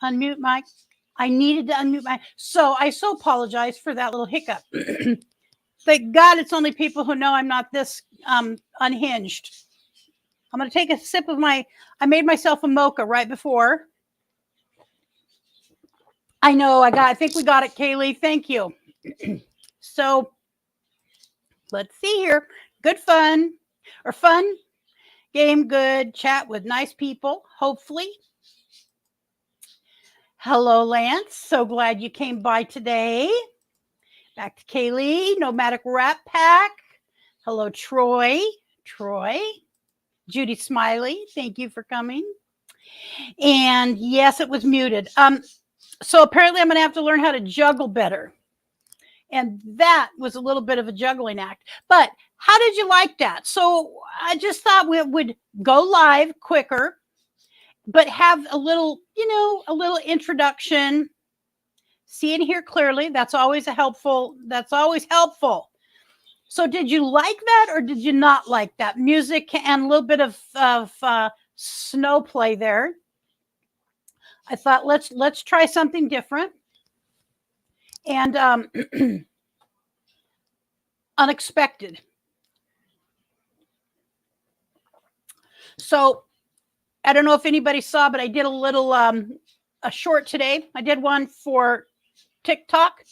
Unmute mic. I needed to unmute my. So I so apologize for that little hiccup. Thank God it's only people who know I'm not this unhinged. I'm going to take a sip of my. I made myself a mocha right before. I know I think we got it, Kaylee. Thank you. So let's see here. Good fun or fun game. Good chat with nice people. Hopefully. Hello, Lance. So glad you came by today. Back to Kaylee, Nomadic Rat Pack. Hello, Troy. Judy Smiley, thank you for coming. And yes, it was muted. So apparently I'm going to have to learn how to juggle better. And that was a little bit of a juggling act. But how did you like that? So I just thought we would go live quicker, but have a little, a little introduction. See and hear clearly. That's always helpful. So did you like that or did you not like that? Music and a little bit of snow play there. I thought let's try something different and unexpected. So I don't know if anybody saw, but I did a little a short today. I did one for TikTok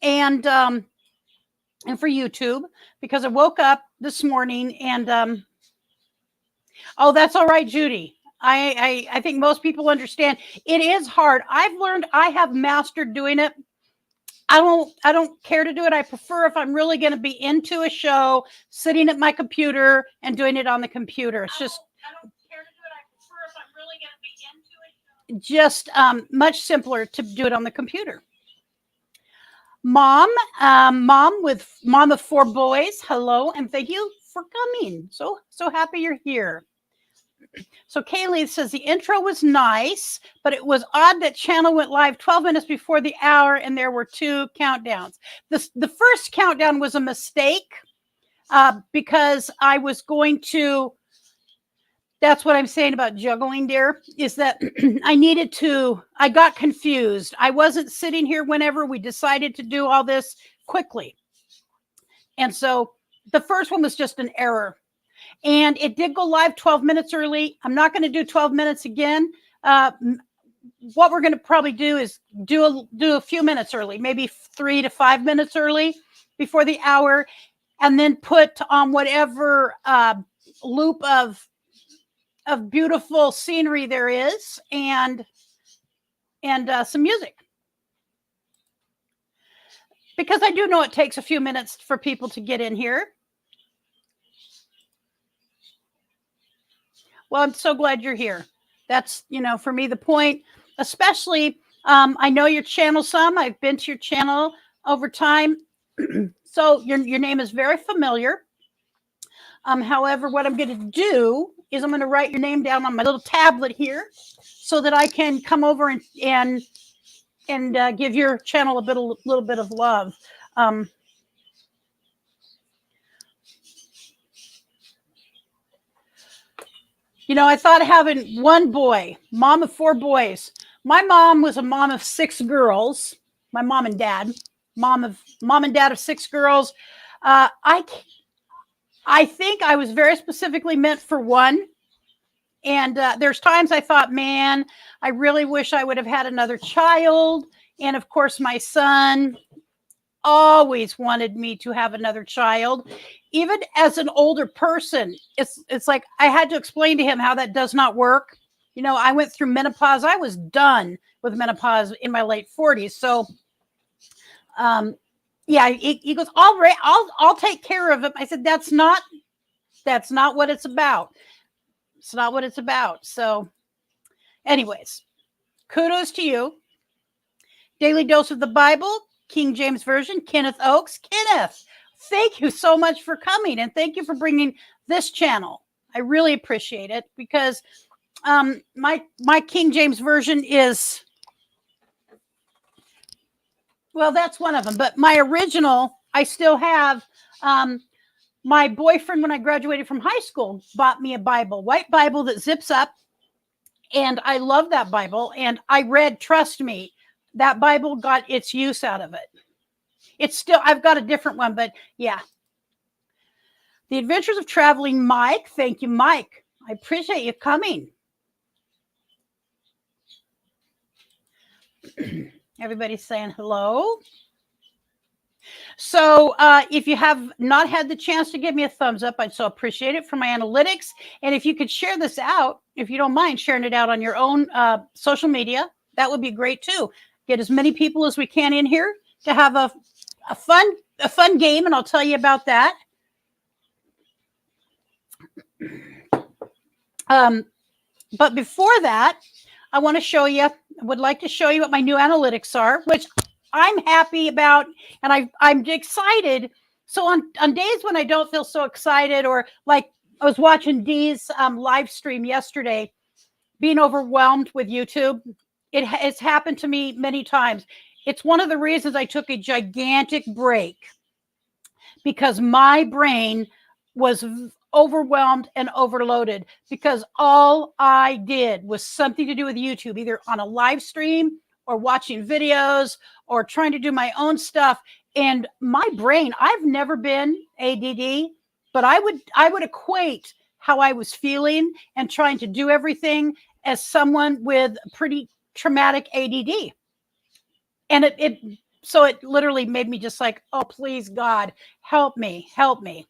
and for YouTube because I woke up this morning and oh, that's all right, Judy. I think most people understand it is hard. I've learned, I have mastered doing it. I don't care to do it. I prefer if I'm really going to be into a show, sitting at my computer and doing it on the computer. It's just I don't care to do it. I prefer if I'm really going to be into it. Just much simpler to do it on the computer. Mom of 4 boys. Hello and thank you for coming. So happy you're here. So Kaylee says the intro was nice, but it was odd that channel went live 12 minutes before the hour and there were 2 countdowns. The first countdown was a mistake because I was going to, that's what I'm saying about juggling, dear, is that I got confused. I wasn't sitting here whenever we decided to do all this quickly. And so the first one was just an error. And it did go live 12 minutes early. I'm not going to do 12 minutes again. What we're going to probably do is do a few minutes early, maybe 3 to 5 minutes early before the hour, and then put on whatever loop of beautiful scenery there is, and some music. Because I do know it takes a few minutes for people to get in here. Well, I'm so glad you're here. That's, for me, the point, especially, I know your channel some. I've been to your channel over time. So your name is very familiar. However, what I'm going to do is I'm going to write your name down on my little tablet here so that I can come over and give your channel a little bit of love. I thought having one boy, mom of 4 boys. My mom was a mom of 6 girls. My mom and dad, mom and dad of 6 girls. I think I was very specifically meant for one. And there's times I thought, man, I really wish I would have had another child. And of course, my son always wanted me to have another child. Even as an older person, it's like I had to explain to him how that does not work. I went through menopause. I was done with menopause in my late 40s. So, yeah, he goes, all right, I'll take care of him. I said, that's not what it's about. It's not what it's about. So, anyways, kudos to you. Daily Dose of the Bible, King James Version, Kenneth Oakes. Kenneth, thank you so much for coming, and thank you for bringing this channel. I really appreciate it, because my King James Version is, well, that's one of them, but my original, I still have. My boyfriend, when I graduated from high school, bought me a Bible, white Bible that zips up, and I love that Bible, and I read, trust me, that Bible got its use out of it. It's still, I've got a different one, but yeah. The Adventures of Traveling Mike. Thank you, Mike. I appreciate you coming. Everybody's saying hello. So if you have not had the chance to give me a thumbs up, I'd so appreciate it for my analytics. And if you could share this out, if you don't mind sharing it out on your own social media, that would be great too. Get as many people as we can in here to have a fun game, and I'll tell you about that. But before that, I want to show you, would like to show you what my new analytics are, which I'm happy about, and I'm excited. So on days when I don't feel so excited, or like I was watching Dee's live stream yesterday, being overwhelmed with YouTube, it's happened to me many times. It's one of the reasons I took a gigantic break, because my brain was overwhelmed and overloaded, because all I did was something to do with YouTube, either on a live stream or watching videos or trying to do my own stuff. And my brain, I've never been ADD, but I would equate how I was feeling and trying to do everything as someone with pretty traumatic ADD. And so it literally made me just like, oh, please, God, help me, help me.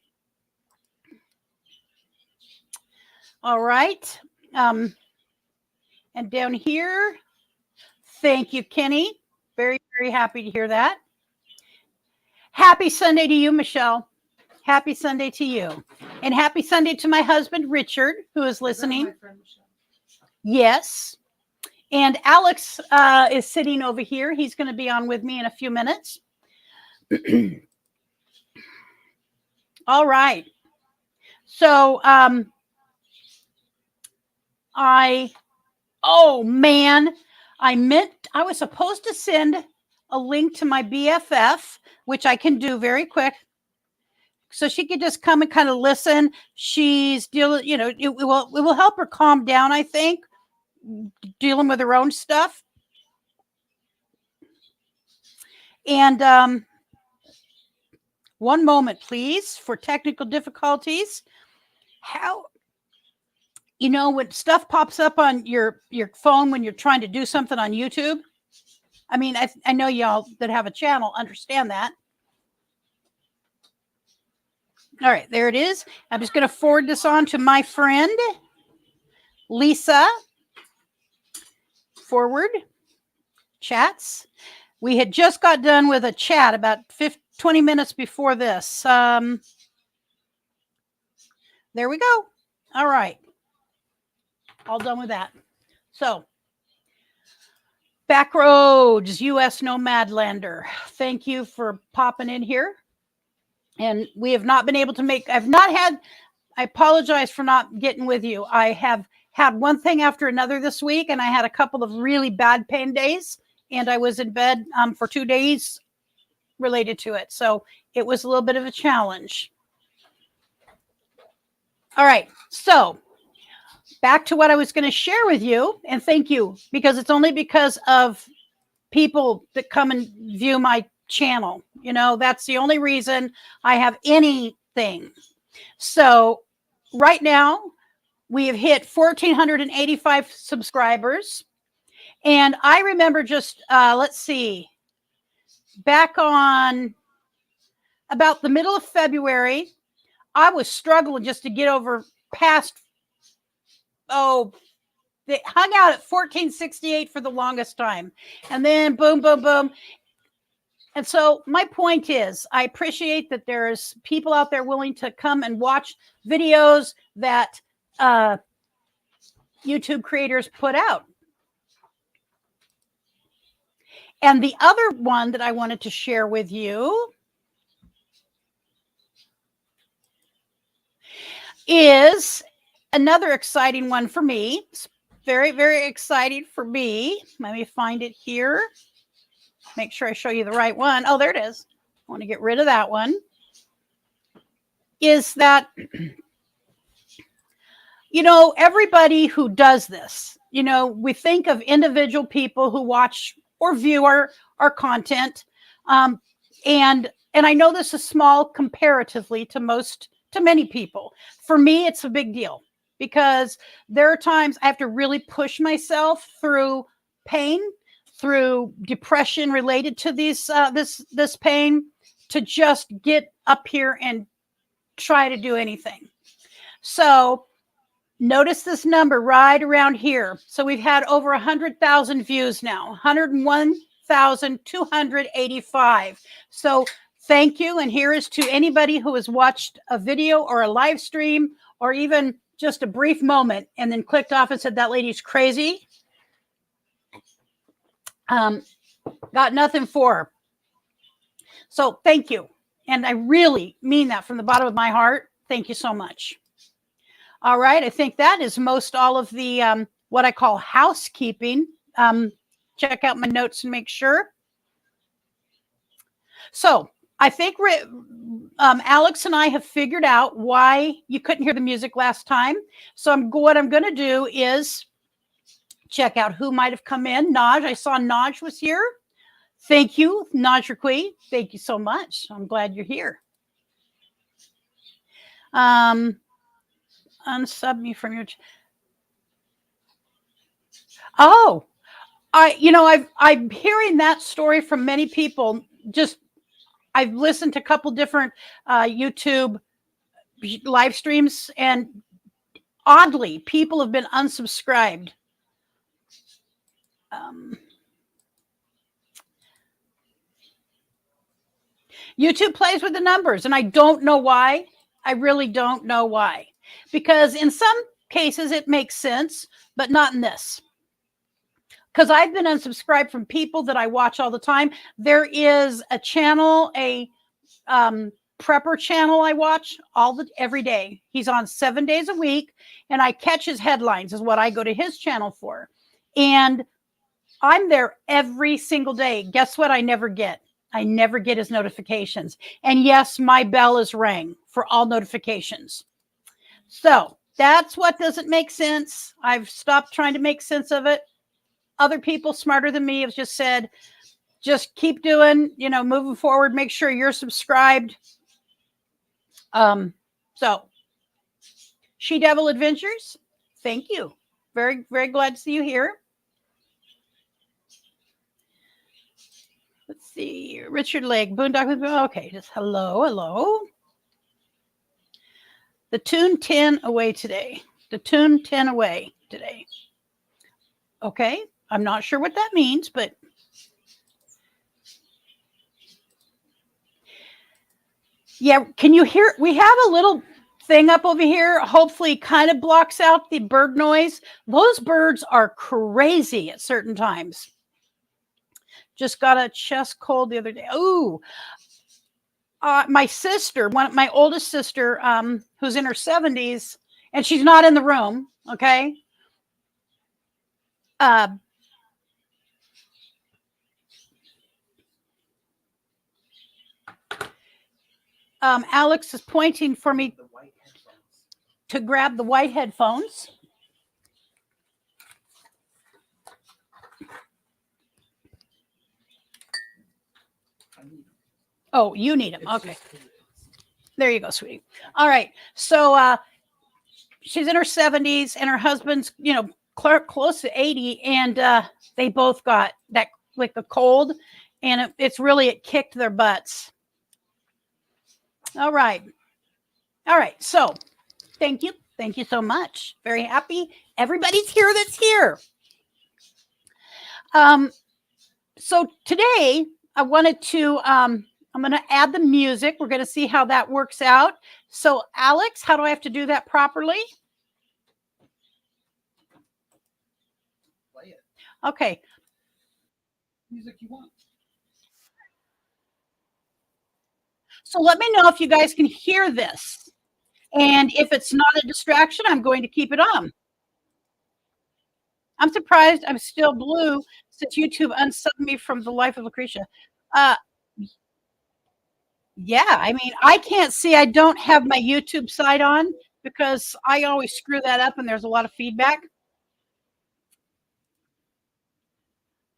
All right. And down here, thank you, Kenny. Very, very happy to hear that. Happy Sunday to you, Michelle. Happy Sunday to you. And happy Sunday to my husband, Richard, who is listening. Yes. And Alex is sitting over here. He's going to be on with me in a few minutes. All right. So Oh man, I was supposed to send a link to my BFF, which I can do very quick. So she could just come and kind of listen. She's dealing, it will help her calm down, I think, dealing with her own stuff. And one moment, please, for technical difficulties. How, when stuff pops up on your phone when you're trying to do something on YouTube. I mean, I know y'all that have a channel understand that. All right, there it is. I'm just going to forward this on to my friend, Lisa. Forward. Chats. We had just got done with a chat about 20 minutes before this. There we go. All right. All done with that. So, Backroads, U.S. Nomadlander. Thank you for popping in here. And we have not been able to I apologize for not getting with you. I have had one thing after another this week, and I had a couple of really bad pain days, and I was in bed for 2 days related to it. So it was a little bit of a challenge. All right. So back to what I was going to share with you, and thank you, because it's only because of people that come and view my channel. That's the only reason I have anything. So right now we have hit 1,485 subscribers. And I remember just, let's see, back on about the middle of February, I was struggling just to get over past, they hung out at 1468 for the longest time. And then boom, boom, boom. And so my point is, I appreciate that there's people out there willing to come and watch videos that YouTube creators put out. And the other one that I wanted to share with you is another exciting one for me. It's very, very exciting for me. Let me find it here. Make sure I show you the right one. Oh, there it is. I want to get rid of that one. Is that, everybody who does this, we think of individual people who watch or view our content. And I know this is small comparatively to many people. For me, it's a big deal because there are times I have to really push myself through pain, through depression related to this pain, to just get up here and try to do anything. So notice this number right around here. So we've had over 100,000 views now, 101,285. So thank you. And here is to anybody who has watched a video or a live stream or even just a brief moment and then clicked off and said, that lady's crazy. Got nothing for her. So thank you. And I really mean that from the bottom of my heart. Thank you so much. All right. I think that is most all of the what I call housekeeping. Check out my notes and make sure. So I think Alex and I have figured out why you couldn't hear the music last time. So what I'm going to do is check out who might have come in. Naj, I saw Naj was here. Thank you, Naj Raqui. Thank you so much. I'm glad you're here. Unsub me from your. Oh, I'm hearing that story from many people. I've listened to a couple different YouTube live streams, and oddly, people have been unsubscribed. YouTube plays with the numbers, and I don't know why. I really don't know why. Because in some cases it makes sense, but not in this. Because I've been unsubscribed from people that I watch all the time. There is a channel, prepper channel I watch every day. He's on 7 days a week, and I catch his headlines is what I go to his channel for. And I'm there every single day. Guess what? I never get his notifications. And yes, my bell is rang for all notifications. So that's what doesn't make sense. I've stopped trying to make sense of it. Other people smarter than me have just said, just keep doing, moving forward. Make sure you're subscribed. So She Devil Adventures, thank you. Very, very glad to see you here. Let's see. Richard Lake, Boondock. Okay, just hello. The Tune 10 away today. Okay, I'm not sure what that means, but yeah, can you hear? We have a little thing up over here, hopefully kind of blocks out the bird noise. Those birds are crazy at certain times. Just got a chest cold the other day. Oh, my sister, my oldest sister, who's in her 70s, and she's not in the room, okay? Alex is pointing for me to grab the white headphones. Oh, you need them. Okay. There you go, sweetie. All right. So she's in her 70s and her husband's, close to 80. And they both got that, like a cold. And it kicked their butts. All right. So thank you. Thank you so much. Very happy. Everybody's here that's here. So today I wanted to, I'm going to add the music. We're going to see how that works out. So Alex, how do I have to do that properly? Play it. Okay. Music you want. So let me know if you guys can hear this. And if it's not a distraction, I'm going to keep it on. I'm surprised I'm still blue since YouTube unsubbed me from the Life of Lucretia. Yeah, I mean, I can't see. I don't have my YouTube side on because I always screw that up and there's a lot of feedback.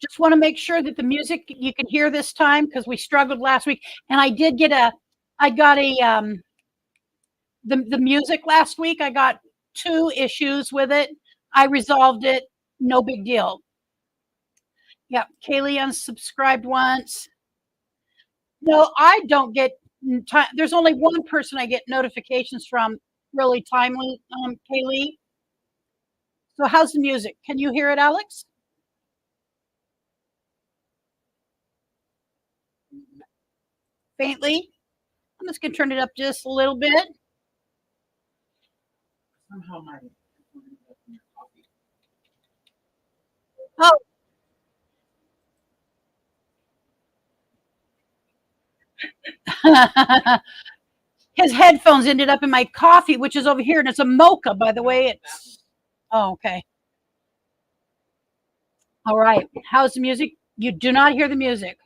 Just want to make sure that the music you can hear this time because we struggled last week. And I did get the music last week. I got 2 issues with it. I resolved it. No big deal. Yeah, Kaylee unsubscribed once. No, I don't get there's only one person I get notifications from really timely, Kaylee. So how's the music? Can you hear it, Alex? Faintly? I'm just going to turn it up just a little bit. Somehow my his headphones ended up in my coffee, which is over here, and it's a mocha, by the way. It's okay. All right. How's the music? You do not hear the music.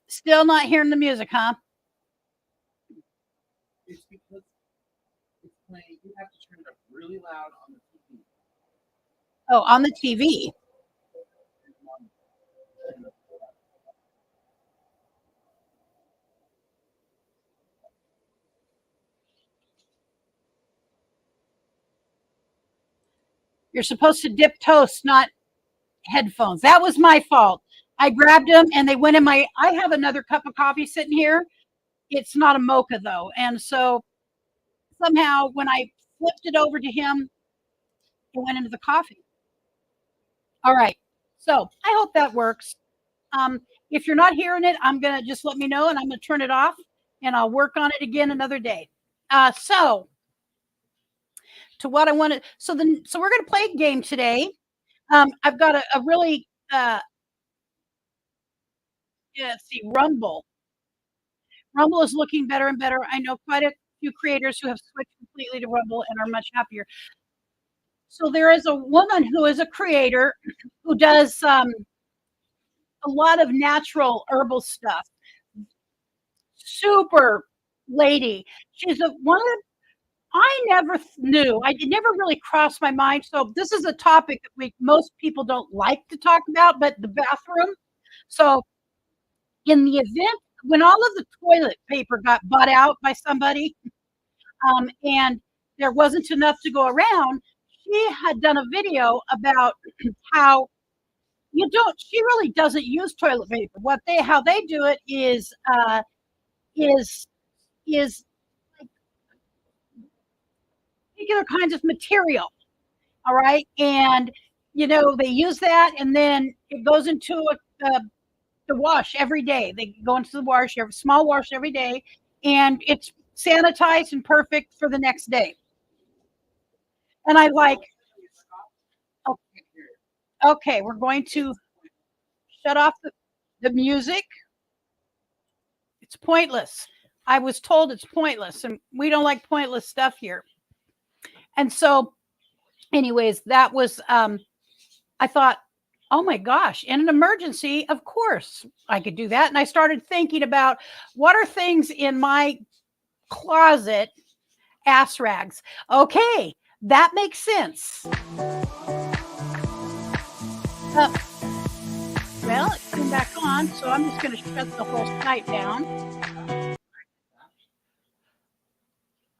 Still not hearing the music, huh? It's because it's playing. You have to turn it up really loud on the TV. Oh, on the TV. You're supposed to dip toast, not headphones. That was my fault. I grabbed them and they went in my. I have another cup of coffee sitting here. It's not a mocha though, and so somehow when I flipped it over to him, it went into the coffee. All right. So I hope that works. If you're not hearing it, I'm gonna just let me know, and I'm gonna turn it off, and I'll work on it again another day. So to what I wanted. So we're gonna play a game today. I've got a really Yeah, see, Rumble. Rumble is looking better and better. I know quite a few creators who have switched completely to Rumble and are much happier. So there is a woman who is a creator who does a lot of natural herbal stuff. Super lady. She's a one of the I never knew. It never really crossed my mind. So this is a topic that we most people don't like to talk about, but the bathroom. So in the event when all of the toilet paper got bought out by somebody, and there wasn't enough to go around, she had done a video about how you don't. She really doesn't use toilet paper. How they do it is is particular kinds of material. All right, and they use that, and then it goes into the wash every day. They go into the wash, every small wash every day, and it's sanitized and perfect for the next day. And I like, oh, okay, we're going to shut off the music. It's pointless. I was told it's pointless, and we don't like pointless stuff here. And so, anyways, that was, I thought, oh my gosh, in an emergency, of course I could do that. And I started thinking about what are things in my closet, ass rags. Okay, that makes sense. Well, it came back on, so I'm just going to shut the whole site down.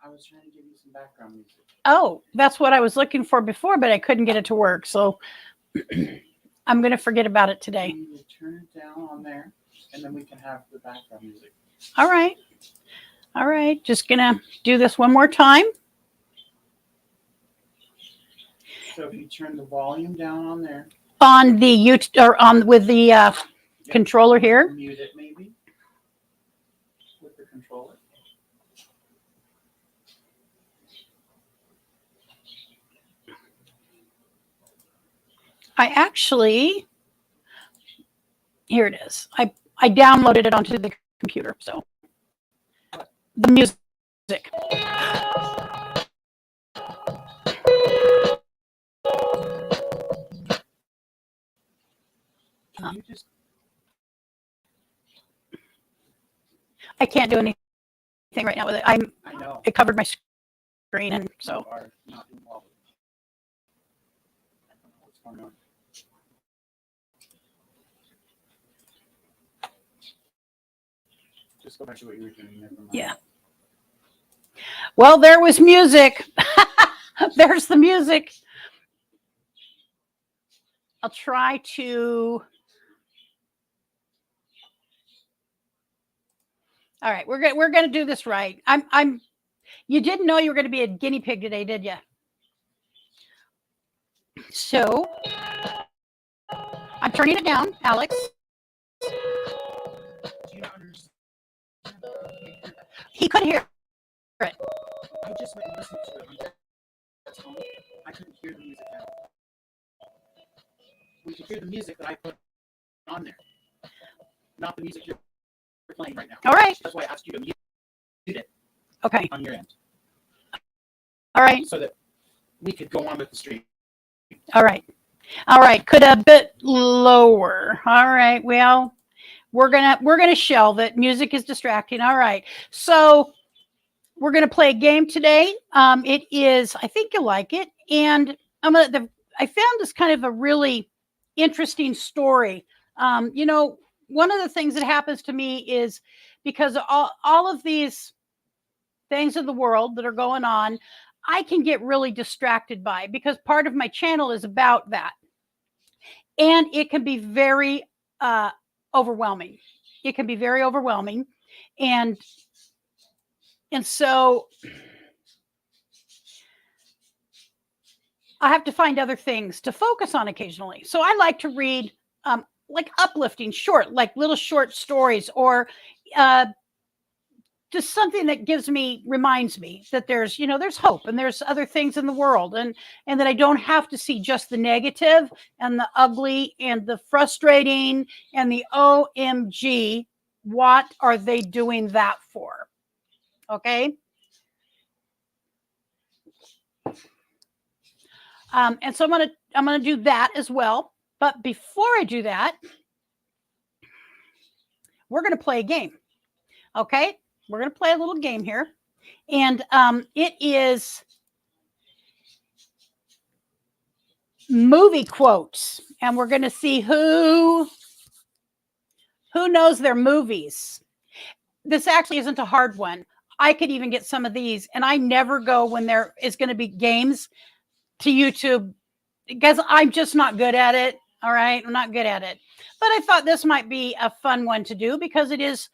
I was trying to give you some background music. Oh, that's what I was looking for before, but I couldn't get it to work. So I'm going to forget about it today. You need to turn it down on there, and then we can have the background music. All right. All right. Just going to do this one more time. So if you turn the volume down on there. On the YouTube or on with the controller here. Mute it maybe with the controller. I actually, here it is. I downloaded it onto the computer. So the music. Can you just? I can't do anything right now with it. I know. It covered my screen, and so. You are not doing well. I don't know what's going on. Just go back to what you were doing. Never mind. Yeah. Well, there was music. There's the music. I'll try to. All right, we're going to do this right. You didn't know you were going to be a guinea pig today, did you? So I'm turning it down, Alex. Do you not understand? He couldn't hear it. I just went and listened to it on Dad's phone. I couldn't hear the music now. We could hear the music that I put on there, not the music you're playing right now. All right. That's why I asked you to mute it. Okay. On your end. All right. So that we could go on with the stream. All right. All right. Could a bit lower. All right. Well, we're gonna shelve it. Music is distracting. All right. So we're gonna play a game today. It is. I think you'll like it. And I found this kind of a really interesting story. One of the things that happens to me is because all of these things in the world that are going on, I can get really distracted by, because part of my channel is about that. And it can be very overwhelming. It can be very overwhelming. And so I have to find other things to focus on occasionally. So I like to read like uplifting, short, like little short stories, or just something that reminds me that there's, there's hope and there's other things in the world, and that I don't have to see just the negative and the ugly and the frustrating and the OMG, what are they doing that for? Okay. And so I'm gonna do that as well. But before I do that, we're gonna play a game. Okay, we're gonna play a little game here, and it is movie quotes, and we're gonna see who knows their movies. This actually isn't a hard one. I could even get some of these, and I never go when there is going to be games to YouTube because I'm just not good at it. All right, I'm not good at it. But I thought this might be a fun one to do because it is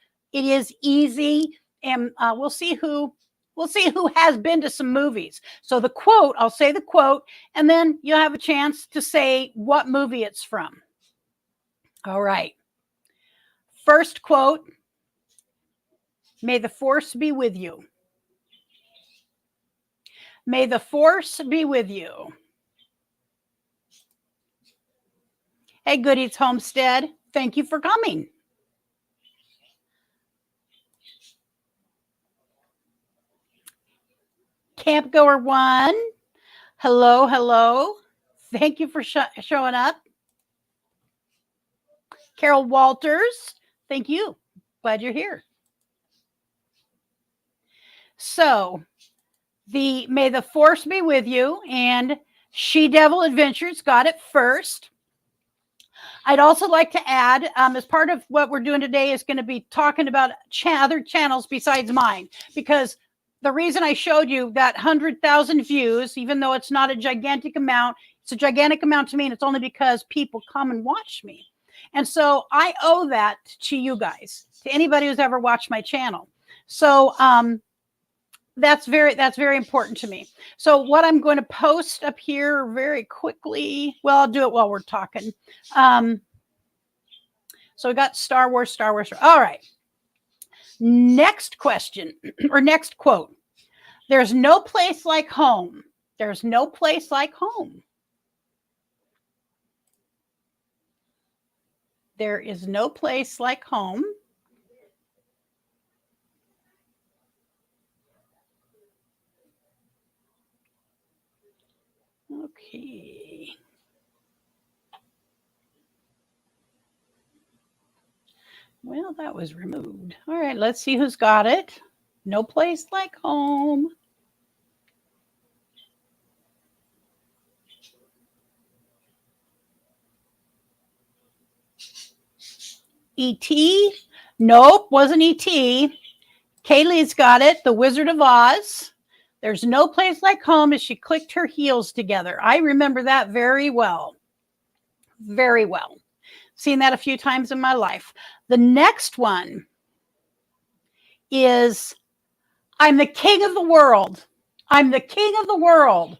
easy, and we'll see who has been to some movies. So the quote, I'll say the quote, and then you'll have a chance to say what movie it's from. All right. First quote, may the force be with you. May the force be with you. Hey, Goodies Homestead, thank you for coming. Campgoer 1, hello, hello. Thank you for showing up. Carol Walters, thank you. Glad you're here. So, may the force be with you, and She Devil Adventures got it first. I'd also like to add, as part of what we're doing today is going to be talking about other channels besides mine, because the reason I showed you that 100,000 views, even though it's not a gigantic amount, it's a gigantic amount to me, and it's only because people come and watch me. And so I owe that to you guys, to anybody who's ever watched my channel. So that's very important to me. So what I'm going to post up here very quickly, well, I'll do it while we're talking. So we got Star Wars. All right. Next question or next quote. There's no place like home. There's no place like home. There is no place like home. Okay. Well, that was removed. All right, let's see who's got it. No place like home. E.T.? Nope, wasn't E.T. Kaylee's got it. The Wizard of Oz. There's no place like home as she clicked her heels together. I remember that very well. Very well. Seen that a few times in my life. The next one is I'm the king of the world. I'm the king of the world.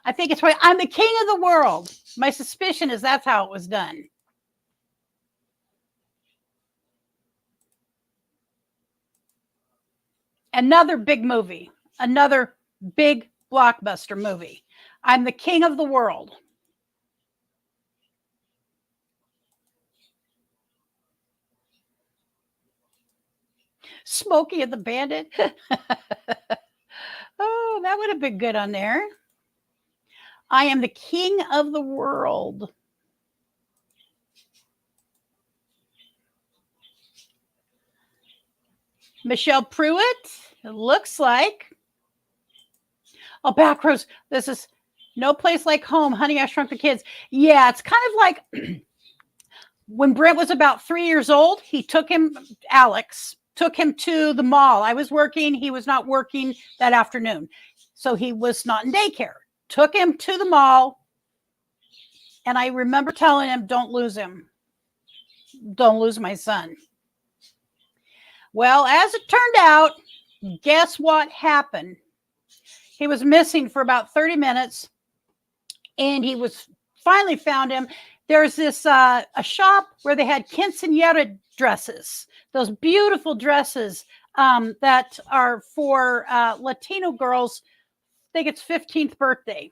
I think it's right. I'm the king of the world. My suspicion is that's how it was done. Another big movie. Another big blockbuster movie. I'm the king of the world. Smokey and the Bandit. Oh, that would have been good on there. I am the king of the world. Michelle Pruitt, it looks like. Oh, Backroads. This is No Place Like Home, Honey, I Shrunk the Kids. Yeah, it's kind of like when Brent was about 3 years old, Alex took him to the mall. I was working. He was not working that afternoon. So he was not in daycare. Took him to the mall. And I remember telling him, don't lose him. Don't lose my son. Well, as it turned out, guess what happened? He was missing for about 30 minutes. And he was finally found him. There's this a shop where they had quinceañera dresses, those beautiful dresses that are for Latino girls. I think it's 15th birthday.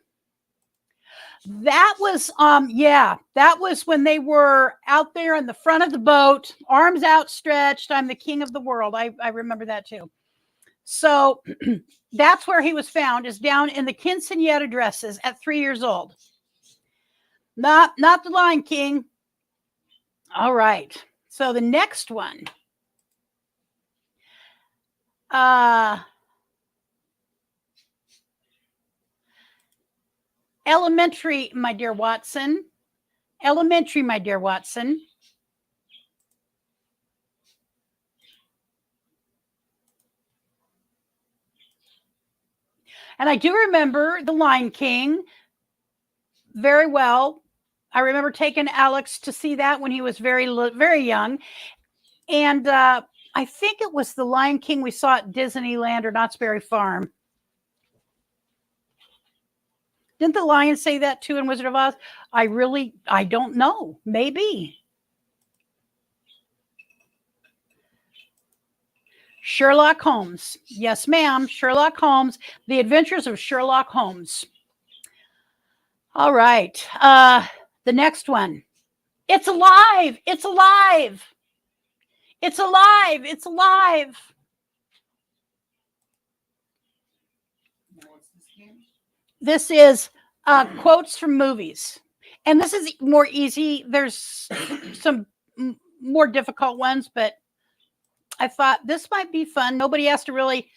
That was that was when they were out there in the front of the boat, arms outstretched. I'm the king of the world. I remember that too. So that's where he was found, is down in the quinceañera dresses at 3 years old. Not the Lion King. All right. So the next one. Elementary, my dear Watson. Elementary, my dear Watson. And I do remember The Lion King very well. I remember taking Alex to see that when he was very young. And I think it was The Lion King we saw at Disneyland or Knott's Berry Farm. Didn't the lion say that too in Wizard of Oz? I don't know. Maybe. Sherlock Holmes. Yes, ma'am. Sherlock Holmes. The Adventures of Sherlock Holmes. All right. The next one. It's alive. It's alive. It's alive. It's alive. This is quotes from movies. And this is more easy. There's some more difficult ones, but I thought this might be fun. Nobody has to really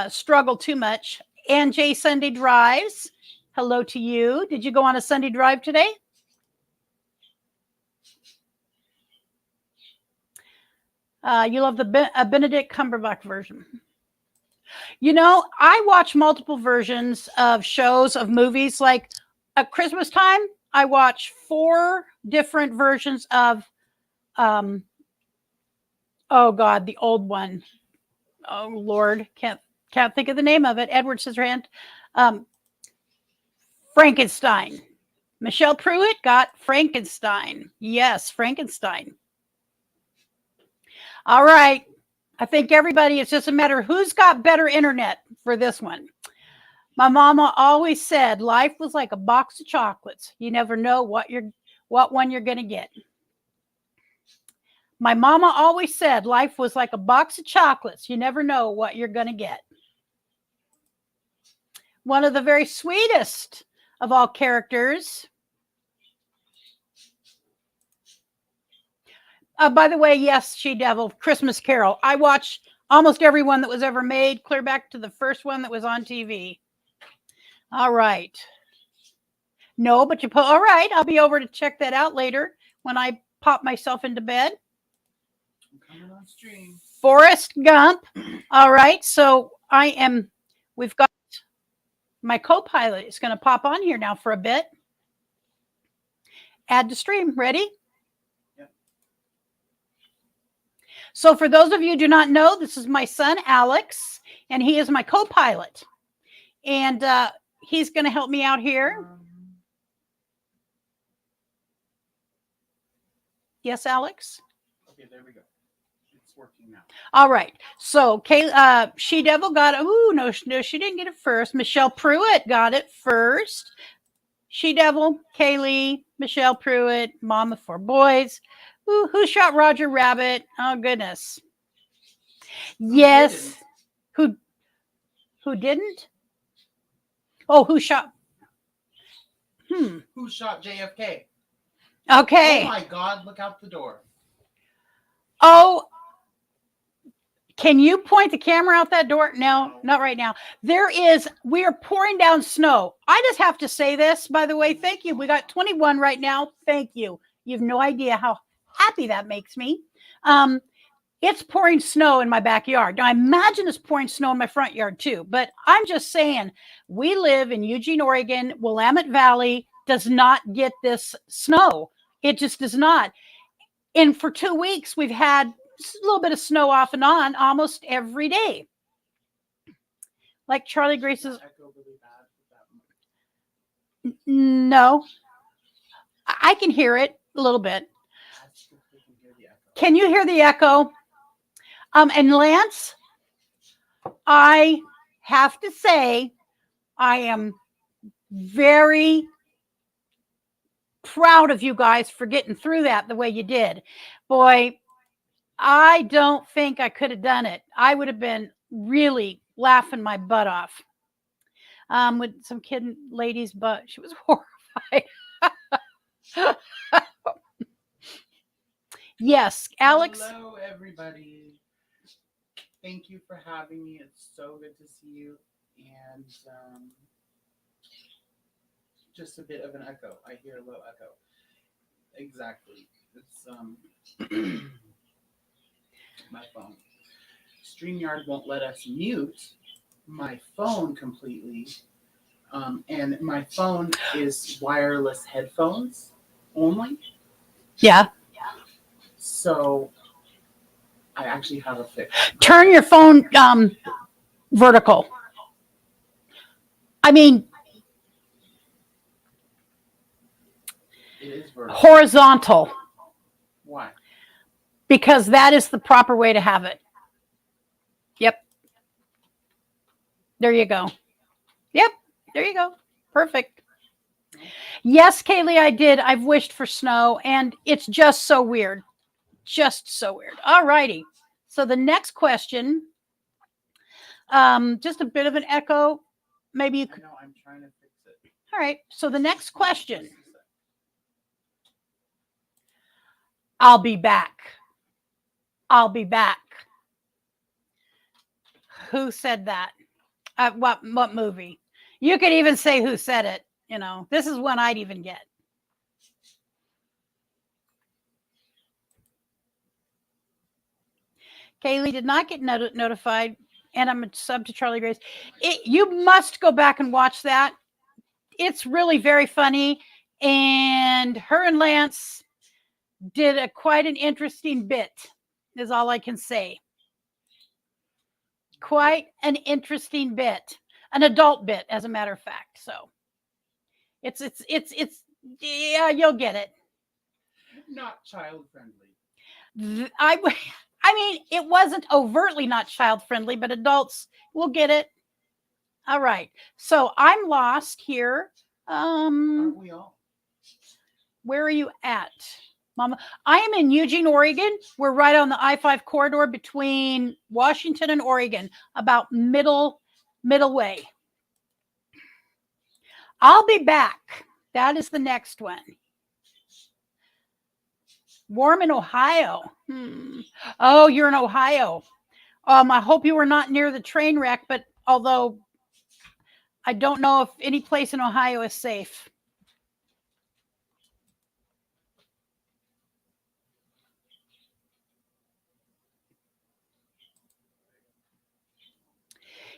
struggle too much. And Jay Sunday Drives. Hello to you. Did you go on a Sunday drive today? You love the Benedict Cumberbatch version. You know, I watch multiple versions of shows, of movies. Like at Christmas time, I watch 4 different versions of, oh God, the old one. Oh Lord, can't think of the name of it. Edward Scissorhands. Frankenstein. Michelle Pruitt got Frankenstein. Yes, Frankenstein. All right. I think everybody, it's just a matter of who's got better internet for this one. My mama always said life was like a box of chocolates. You never know what one you're going to get. My mama always said life was like a box of chocolates. You never know what you're going to get. One of the very sweetest of all characters. By the way, yes, She-Devil, Christmas Carol. I watch almost every one that was ever made, clear back to the first one that was on TV. All right. No, but all right, I'll be over to check that out later when I pop myself into bed. I'm coming on stream. Forrest Gump. All right, so we've got my co-pilot is going to pop on here now for a bit. Add to stream. Ready? Yep. So for those of you who do not know, this is my son, Alex, and he is my co-pilot. And he's going to help me out here. Yes, Alex? Okay, there we go. It's working now. All right. So She-Devil got it. Ooh, no, she didn't get it first. Michelle Pruitt got it first. She-Devil, Kaylee, Michelle Pruitt, Mom of 4 boys. Ooh, who shot Roger Rabbit? Oh goodness. Yes. Who didn't? Oh, who shot? Who shot JFK? Okay. Oh my God, look out the door. Oh, can you point the camera out that door? No, not right now. We are pouring down snow. I just have to say this, by the way. Thank you. We got 21 right now. Thank you. You have no idea how happy that makes me. It's pouring snow in my backyard. Now, I imagine it's pouring snow in my front yard too, but I'm just saying we live in Eugene, Oregon. Willamette Valley does not get this snow. It just does not. And for 2 weeks, we've had a little bit of snow off and on almost every day. Like Charlie Grace's. No, I can hear it a little bit. Can you hear the echo? And Lance, I have to say, I am very proud of you guys for getting through that the way you did. Boy, I don't think I could have done it. I would have been really laughing my butt off. With some kid lady's butt. She was horrified. Yes, Alex. Hello, everybody. Thank you for having me. It's so good to see you. And just a bit of an echo. I hear a low echo. Exactly. It's my phone. StreamYard won't let us mute my phone completely. And my phone is wireless headphones only. Yeah. So I actually have a fix. Turn your phone vertical. I mean, It is vertical. horizontal, Why? because that is the proper way to have it. Yep. There you go. Yep. There you go. Perfect. Yes, Kaylee, I did. I've wished for snow, and it's just so weird. Just so weird. All righty. So the next question, just a bit of an echo. Maybe you I could. know, I'm trying to fix it. All right. So the next question. I'll be back. I'll be back. Who said that? What movie? You could even say who said it. You know, this is one I'd even get. Kaylee did not get notified, and I'm a sub to Charlie Grace. You must go back and watch that. It's really very funny, and her and Lance did quite an interesting bit, is all I can say. Quite an interesting bit, an adult bit, as a matter of fact. So it's yeah, you'll get it. Not child friendly. I mean, it wasn't overtly not child friendly, but adults will get it. All right. So I'm lost here. Aren't we all? Where are you at, Mama? I am in Eugene, Oregon. We're right on the I-5 corridor between Washington and Oregon, about middle way. I'll be back. That is the next one. Warm in Ohio. Oh, you're in Ohio. I hope you were not near the train wreck, but although I don't know if any place in Ohio is safe.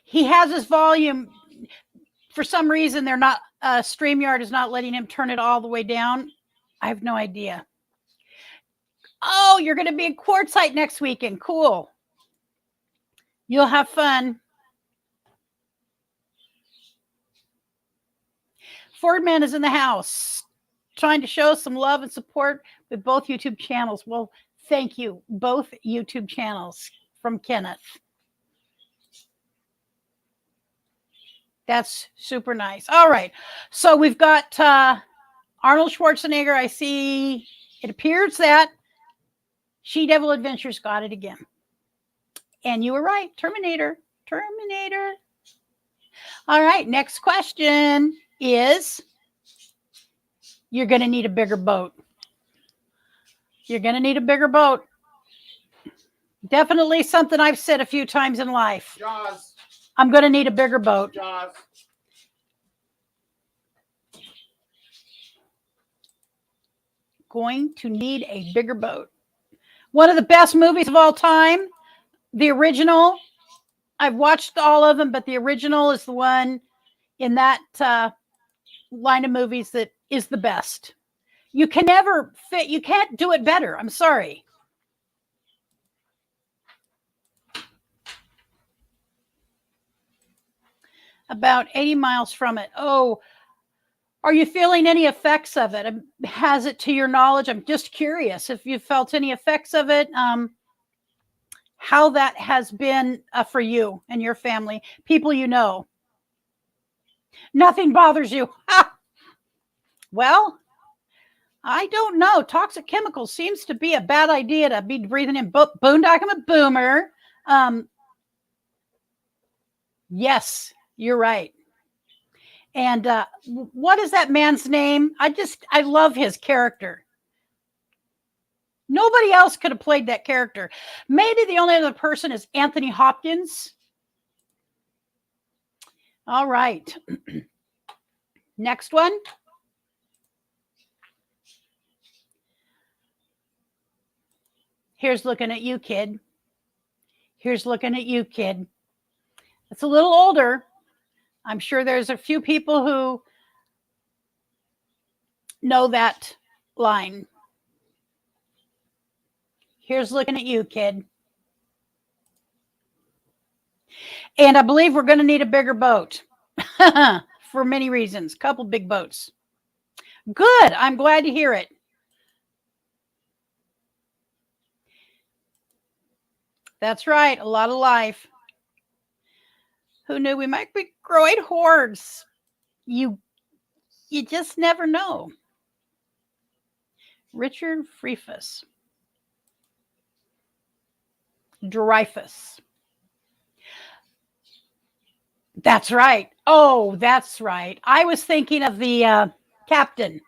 He has his volume. For some reason, they're not, StreamYard is not letting him turn it all the way down. I have no idea. Oh, you're going to be in Quartzsite next weekend. Cool. You'll have fun. Fordman is in the house, trying to show some love and support with both YouTube channels. Well, thank you. Both YouTube channels from Kenneth. That's super nice. All right. So we've got Arnold Schwarzenegger. I see it appears that She-Devil Adventures got it again. And you were right. Terminator. Terminator. All right. Next question is, you're going to need a bigger boat. You're going to need a bigger boat. Definitely something I've said a few times in life. Jaws. I'm going to need a bigger boat. Jaws. Going to need a bigger boat. One of the best movies of all time. The original. I've watched all of them, but the original is the one in that line of movies that is the best. You can never fit. You can't do it better. I'm sorry. About 80 miles from it. Oh, are you feeling any effects of it? Has it, to your knowledge? I'm just curious if you felt any effects of it. how that has been for you and your family, people you know. Nothing bothers you. Well, I don't know. Toxic chemicals seems to be a bad idea to be breathing in. Boondock, I'm a boomer. Yes, you're right. And what is that man's name? I love his character. Nobody else could have played that character. Maybe the only other person is Anthony Hopkins. All right. Next one. Here's looking at you, kid. Here's looking at you, kid. It's a little older. I'm sure there's a few people who know that line. Here's looking at you, kid. And I believe we're going to need a bigger boat for many reasons. A couple big boats. Good. I'm glad to hear it. That's right. A lot of life. Who knew we might be growing hordes? You just never know. Richard Dreyfus. That's right. Oh, that's right. I was thinking of the captain.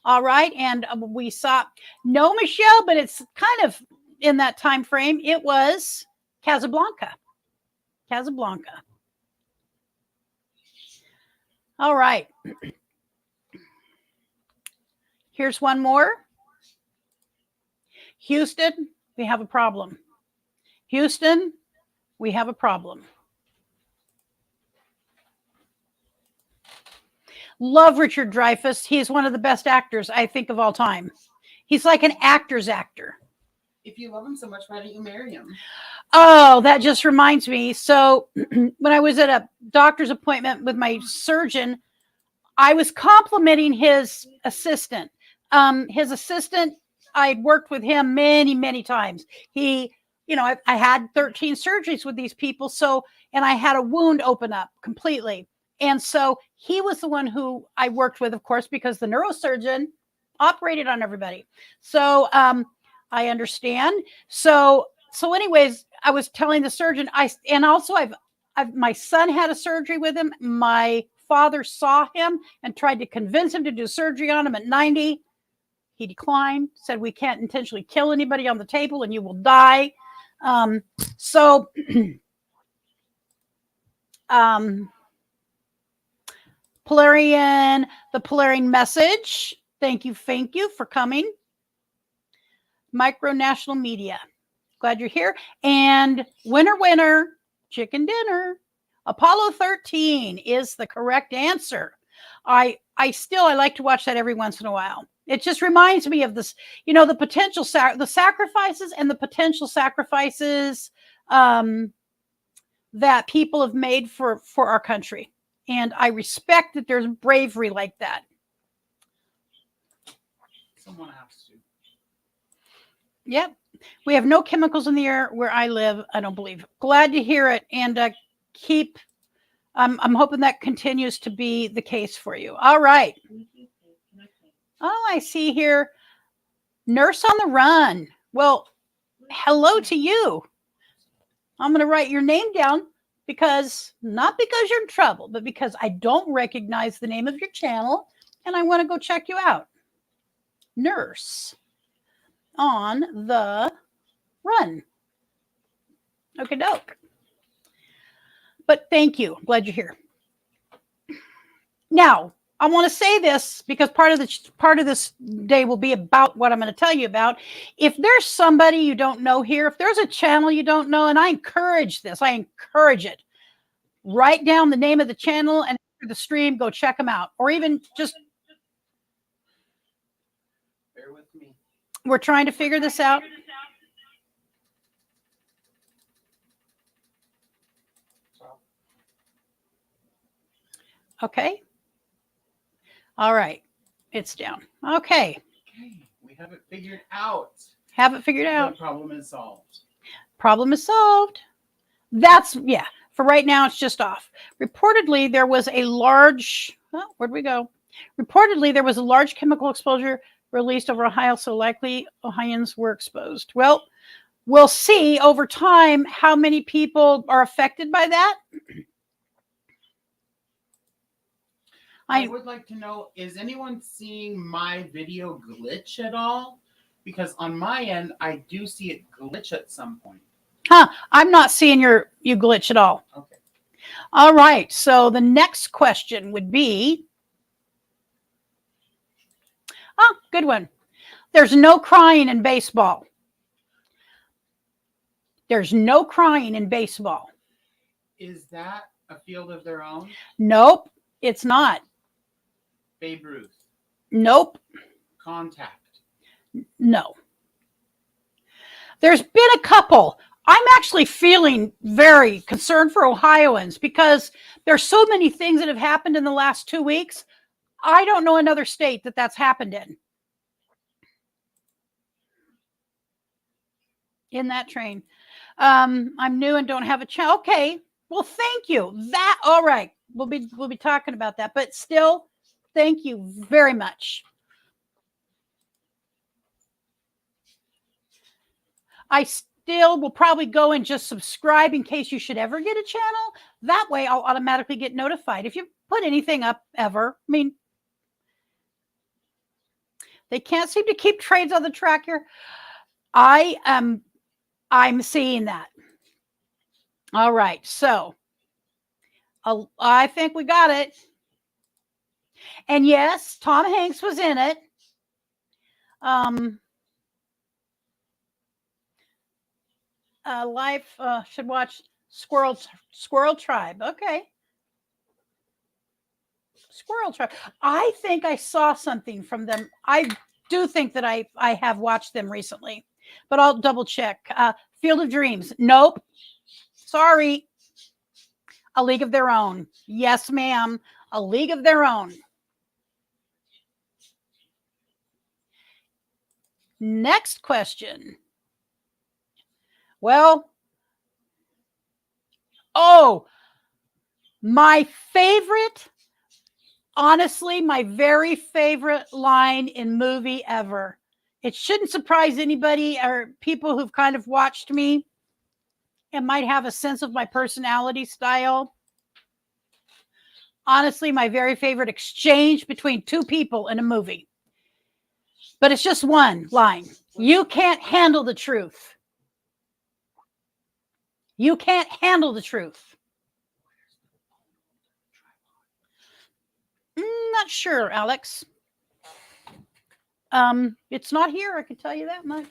All right. And we saw, no, Michelle, but it's kind of in that time frame. It was Casablanca. All right. Here's one more. Houston, we have a problem. Houston, we have a problem. Love Richard Dreyfuss. He's one of the best actors, I think, of all time. He's like an actor's actor. If you love him so much, why don't you marry him? Oh, that just reminds me. So when I was at a doctor's appointment with my surgeon, I was complimenting his assistant. I'd worked with him many, many times. I had 13 surgeries with these people. And I had a wound open up completely. And so he was the one who I worked with, of course, because the neurosurgeon operated on everybody. So I understand. So anyways, I was telling the surgeon, my son had a surgery with him. My father saw him and tried to convince him to do surgery on him at 90. He declined, said, we can't intentionally kill anybody on the table and you will die. Polarian, the Polarian message. Thank you for coming. Micro National Media. Glad you're here. And winner, chicken dinner. Apollo 13 is the correct answer. I like to watch that every once in a while. It just reminds me of this, the potential, the sacrifices and the potential sacrifices that people have made for our country. And I respect that there's bravery like that. Someone has to. Yep. We have no chemicals in the air where I live, I don't believe. Glad to hear it. And I'm hoping that continues to be the case for you. All right. Oh, I see here. Nurse on the Run. Well, hello to you. I'm going to write your name down not because you're in trouble, but because I don't recognize the name of your channel and I want to go check you out. Nurse on the Run. Okay, doke. But thank you. I'm glad you're here. Now, I want to say this because part of this day will be about what I'm going to tell you about. If there's somebody you don't know here, if there's a channel you don't know, and I encourage it, write down the name of the channel and after the stream, go check them out. Or even just bear with me. We're trying to figure this out. Okay. All right. It's down. Okay. We have it figured out. Have it figured The out. problem is solved. Problem is solved. That's, yeah. For right now, it's just off. Reportedly, there was a large, oh, where'd we go? Reportedly, there was a large chemical exposure released over Ohio, so likely Ohioans were exposed. Well, we'll see over time how many people are affected by that. I would like to know, is anyone seeing my video glitch at all? Because on my end, I do see it glitch at some point. I'm not seeing you glitch at all. Okay. All right. So the next question would be, oh, good one. There's no crying in baseball. There's no crying in baseball. Is that a field of their own? Nope, it's not. Babe Ruth. Nope. Contact. No. There's been a couple. I'm actually feeling very concerned for Ohioans because there's so many things that have happened in the last 2 weeks. I don't know another state that that's happened in that train. I'm new and don't have a channel. Okay. Well, thank you. That, all right. We'll be talking about that, but still, thank you very much. I still will probably go and just subscribe in case you should ever get a channel. That way I'll automatically get notified if you put anything up ever. I mean, they can't seem to keep trades on the tracker. I'm seeing that. All right. So I think we got it. And yes, Tom Hanks was in it. Life should watch Squirrel Tribe. Okay. Squirrel Tribe. I think I saw something from them. I do think that I have watched them recently, but I'll double check. Field of Dreams. Nope. Sorry. A League of Their Own. Yes, ma'am. A League of Their Own. Next question. Well, oh, my favorite, honestly, my very favorite line in movie ever. It shouldn't surprise anybody or people who've kind of watched me and might have a sense of my personality style. Honestly, my very favorite exchange between two people in a movie. But it's just one line. You can't handle the truth. You can't handle the truth. Not sure, Alex. It's not here, I can tell you that much.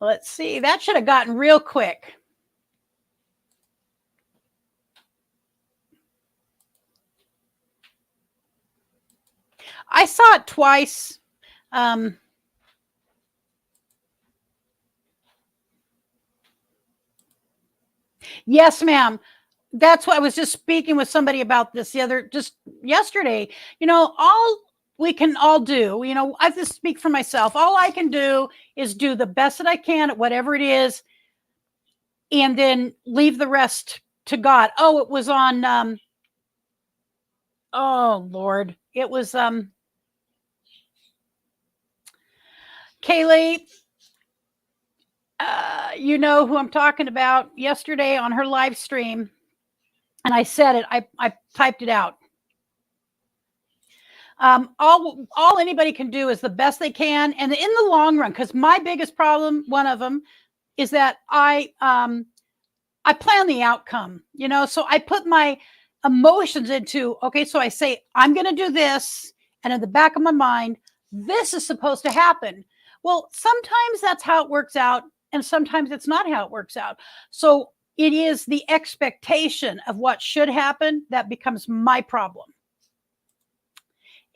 Let's see. That should have gotten real quick. I saw it twice. Yes, ma'am. That's what I was just speaking with somebody about this just yesterday. You know, all we can all do, you know, I just speak for myself. All I can do is do the best that I can at whatever it is, and then leave the rest to God. Oh, it was on, oh Lord, it was, Kaylee, you know who I'm talking about, yesterday on her live stream. And I said it, I typed it out. All anybody can do is the best they can. And in the long run, because my biggest problem, one of them, is that I plan the outcome, you know, so I put my emotions into, okay, so I say, I'm going to do this. And in the back of my mind, this is supposed to happen. Well, sometimes that's how it works out. And sometimes it's not how it works out. So it is the expectation of what should happen that becomes my problem.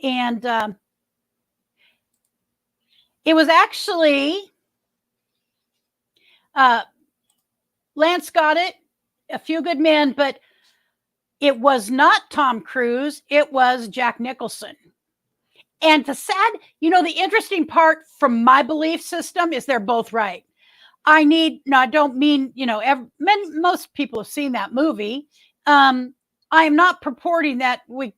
And it was actually, Lance got it, A Few Good Men, but it was not Tom Cruise. It was Jack Nicholson. And the sad, the interesting part from my belief system is they're both right. I don't mean, most people have seen that movie. I am not purporting that we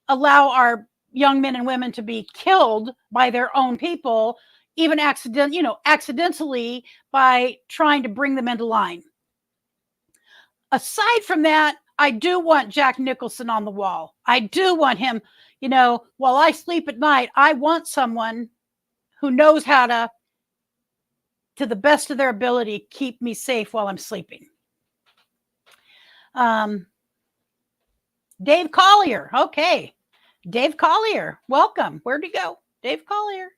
allow our young men and women to be killed by their own people, even accidentally by trying to bring them into line. Aside from that, I do want Jack Nicholson on the wall. I do want him, while I sleep at night, I want someone who knows how to the best of their ability, keep me safe while I'm sleeping. Dave Collier. Okay. Dave Collier, welcome. Where'd he go? Dave Collier.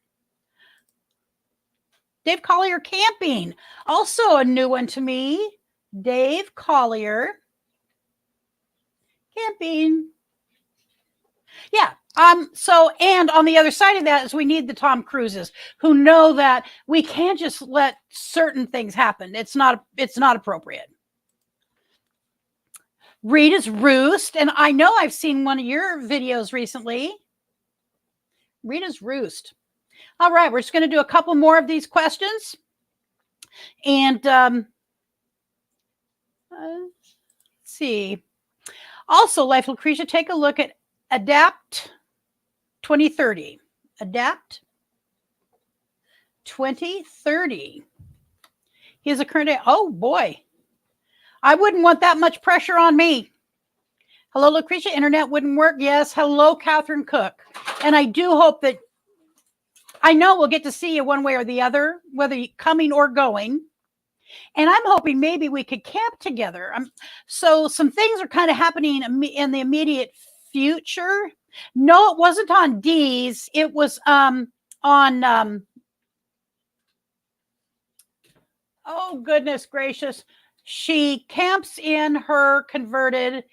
Dave Collier camping. Also a new one to me. Dave Collier camping. Yeah. And on the other side of that is we need the Tom Cruises who know that we can't just let certain things happen. It's not appropriate. Rita's Roost, and I know I've seen one of your videos recently. Rita's Roost. All right, we're just going to do a couple more of these questions. And let's see. Also, Life Lucretia, take a look at Adapt 2030. Adapt 2030. He is a current, oh boy. I wouldn't want that much pressure on me. Hello, Lucretia. Internet wouldn't work. Yes. Hello, Catherine Cook. And I do hope that, I know we'll get to see you one way or the other, whether you're coming or going. And I'm hoping maybe we could camp together. So some things are kind of happening in the immediate future. No, it wasn't on D's. It was on, oh, goodness gracious. She camps in her converted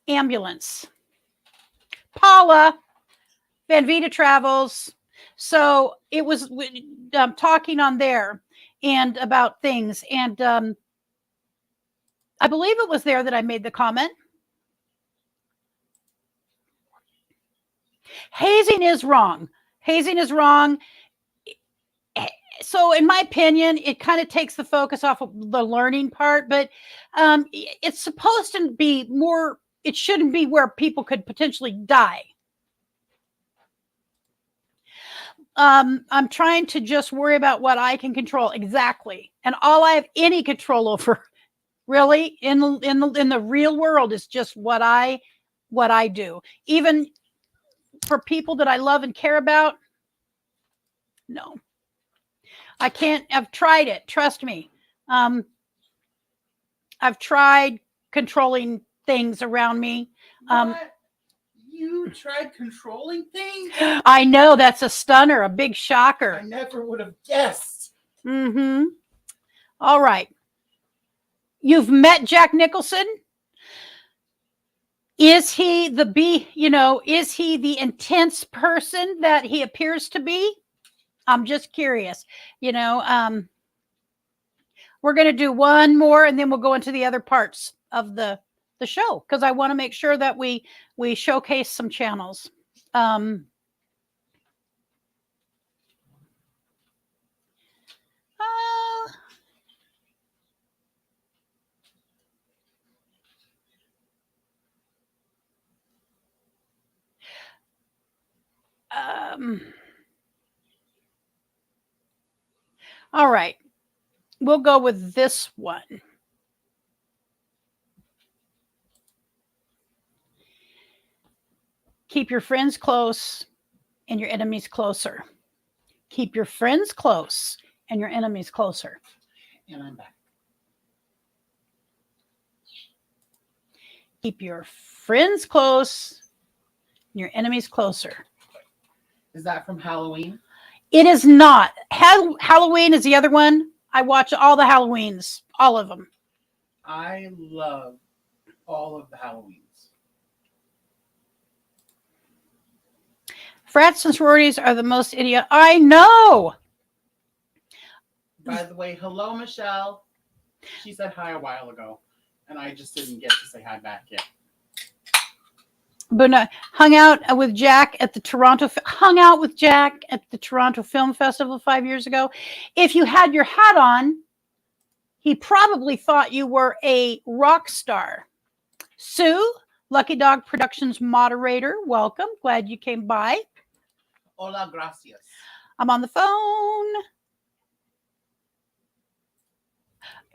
ambulance. Paula, Van Vita Travels. So it was talking on there and about things. And I believe it was there that I made the comment. Hazing is wrong. Hazing is wrong. So in my opinion, it kind of takes the focus off of the learning part, but it's supposed to be more, it shouldn't be where people could potentially die. I'm trying to just worry about what I can control. Exactly. And all I have any control over really in the real world is just what I do. Even for people that I love and care about, no. I can't. I've tried it. Trust me. I've tried controlling things around me. You tried controlling things? I know, that's a stunner, a big shocker. I never would have guessed. Mm-hmm. All right. You've met Jack Nicholson. Is he is he the intense person that he appears to be? I'm just curious. We're going to do one more and then we'll go into the other parts of the show because I want to make sure that we showcase some channels. All right. We'll go with this one. Keep your friends close and your enemies closer. Keep your friends close and your enemies closer. And I'm back. Keep your friends close and your enemies closer. Is that from Halloween? It is not. Halloween is the other one. I watch all the Halloweens, all of them. I love all of the Halloweens. Frats and sororities are the most idiot. I know. By the way, hello, Michelle. She said hi a while ago, and I just didn't get to say hi back yet. But hung out with Jack at the hung out with Jack at the Toronto Film Festival 5 years ago. If you had your hat on, he probably thought you were a rock star. Sue, Lucky Dog Productions moderator, welcome. Glad you came by. Hola, gracias. I'm on the phone.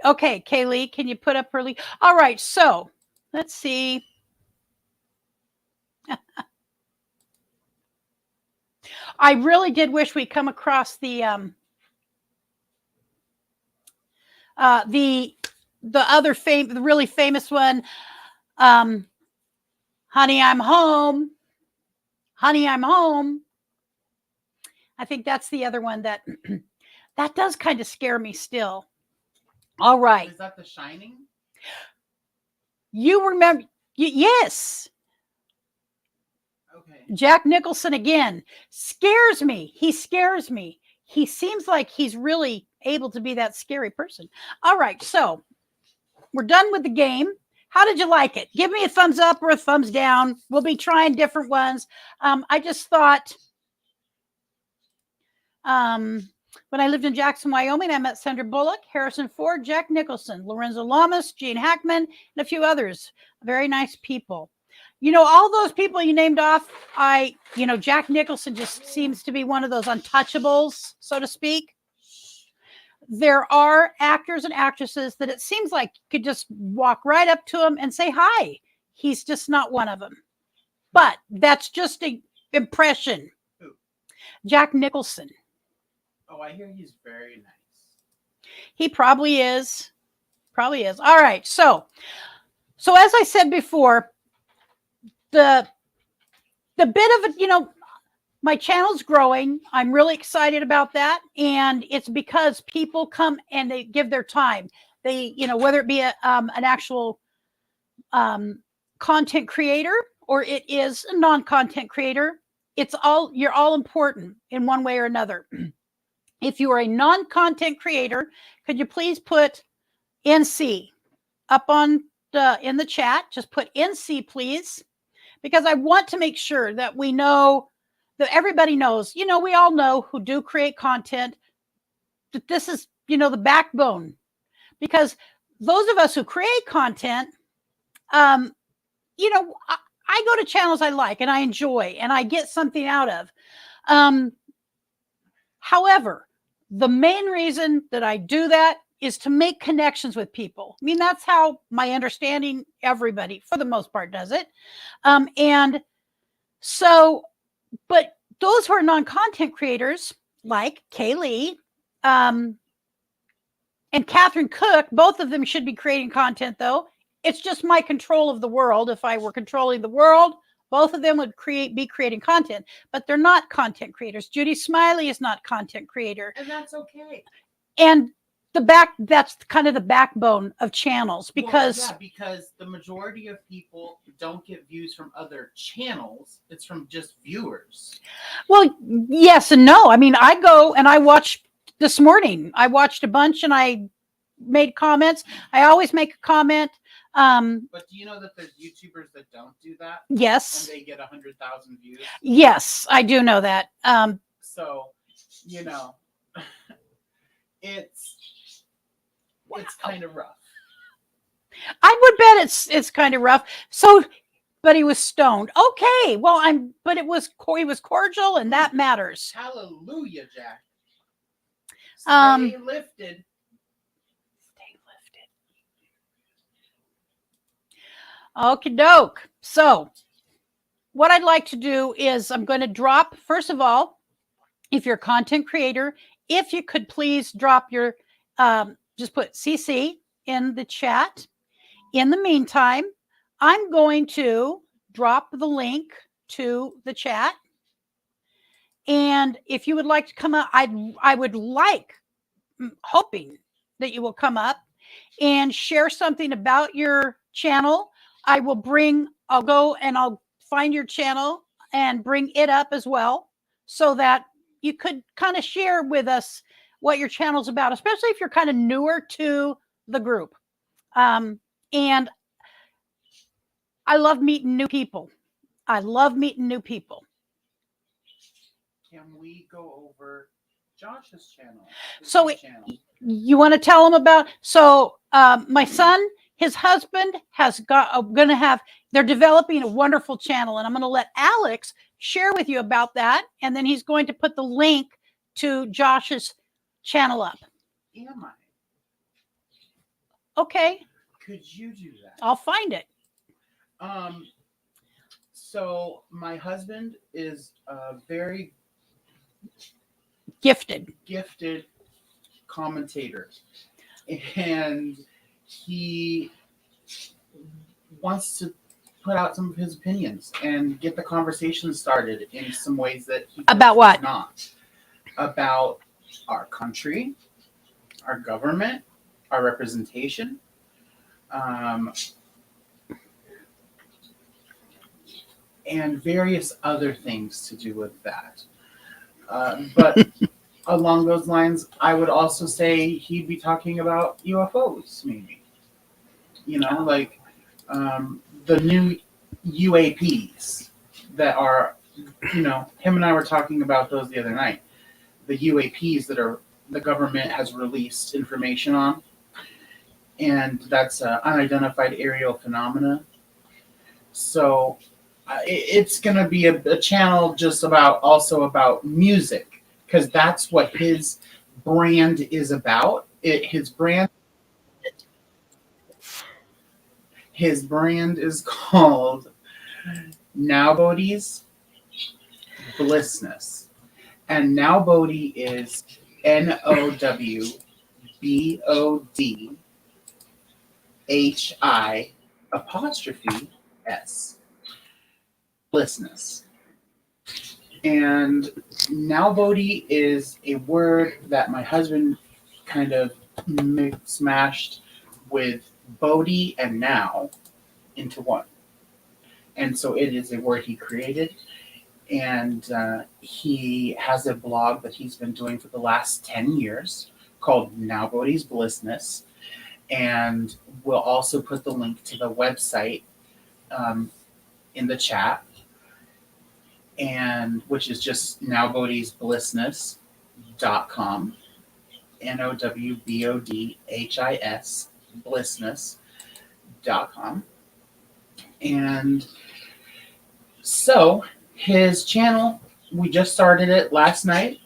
Okay, Kaylee, can you put up her link? All right, so let's see. I really did wish we'd come across the other the really famous one, Honey, I'm Home. Honey, I'm Home. I think that's the other one that that does kind of scare me still. All right. Is that The Shining? You remember? Yes. Okay. Jack Nicholson again scares me. He scares me. He seems like he's really able to be that scary person. All right, so we're done with the game. How did you like it? Give me a thumbs up or a thumbs down. We'll be trying different ones. I just thought when I lived in Jackson, Wyoming, I met Sandra Bullock, Harrison Ford, Jack Nicholson, Lorenzo Lamas, Gene Hackman, and a few others. Very nice people. You know, all those people you named off, Jack Nicholson just seems to be one of those untouchables, so to speak. There are actors and actresses that it seems like you could just walk right up to him and say hi. He's just not one of them. But that's just an impression. Who? Jack Nicholson. Oh, I hear he's very nice. He probably is. Probably is. All right. So as I said before, the bit of it, my channel's growing. I'm really excited about that. And it's because people come and they give their time. They, whether it be an actual content creator or it is a non-content creator, you're all important in one way or another. If you are a non-content creator, could you please put NC up in the chat? Just put NC, please, because I want to make sure that we know, that everybody knows, we all know who do create content, that this is, the backbone. Because those of us who create content, I go to channels I like and I enjoy and I get something out of. However, the main reason that I do that is to make connections with people. I mean, that's how my understanding, everybody, for the most part, does it. And so, but those who are non-content creators, like Kaylee and Catherine Cook, both of them should be creating content, though. It's just my control of the world. If I were controlling the world, both of them would be creating content, but they're not content creators. Judy Smiley is not content creator. And that's okay. And that's kind of the backbone of channels because because the majority of people don't get views from other channels. It's from just viewers. Well, yes and no. I mean, I go and I watch this morning. I watched a bunch and I made comments. I always make a comment. But do you know that there's YouTubers that don't do that? Yes. And they get 100,000 views? Yes, I do know that. So, it's kind of rough. I would bet it's kind of rough. So, but he was stoned. Okay, well, he was cordial, and that matters. Hallelujah, Jack. Stay lifted. Okie doke. So what I'd like to do is I'm going to drop, first of all, if you're a content creator, if you could please drop your, just put CC in the chat. In the meantime, I'm going to drop the link to the chat. And if you would like to come up, I would hoping that you will come up and share something about your channel. I'll go and I'll find your channel and bring it up as well so that you could kind of share with us what your channel's about, especially if you're kind of newer to the group. And I love meeting new people. I love meeting new people. Can we go over Josh's channel? So His channel. You want to tell them about? So my son, his husband has got going to have. They're developing a wonderful channel, and I'm going to let Alex share with you about that, and then he's going to put the link to Josh's channel up. Am I? Okay, Could you do that? I'll find it. So my husband is a very Gifted. commentator, and he wants to put out some of his opinions and get the conversation started in some ways that he About what? not about our country, our government, our representation, and various other things to do with that. But along those lines, I would also say he'd be talking about UFOs, maybe. You know, like the new UAPs that are, you know, him and I were talking about those the other night. The UAPs that the government has released information on, and that's unidentified aerial phenomena. So it's going to be a channel just also about music, because that's what his brand is about. His brand is called Now Bodhi's Blissness. And Now Bodhi is NOWBODHI''S. Blissness. And Now Bodhi is a word that my husband kind of smashed with Bodhi and now into one. And so it is a word he created. And he has a blog that he's been doing for the last 10 years called Now Bodhi's Blissness. And we'll also put the link to the website in the chat, and which is just nowbodhisblissness.com, NOWBODHIS blissness.com. And so his channel, we just started it last night.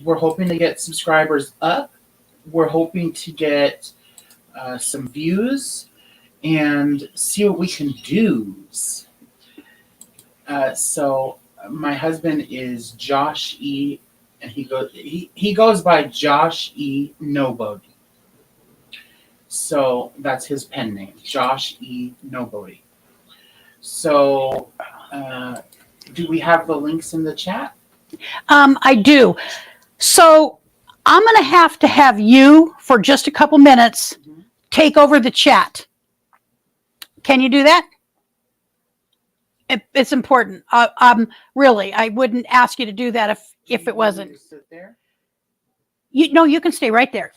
We're hoping to get subscribers up. We're hoping to get some views and see what we can do. So my husband is Josh E, and he goes by Josh E Nobody. So that's his pen name, Josh E Nobody. So do we have the links in the chat? I do. So I'm going to have you for just a couple minutes take over the chat. Can you do that? It's important. Really, I wouldn't ask you to do that if it wasn't. Sit there? You can stay right there.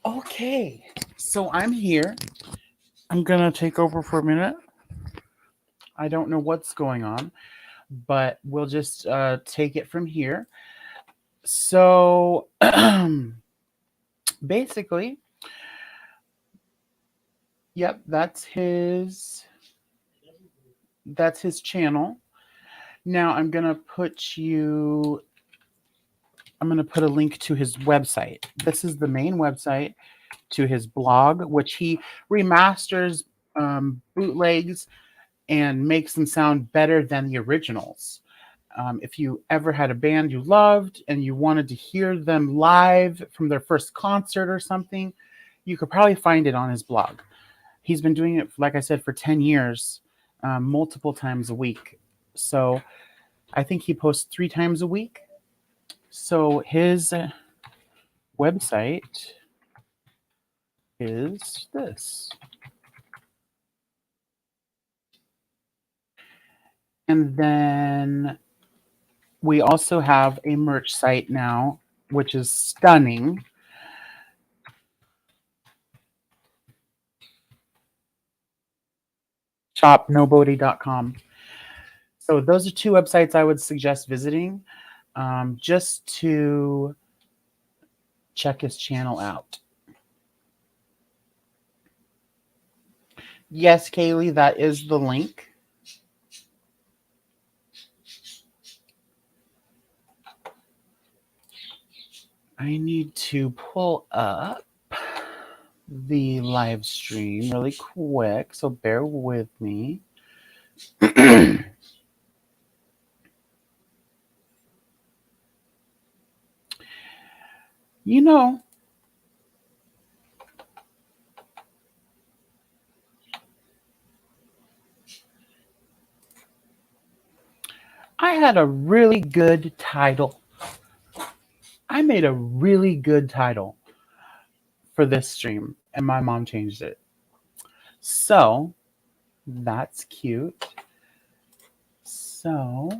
Okay, so I'm here. I'm gonna take over for a minute. I don't know what's going on, but we'll just take it from here. So basically, yep, that's his channel. Now I'm gonna put a link to his website. This is the main website to his blog, which he remasters bootlegs and makes them sound better than the originals. If you ever had a band you loved and you wanted to hear them live from their first concert or something, you could probably find it on his blog. he's been doing it, like I said, for 10 years, multiple times a week. So I think he posts 3 times a week. So his website is this. And then we also have a merch site now, which is stunning. shopnobody.com. So those are 2 websites I would suggest visiting, just to check his channel out. Yes, Kaylee, that is the link. I need to pull up the live stream really quick, so bear with me. You know, I had a really good title. I made a really good title for this stream, and my mom changed it. So, that's cute. So,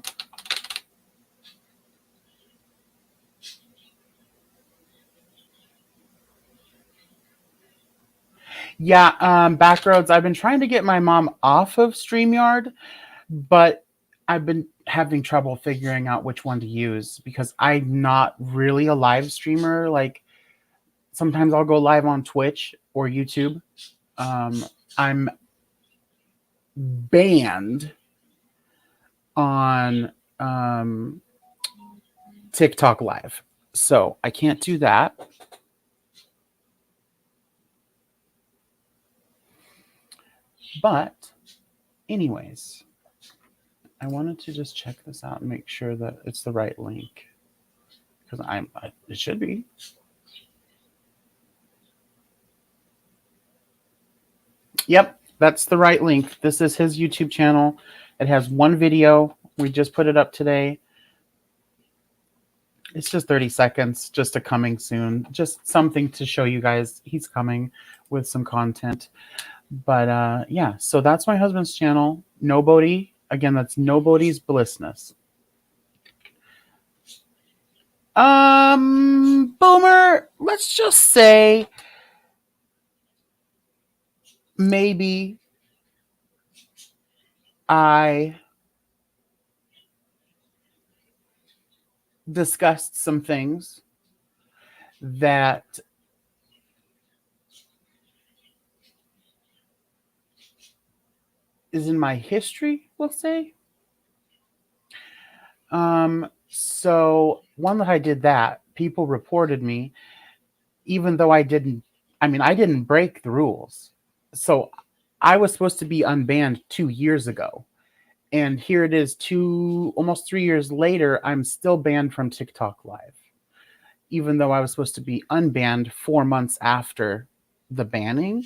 yeah, Backroads, I've been trying to get my mom off of StreamYard, but I've been having trouble figuring out which one to use because I'm not really a live streamer. Like, sometimes I'll go live on Twitch or YouTube. I'm banned on TikTok Live, so I can't do that. But anyways, I wanted to just check this out and make sure that it's the right link, because it should be. Yep, that's the right link. This is his YouTube channel. It has 1 video. We just put it up today. It's just 30 seconds, just a coming soon. Just something to show you guys he's coming with some content. But yeah, so that's my husband's channel. Nobody. Again, that's Nobody's Blissness. Boomer, let's just say maybe I discussed some things that is in my history, we'll say. So one that I did that, people reported me, even though I didn't break the rules. So I was supposed to be unbanned 2 years ago. And here it is, almost 3 years later, I'm still banned from TikTok Live, even though I was supposed to be unbanned 4 months after the banning.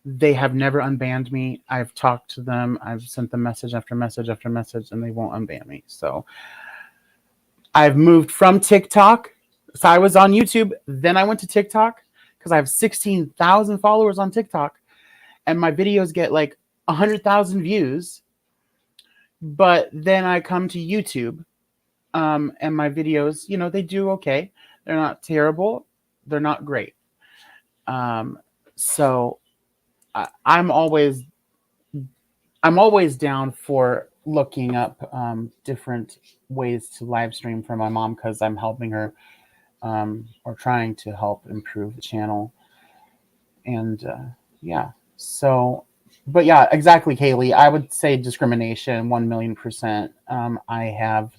They have never unbanned me. I've talked to them. I've sent them message after message after message, and they won't unban me. So I've moved from TikTok. So I was on YouTube, then I went to TikTok because I have 16,000 followers on TikTok, and my videos get like 100,000 views. But then I come to YouTube, and my videos, they do okay. They're not terrible. They're not great. So I'm always down for looking up different ways to live stream for my mom, because I'm helping her or trying to help improve the channel. And yeah, so, but yeah, exactly, Kaylee. I would say discrimination, 1,000,000%. I have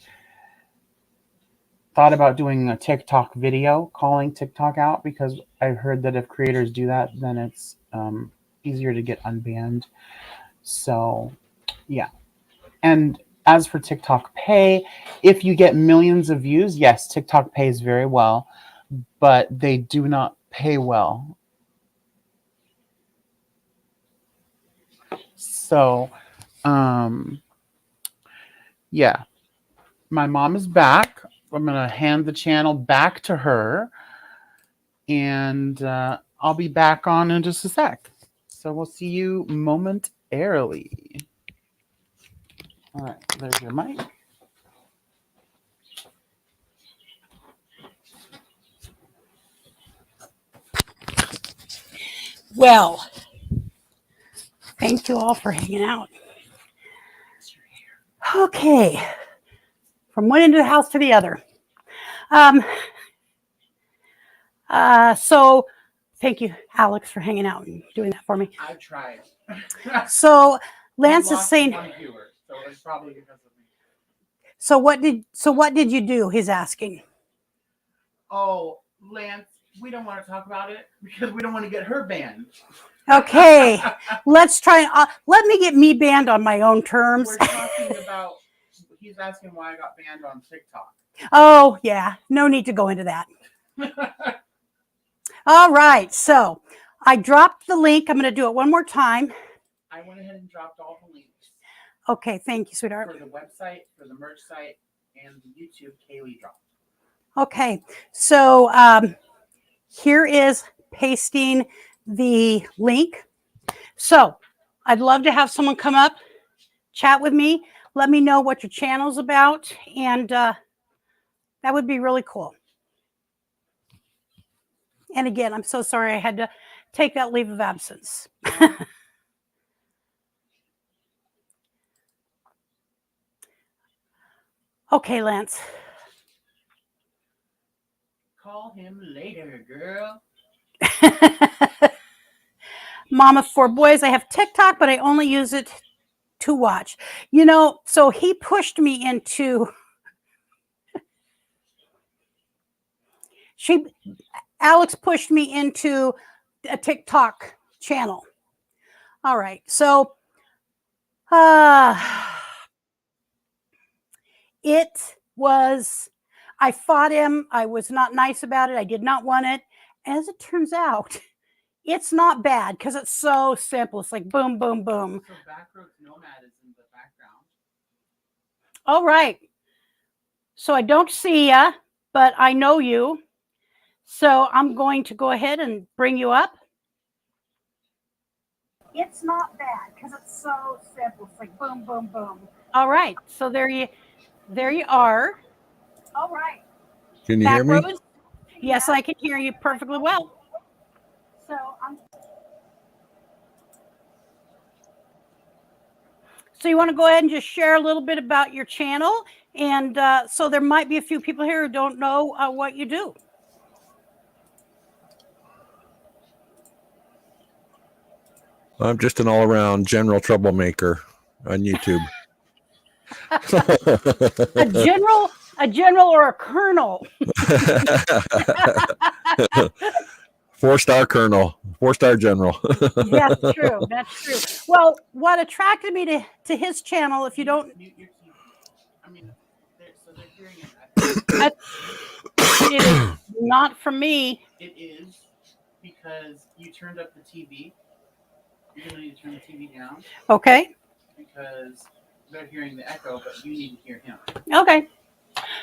thought about doing a TikTok video calling TikTok out, because I've heard that if creators do that, then it's easier to get unbanned. So yeah. And as for TikTok Pay, if you get millions of views, yes, TikTok pays very well, but they do not pay well So, yeah, my mom is back. I'm gonna hand the channel back to her, and I'll be back on in just a sec. So we'll see you momentarily. All right, there's your mic. Well, thank you all for hanging out. Okay, from one end of the house to the other. So thank you, Alex, for hanging out and doing that for me. I tried. So Lance We is lost saying, one viewer, so it's probably because of me. so what did you do? He's asking. Oh, Lance, we don't want to talk about it because we don't want to get her banned. Okay, let's try. Let me get me banned on my own terms. We're talking about. He's asking why I got banned on TikTok. Oh yeah, no need to go into that. All right, so I dropped the link. I'm going to do it one more time. I went ahead and dropped all the links Okay, thank you, sweetheart. for the website, for the merch site, and the YouTube Kaylee dropped. Okay, so here is pasting the link. So I'd love to have someone come up, chat with me, let me know what your channel's about, and that would be really cool. And again, I'm so sorry I had to take that leave of absence. Okay, Lance. Call him later, girl. Mom of 4 boys. I have TikTok, but I only use it to watch. You know, so he pushed me into. Alex pushed me into a TikTok channel. All right, so it was. I fought him. I was not nice about it. I did not want it. As it turns out, it's not bad because it's so simple. It's like boom, boom, boom. So Backroads Nomad is in the background. All right. So I don't see ya, but I know you. So I'm going to go ahead and bring you up. It's not bad because it's so simple. It's like boom, boom, boom. All right. So there you are. All right. Can you hear me? Backroads? Yes, I can hear you perfectly well. So you want to go ahead and just share a little bit about your channel, and so there might be a few people here who don't know what you do. I'm just an all-around general troublemaker on YouTube. a general or a colonel. 4-star colonel, 4-star general. That's true. That's true. Well, what attracted me to his channel, if you don't, I mean, so they're hearing it. It is not from me. It is because you turned up the TV. You're gonna need to turn the TV down. Okay. Because they're hearing the echo, but you need to hear him. Okay.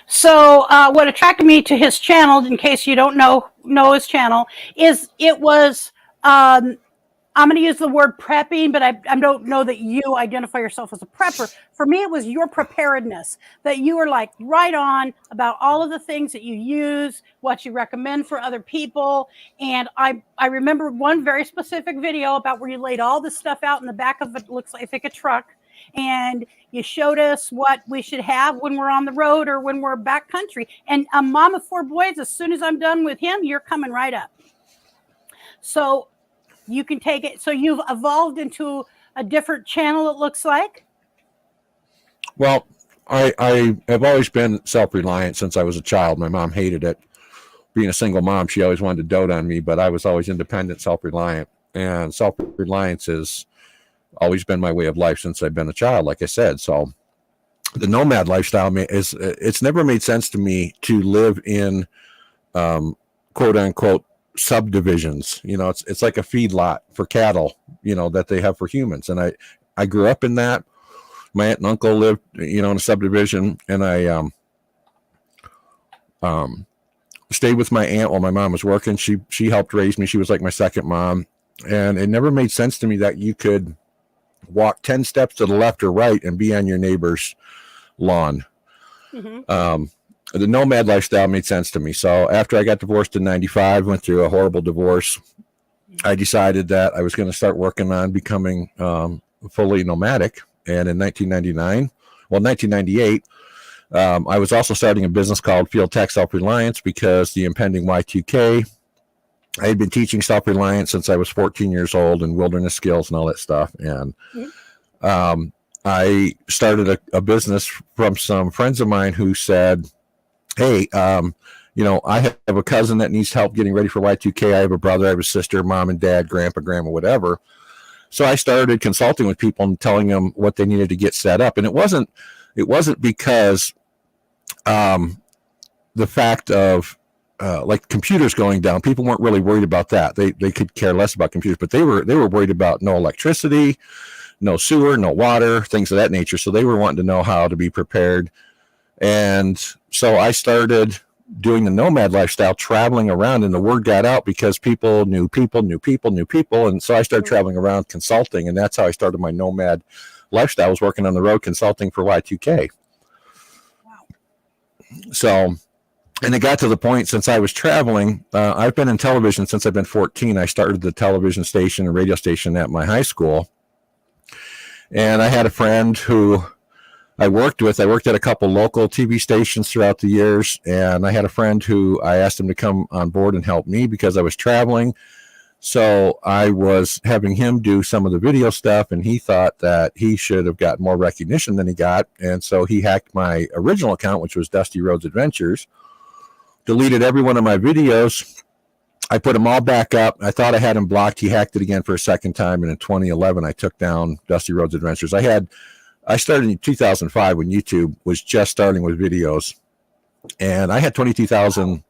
So what attracted me to his channel, in case you don't know his channel, is it was, I'm going to use the word prepping, but I don't know that you identify yourself as a prepper. For me, it was your preparedness, that you were like right on about all of the things that you use, what you recommend for other people. And I remember one very specific video about where you laid all this stuff out in the back of it, looks like a truck. And you showed us what we should have when we're on the road or when we're backcountry. And a mom of 4 boys, as soon as I'm done with him, you're coming right up. So you can take it. So you've evolved into a different channel, it looks like. Well, I have always been self-reliant since I was a child. My mom hated it. Being a single mom, she always wanted to dote on me, but I was always independent, self-reliant. And self-reliance has always been my way of life since I've been a child, like I said. So the nomad lifestyle it's never made sense to me to live in quote unquote subdivisions. You know, it's like a feedlot for cattle, you know, that they have for humans. And I grew up in that. My aunt and uncle lived, in a subdivision, and I stayed with my aunt while my mom was working. She helped raise me. She was like my second mom, and it never made sense to me that you could walk 10 steps to the left or right and be on your neighbor's lawn. Mm-hmm. The nomad lifestyle made sense to me. So after I got divorced in 95, went through a horrible divorce, I decided that I was going to start working on becoming fully nomadic. And in 1998, I was also starting a business called Field Tech Self-Reliance because the impending Y2K, I had been teaching self-reliance since I was 14 years old and wilderness skills and all that stuff. And I started a business from some friends of mine who said, hey, I have a cousin that needs help getting ready for Y2K. I have a brother, I have a sister, mom and dad, grandpa, grandma, whatever. So I started consulting with people and telling them what they needed to get set up. And it wasn't because the fact of like computers going down, people weren't really worried about that. They could care less about computers, but they were worried about no electricity, no sewer, no water, things of that nature. So they were wanting to know how to be prepared. And so I started doing the nomad lifestyle, traveling around, and the word got out because people knew people. And so I started traveling around consulting, and that's how I started my nomad lifestyle, was working on the road consulting for Y2K. Wow. So, and it got to the point, since I was traveling, I've been in television since I've been 14. I started the television station and radio station at my high school. And I had a friend who I worked with. I worked at a couple local TV stations throughout the years. And I had a friend who I asked him to come on board and help me because I was traveling. So I was having him do some of the video stuff, and he thought that he should have gotten more recognition than he got. And so he hacked my original account, which was Dusty Rhodes Adventures, deleted every one of my videos. I put them all back up. I thought I had him blocked. He hacked it again for a second time. And in 2011, I took down Dusty Rhodes Adventures. I started in 2005 when YouTube was just starting with videos, and I had 22,000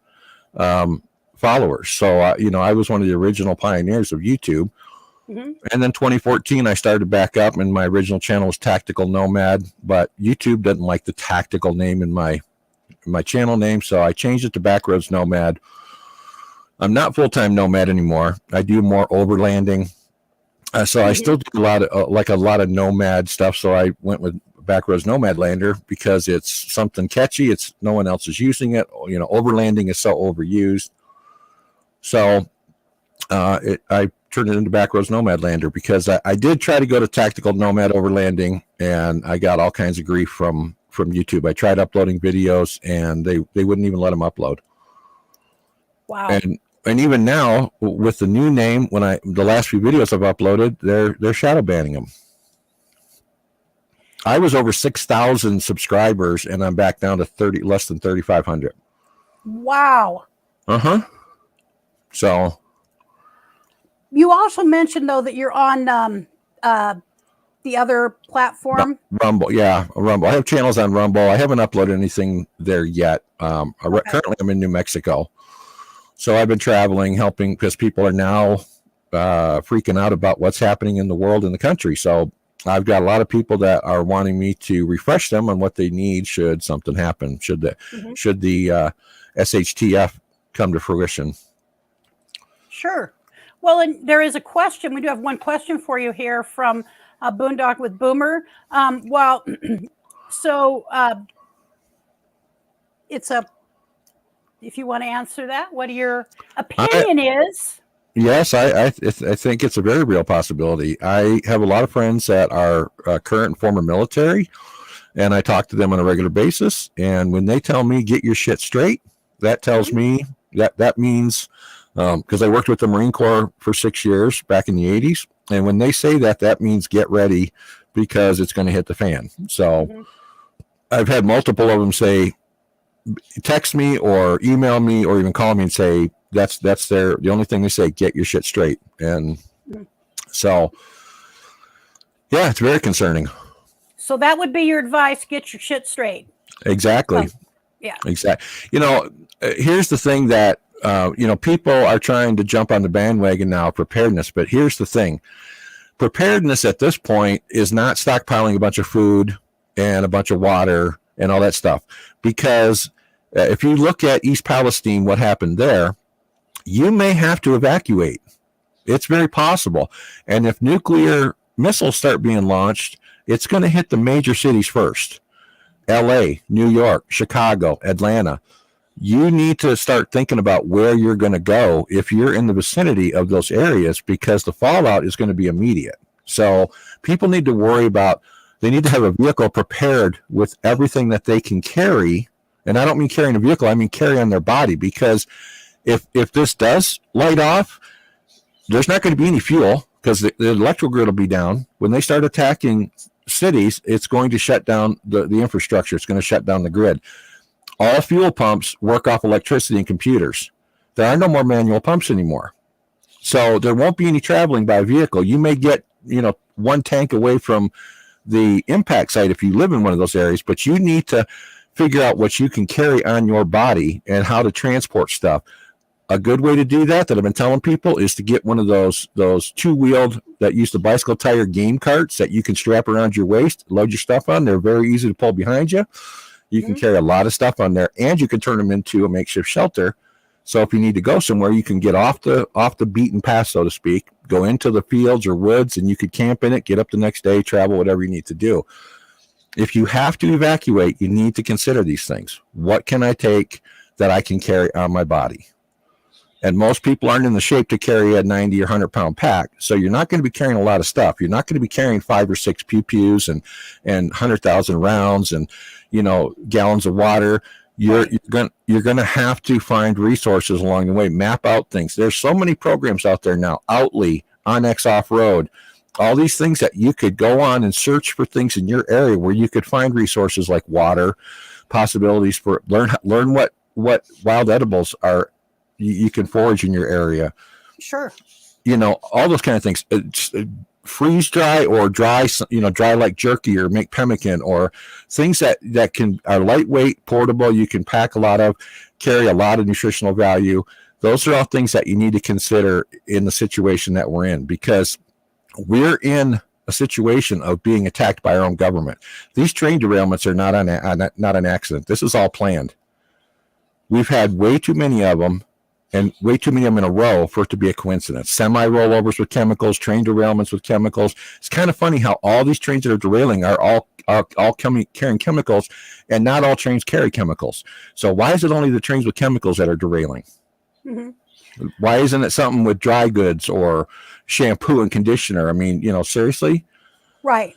followers. So, I was one of the original pioneers of YouTube. Mm-hmm. And then 2014, I started back up, and my original channel was Tactical Nomad, but YouTube didn't like the tactical name in my channel name. So I changed it to Backroads Nomad. I'm not full-time nomad anymore. I do more overlanding. So I still do a lot of nomad stuff. So I went with Backroads Nomadlander because it's something catchy. It's no one else is using it. Overlanding is so overused. So I turned it into Backroads Nomadlander because I did try to go to Tactical Nomad Overlanding, and I got all kinds of grief from YouTube. I tried uploading videos, and they wouldn't even let them upload. Wow. And even now, with the new name, the last few videos I've uploaded, they're shadow banning them. I was over 6,000 subscribers, and I'm back down to less than 3,500. Wow. So, you also mentioned though that you're on the other platform. Rumble, yeah, Rumble. I have channels on Rumble. I haven't uploaded anything there yet. Currently, I'm in New Mexico. So I've been traveling, helping, because people are now freaking out about what's happening in the world and the country. So I've got a lot of people that are wanting me to refresh them on what they need should something happen, should the SHTF come to fruition. Sure. Well, and there is a question. We do have one question for you here from Boondock with Boomer. If you want to answer that, what your opinion is? Yes, I think it's a very real possibility. I have a lot of friends that are current and former military, and I talk to them on a regular basis. And when they tell me get your shit straight, that tells me that means, because I worked with the Marine Corps for 6 years back in the 80s, and when they say that means get ready because it's going to hit the fan. So I've had multiple of them say, text me or email me or even call me and say that's the only thing they say, get your shit straight. And so it's very concerning. So that would be your advice, get your shit straight. Exactly. Yeah, exactly. Here's the thing that people are trying to jump on the bandwagon now of preparedness, but here's the thing. Preparedness at this point is not stockpiling a bunch of food and a bunch of water and all that stuff. Because if you look at East Palestine, what happened there, you may have to evacuate. It's very possible. And if nuclear missiles start being launched, it's going to hit the major cities first. LA, New York, Chicago, Atlanta. You need to start thinking about where you're going to go if you're in the vicinity of those areas, because the fallout is going to be immediate. So people need to worry about, they need to have a vehicle prepared with everything that they can carry. And I don't mean carrying a vehicle, I mean carry on their body, because if this does light off, there's not going to be any fuel because the electrical grid will be down. When they start attacking cities, it's going to shut down the infrastructure. It's going to shut down the grid. All fuel pumps work off electricity and computers. There are no more manual pumps anymore. So there won't be any traveling by vehicle. You may get, one tank away from the impact site if you live in one of those areas, but you need to figure out what you can carry on your body and how to transport stuff. A good way to do that I've been telling people is to get one of those two-wheeled that use the bicycle tire game carts that you can strap around your waist, load your stuff on. They're very easy to pull behind you. You can carry a lot of stuff on there, and you can turn them into a makeshift shelter. So if you need to go somewhere, you can get off the beaten path, so to speak, go into the fields or woods, and you could camp in it, get up the next day, travel, whatever you need to do. If you have to evacuate, you need to consider these things. What can I take that I can carry on my body? And most people aren't in the shape to carry a 90 or 100-pound pack. So you're not going to be carrying a lot of stuff. You're not going to be carrying 5 or 6 pew-pews and 100,000 rounds and, gallons of water. You're going to have to find resources along the way, map out things. There's so many programs out there now, Outly, OnX Off-Road, all these things that you could go on and search for things in your area where you could find resources like water, possibilities for learn what wild edibles are you can forage in your area. Sure. All those kind of things. Freeze dry or dry, dry like jerky, or make pemmican, or things that are lightweight, portable, you can pack a lot of, carry a lot of nutritional value. Those are all things that you need to consider in the situation that we're in, because we're in a situation of being attacked by our own government. These train derailments are not an accident. This is all planned. We've had way too many of them, and way too many of them in a row for it to be a coincidence. Semi-rollovers with chemicals, train derailments with chemicals. It's kind of funny how all these trains that are derailing are all carrying chemicals, and not all trains carry chemicals. So why is it only the trains with chemicals that are derailing? Mm-hmm. Why isn't it something with dry goods or shampoo and conditioner? I mean, seriously? Right.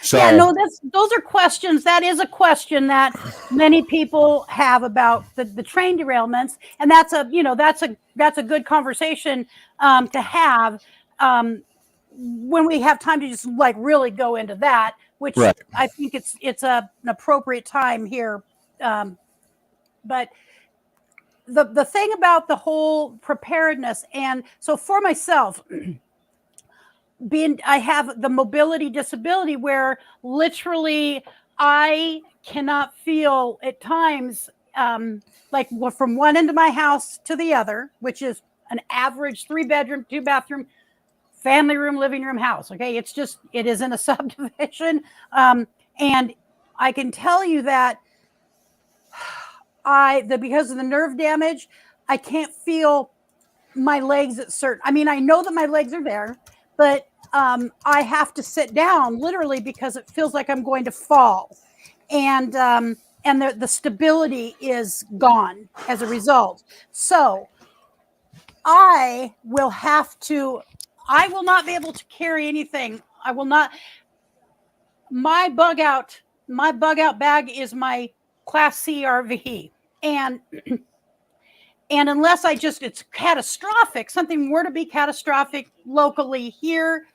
So, yeah, no, those are questions. That is a question that many people have about the train derailments, and that's a good conversation to have when we have time to just really go into that, which right. I think it's an appropriate time here. But the thing about the whole preparedness, and so for myself. I have the mobility disability where literally I cannot feel at times like from one end of my house to the other, which is an average 3-bedroom, 2-bathroom, family room, living room house. Okay. It isn't a subdivision. And I can tell you that because of the nerve damage, I can't feel my legs at certain, I know that my legs are there, but I have to sit down literally because it feels like I'm going to fall, and the stability is gone as a result. So I will not be able to carry anything. I will not. My bug out bag is my Class C RV, and unless it's catastrophic, something were to be catastrophic locally here,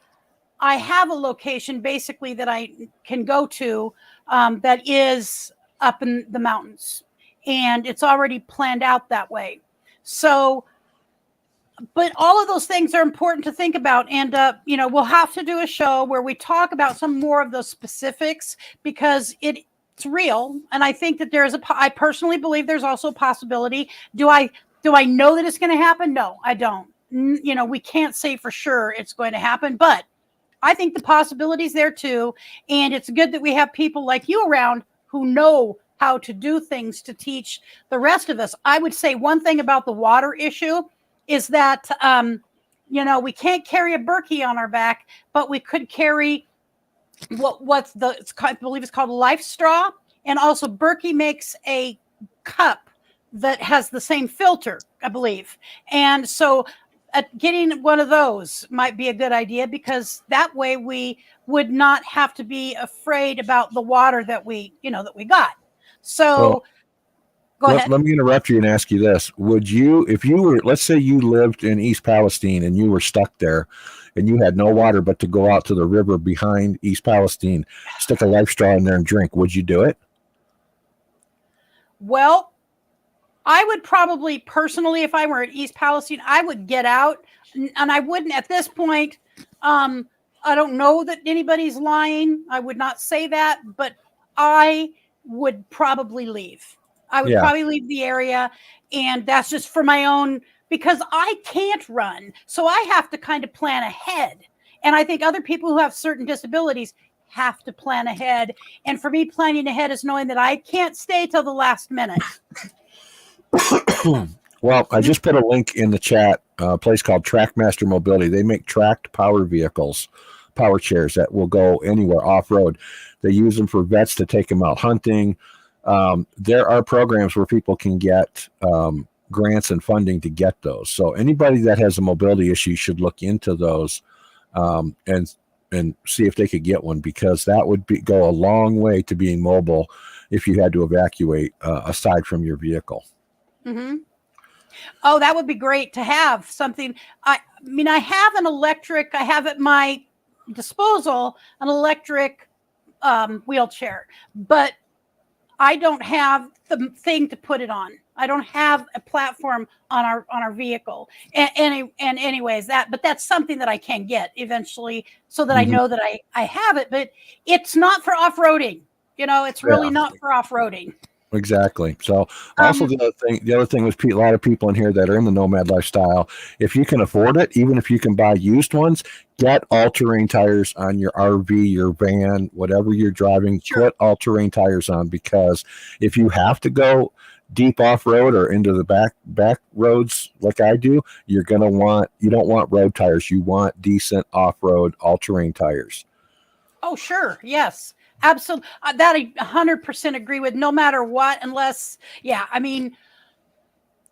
I have a location basically that I can go to that is up in the mountains, and it's already planned out that way. So, but all of those things are important to think about. And, we'll have to do a show where we talk about some more of those specifics, because it's real. And I think that I personally believe there's also a possibility. Do I know that it's going to happen? No, I don't. We can't say for sure it's going to happen, but I think the possibilities there too. And it's good that we have people like you around who know how to do things to teach the rest of us. I would say one thing about the water issue is that, we can't carry a Berkey on our back, but we could carry I believe it's called Life Straw. And also Berkey makes a cup that has the same filter, I believe. And so getting one of those might be a good idea, because that way we would not have to be afraid about the water that we got. So Well, go ahead. let me interrupt you and ask you this. Would you, if you were, let's say you lived in East Palestine and you were stuck there and you had no water but to go out to the river behind East Palestine, stick a life straw in there and drink, would you do it? Well, I would probably personally, if I were at East Palestine, I would get out, and I wouldn't at this point. I don't know that anybody's lying. I would not say that, but I would probably leave. I would probably leave the area, and that's just for my own, because I can't run. So I have to kind of plan ahead. And I think other people who have certain disabilities have to plan ahead. And for me, planning ahead is knowing that I can't stay till the last minute. Well, I just put a link in the chat, a place called Trackmaster Mobility. They make tracked power vehicles, power chairs that will go anywhere off-road. They use them for vets to take them out hunting. There are programs where people can get grants and funding to get those. So anybody that has a mobility issue should look into those and see if they could get one, because that would go a long way to being mobile if you had to evacuate aside from your vehicle. Mm-hmm. Oh, that would be great to have something. I have an electric, I have at my disposal an electric wheelchair, but I don't have the thing to put it on. I don't have a platform on our vehicle. But that's something that I can get eventually, so that I know that I have it, but it's not for off-roading. It's really not for off-roading. Exactly. So also the other thing was, a lot of people in here that are in the nomad lifestyle, if you can afford it, even if you can buy used ones, get all-terrain tires on your RV, your van, whatever you're driving. Sure. Put all-terrain tires on, because if you have to go deep off-road or into the back roads like I do, you don't want road tires. You want decent off-road all-terrain tires. Oh, sure. Yes. Absolutely. That I 100% agree with, no matter what, unless, in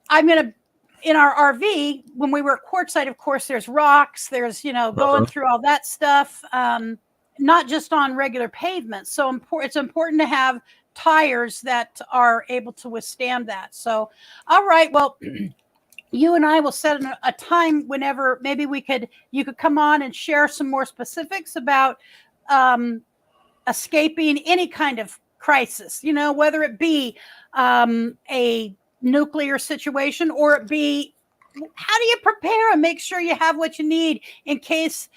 our RV, when we were at Quartzsite, of course, there's rocks, there's, going through all that stuff, not just on regular pavement. So it's important to have tires that are able to withstand that. So, all right. Well, you and I will set a time whenever maybe you could come on and share some more specifics about, escaping any kind of crisis, whether it be a nuclear situation, or it be, how do you prepare and make sure you have what you need in case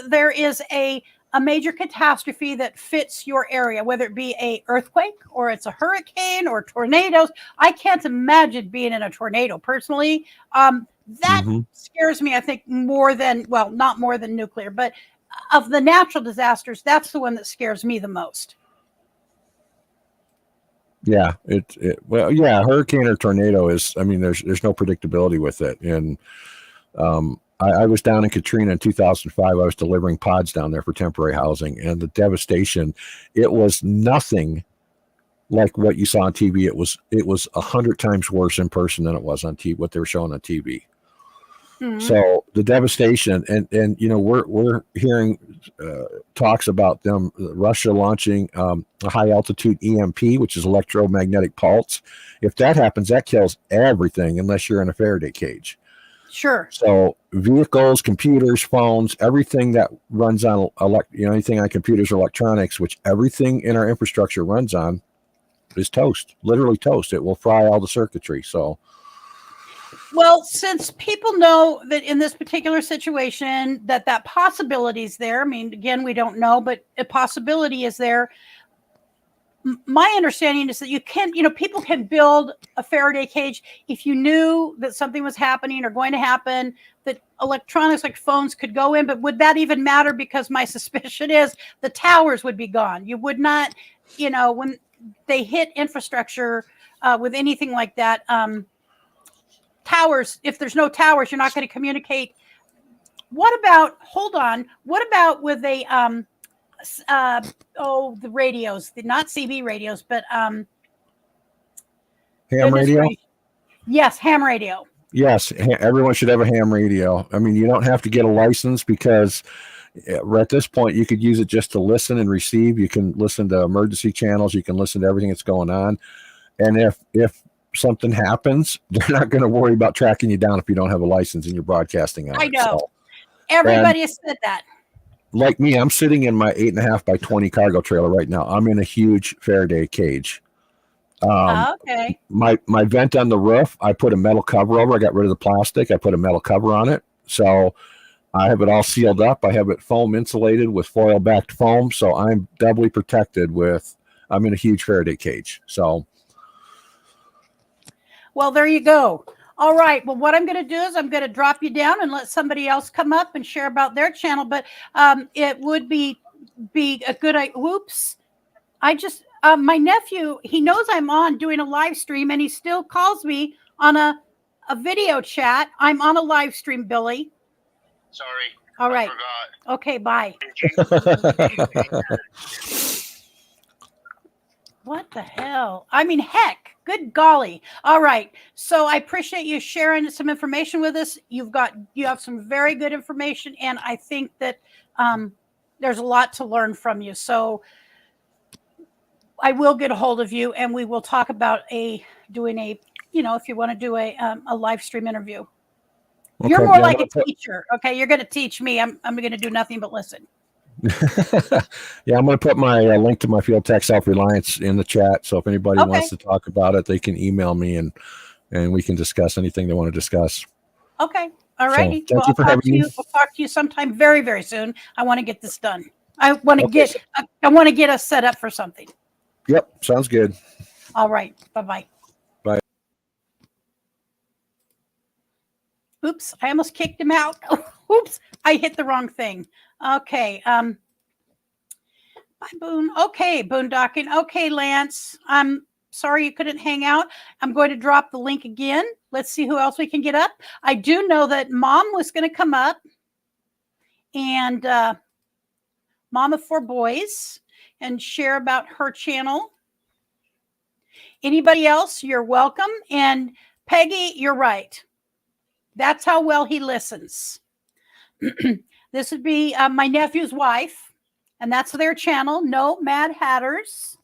there is a major catastrophe that fits your area, whether it be a earthquake or it's a hurricane or tornadoes. I can't imagine being in a tornado personally. That scares me, I think, not more than nuclear, but of the natural disasters, that's the one that scares me the most. Yeah, hurricane or tornado is, there's no predictability with it. And I was down in Katrina in 2005. I was delivering pods down there for temporary housing, and the devastation, it was nothing like what you saw on TV. It was 100 times worse in person than it was on TV, what they were showing on TV. So the devastation, and we're hearing talks about Russia launching a high altitude EMP, which is electromagnetic pulse. If that happens, that kills everything unless you're in a Faraday cage. Sure. So vehicles, computers, phones, everything that runs on anything on computers or electronics, which everything in our infrastructure runs on, is toast. Literally toast. It will fry all the circuitry. So. Well, since people know that in this particular situation that possibility is there, again, we don't know, but a possibility is there. my understanding is that you can, people can build a Faraday cage if you knew that something was happening or going to happen, that electronics like phones could go in. But would that even matter? Because my suspicion is the towers would be gone. You would not, when they hit infrastructure with anything like that, towers, if there's no towers, you're not going to communicate. What about with a, the radios, not CB radios, but ham radio. Yes, ham radio. Yes, everyone should have a ham radio. I mean, you don't have to get a license because at this point you could use it just to listen and receive. You can listen to emergency channels. You can listen to everything that's going on. And if something happens, they're not going to worry about tracking you down if you don't have a license and you're broadcasting on it. I know. So, everybody has said that. Like me, I'm sitting in my 8.5 by 20 cargo trailer right now. I'm in a huge Faraday cage. Okay. My vent on the roof, I put a metal cover over. I got rid of the plastic. I put a metal cover on it. So I have it all sealed up. I have it foam insulated with foil backed foam. So I'm doubly protected I'm in a huge Faraday cage. So. Well, there you go. All right. Well, what I'm going to do is I'm going to drop you down and let somebody else come up and share about their channel. But it would be a good. Whoops! My nephew, he knows I'm on doing a live stream, and he still calls me on a video chat. I'm on a live stream, Billy. Sorry. All right. I forgot. Okay. Bye. What the hell? I mean, heck. Good golly. All right. So I appreciate you sharing some information with us. You have some very good information, and I think that there's a lot to learn from you. So I will get a hold of you, and we will talk about doing a, if you want to do a live stream interview. Okay, you're more like a teacher. Okay. You're going to teach me. I'm going to do nothing but listen. Yeah, I'm going to put my link to my Field Tech Self-Reliance in the chat. So if anybody wants to talk about it, they can email me and we can discuss anything they want to discuss. Okay. All righty. So, thank you for having me. We'll talk to you sometime very, very soon. I want to get this done. I want to get us set up for something. Yep. Sounds good. All right. Bye-bye. Bye. Oops. I almost kicked him out. Oops. I hit the wrong thing. Okay. Bye, Boone. Okay, boondocking. Okay, Lance. I'm sorry you couldn't hang out. I'm going to drop the link again. Let's see who else we can get up. I do know that Mom was going to come up, and Mom of 4 boys, and share about her channel. Anybody else, you're welcome. And Peggy, you're right. That's how well he listens. This would be my nephew's wife, and that's their channel, No Mad Hatters.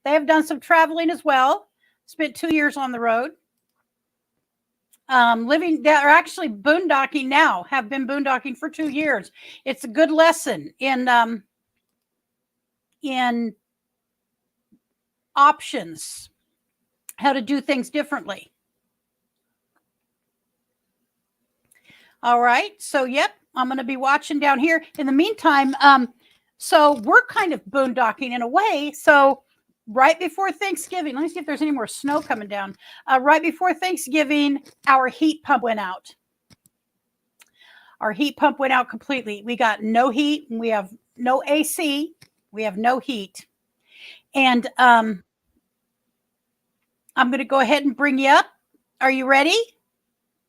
They have done some traveling as well. Spent 2 years on the road. They're actually boondocking now, have been boondocking for 2 years. It's a good lesson in options, how to do things differently. All right. So, yep, I'm going to be watching down here. In the meantime, so we're kind of boondocking in a way. So right before Thanksgiving, let me see if there's any more snow coming down. Right before Thanksgiving, our heat pump went out. Our heat pump went out completely. We got no heat. We have no AC. We have no heat. And I'm going to go ahead and bring you up. Are you ready?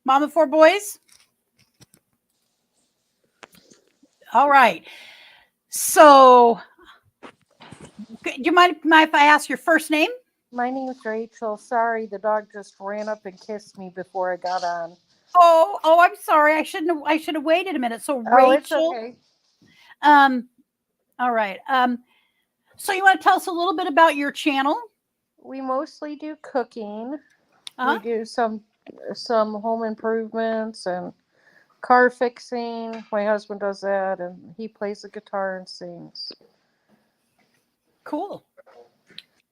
Mom of 4 boys? All right. So, do you mind if I ask your first name? My name is Rachel. Sorry, the dog just ran up and kissed me before I got on. Oh, I'm sorry. I should have waited a minute. So, Rachel. Oh, it's okay. All right. So you want to tell us a little bit about your channel? We mostly do cooking. Uh-huh. We do some home improvements and car fixing. My husband does that, and he plays the guitar and sings. Cool.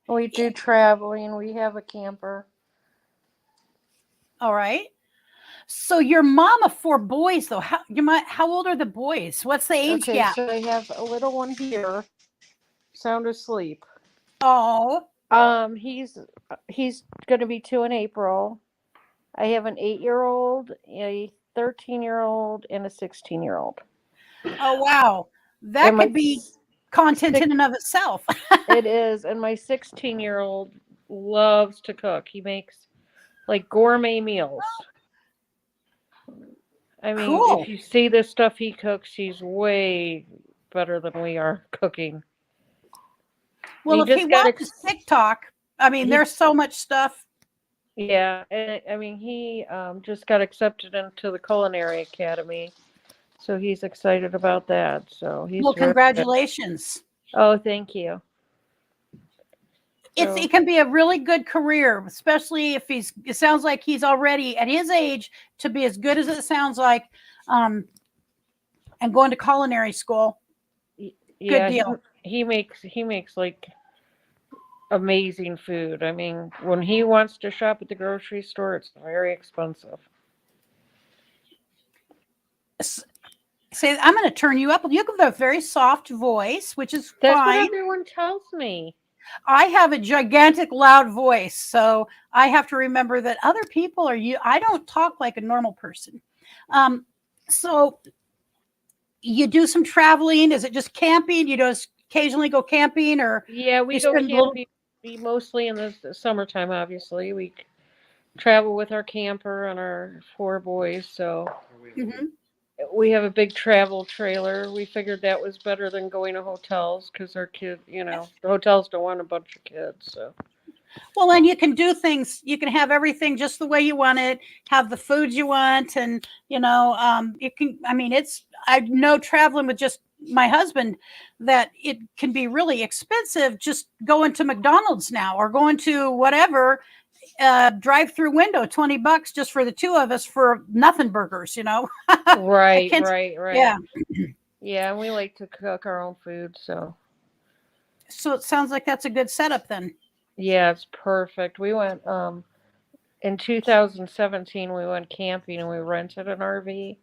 We do traveling. We have a camper. All right. So you're mom of 4 boys, though. How old are the boys? What's the age gap? So I have a little one here, sound asleep. Oh, He's going to be 2 in April. I have an 8-year-old, a 13-year-old, and a 16-year-old. oh wow. That And my could be content six, in and of itself. it is, and my 16-year-old loves to cook. He makes like gourmet meals. I mean, if Cool. you see the stuff he cooks, he's way better than we are cooking. Well, He if he just got watches TikTok, I mean, he there's so much stuff. yeah, and I mean he just got accepted into the culinary academy, so he's excited about that. So he's Well, very good. congratulations. Oh, thank you. It So can be a really good career, especially if it sounds like he's already at his age to be as good as it sounds like, um, and going to culinary school. Good yeah, deal. he makes like amazing food. I mean, when he wants to shop at the grocery store, it's very expensive. Say, I'm going to turn you up. You have a very soft voice, which is That's what fine. everyone tells me. I have a gigantic, loud voice, so I have to remember that other people are you. I don't talk like a normal person. So you do some traveling. Is it just camping? You just occasionally go camping, or Yeah, we you go spend a little? camping mostly in the summertime. Obviously, we travel with our camper and our 4 boys. So Mhm. we have a big travel trailer. We figured that was better than going to hotels because our kid, the hotels don't want a bunch of kids. So Well, then you can do things. You can have everything just the way you want it. Have the food you want, and it can. I mean, I know traveling with just my husband that it can be really expensive. Just going to McDonald's now or going to whatever drive-through window, $20 just for the two of us for nothing burgers. I right, can't. right, right. Yeah. Yeah, and we like to cook our own food. So So it sounds like that's a good setup then. yeah, it's perfect. We went in 2017. We went camping and we rented an RV.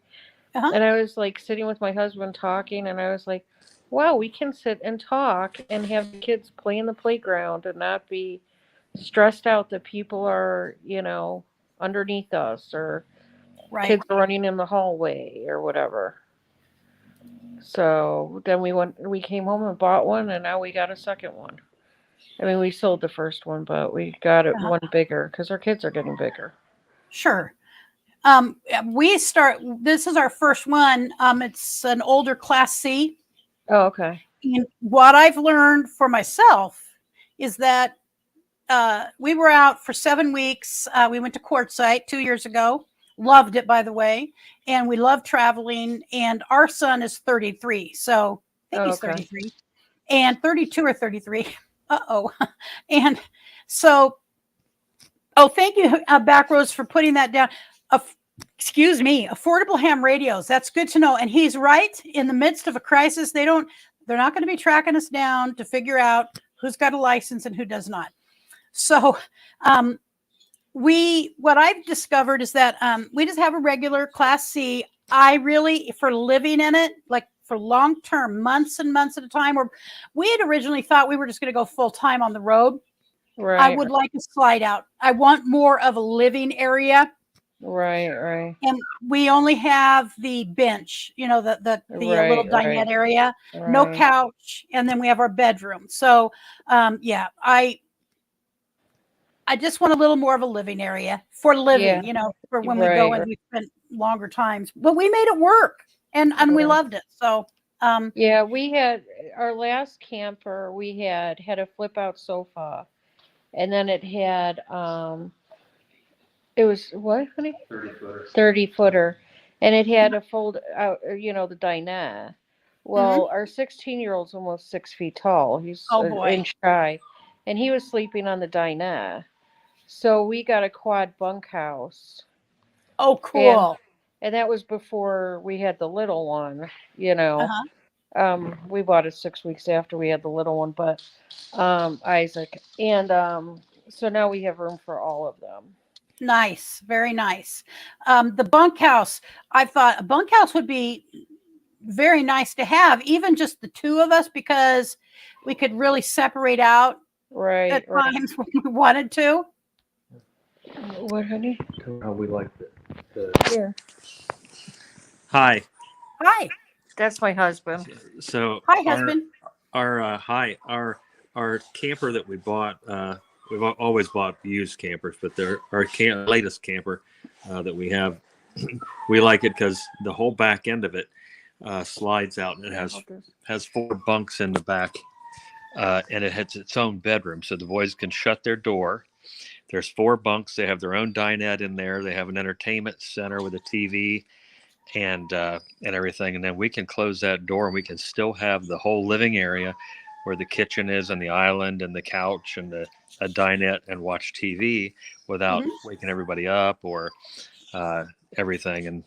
Uh-huh. And I was like sitting with my husband talking, and I was like, wow, we can sit and talk and have the kids play in the playground and not be stressed out that people are, underneath us or Right. kids are running in the hallway or whatever. So then we came home and bought one, and now we got a second one. I mean, we sold the first one, but we got it Uh-huh. one bigger because our kids are getting bigger. Sure. This is our first one. It's an older Class C. Oh, okay. And what I've learned for myself is that we were out for 7 weeks. We went to Quartzsite 2 years ago. Loved it, by the way. And we love traveling. And our son is 33. So I think Oh, he's okay. 33 and 32 or 33. Uh-oh. And so, thank you, Backrose, for putting that down. Excuse me, affordable ham radios. That's good to know. And he's right. In the midst of a crisis, they're not going to be tracking us down to figure out who's got a license and who does not. So, what I've discovered is that we just have a regular Class C. I really, for living in it, like for long term, months and months at a time, or we had originally thought we were just going to go full time on the road. Right. I would like to slide out. I want more of a living area. Right, right. And we only have the bench, the little dinette area, no Right. couch, and then we have our bedroom. So, yeah, I just want a little more of a living area for living, Yeah. for when we go and Right. we spend longer times. But we made it work, and we Right. loved it. So, Yeah, we had our last camper. We had a flip out sofa, and then it had it was what, honey? 30 footer, and it had a fold out. The dinette. Well, our 16-year-old's almost 6 feet tall. He's oh an boy, inch high, and he was sleeping on the dinette. So we got a quad bunkhouse. oh And cool. that was before we had the little one, Uh-huh. We bought it 6 weeks after we had the little one, but Isaac. And so now we have room for all of them. Nice, very nice. The bunkhouse, I thought a bunkhouse would be very nice to have, even just the two of us, because we could really separate out Right, at right. times when we wanted to. What, honey? How we like the Yeah. hi. Hi. That's my husband. So Hi, husband. our camper that we bought. We've always bought used campers, but our latest camper that we have, we like it because the whole back end of it slides out, and it has 4 bunks in the back, and it has its own bedroom, so the boys can shut their door. There's 4 bunks. They have their own dinette in there. They have an entertainment center with a TV and everything. And then we can close that door, and we can still have the whole living area where the kitchen is, and the island and the couch and a dinette, and watch TV without waking everybody up or everything.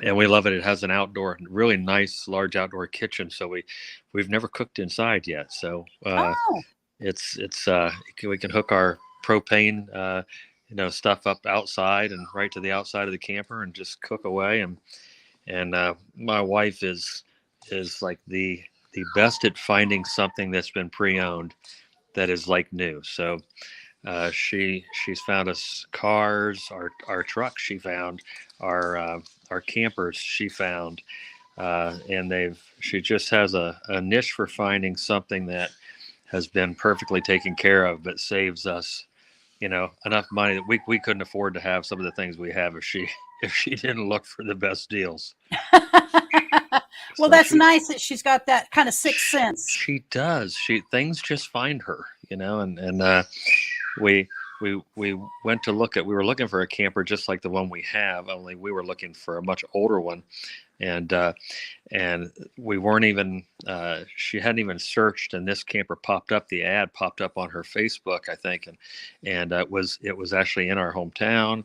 And we love it. It has an outdoor, really nice, large outdoor kitchen. So we've never cooked inside yet. So it's we can hook our propane stuff up outside and right to the outside of the camper and just cook away. And my wife is like the best at finding something that's been pre-owned that is like new. So she's found us cars, our trucks she found, our campers she found, and she just has a niche for finding something that has been perfectly taken care of, but saves us, enough money that we couldn't afford to have some of the things we have if she didn't look for the best deals. Well, that's nice that she's got that kind of sixth sense. She does. Things just find her, and we went to we were looking for a camper just like the one we have, only we were looking for a much older one. And we weren't even, she hadn't even searched, and this camper popped up. The ad popped up on her Facebook, I think. And it was actually in our hometown,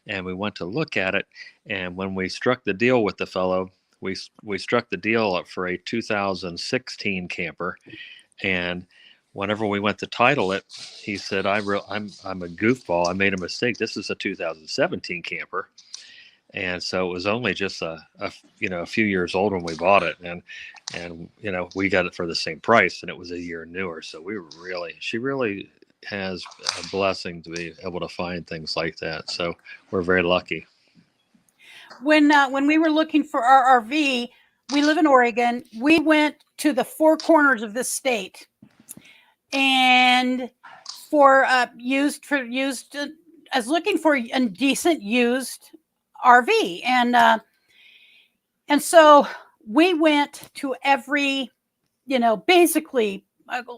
and we went to look at it. And when we struck the deal with the fellow, we struck the deal up for a 2016 camper. And whenever we went to title it, he said, I'm a goofball. I made a mistake. This is a 2017 camper. And so it was only just a few years old when we bought it, and we got it for the same price, and it was a year newer. So she really has a blessing to be able to find things like that. So we're very lucky. When we were looking for our RV, we live in Oregon. We went to the 4 corners of this state, and for used as looking for a decent used RV, and so we went to every, basically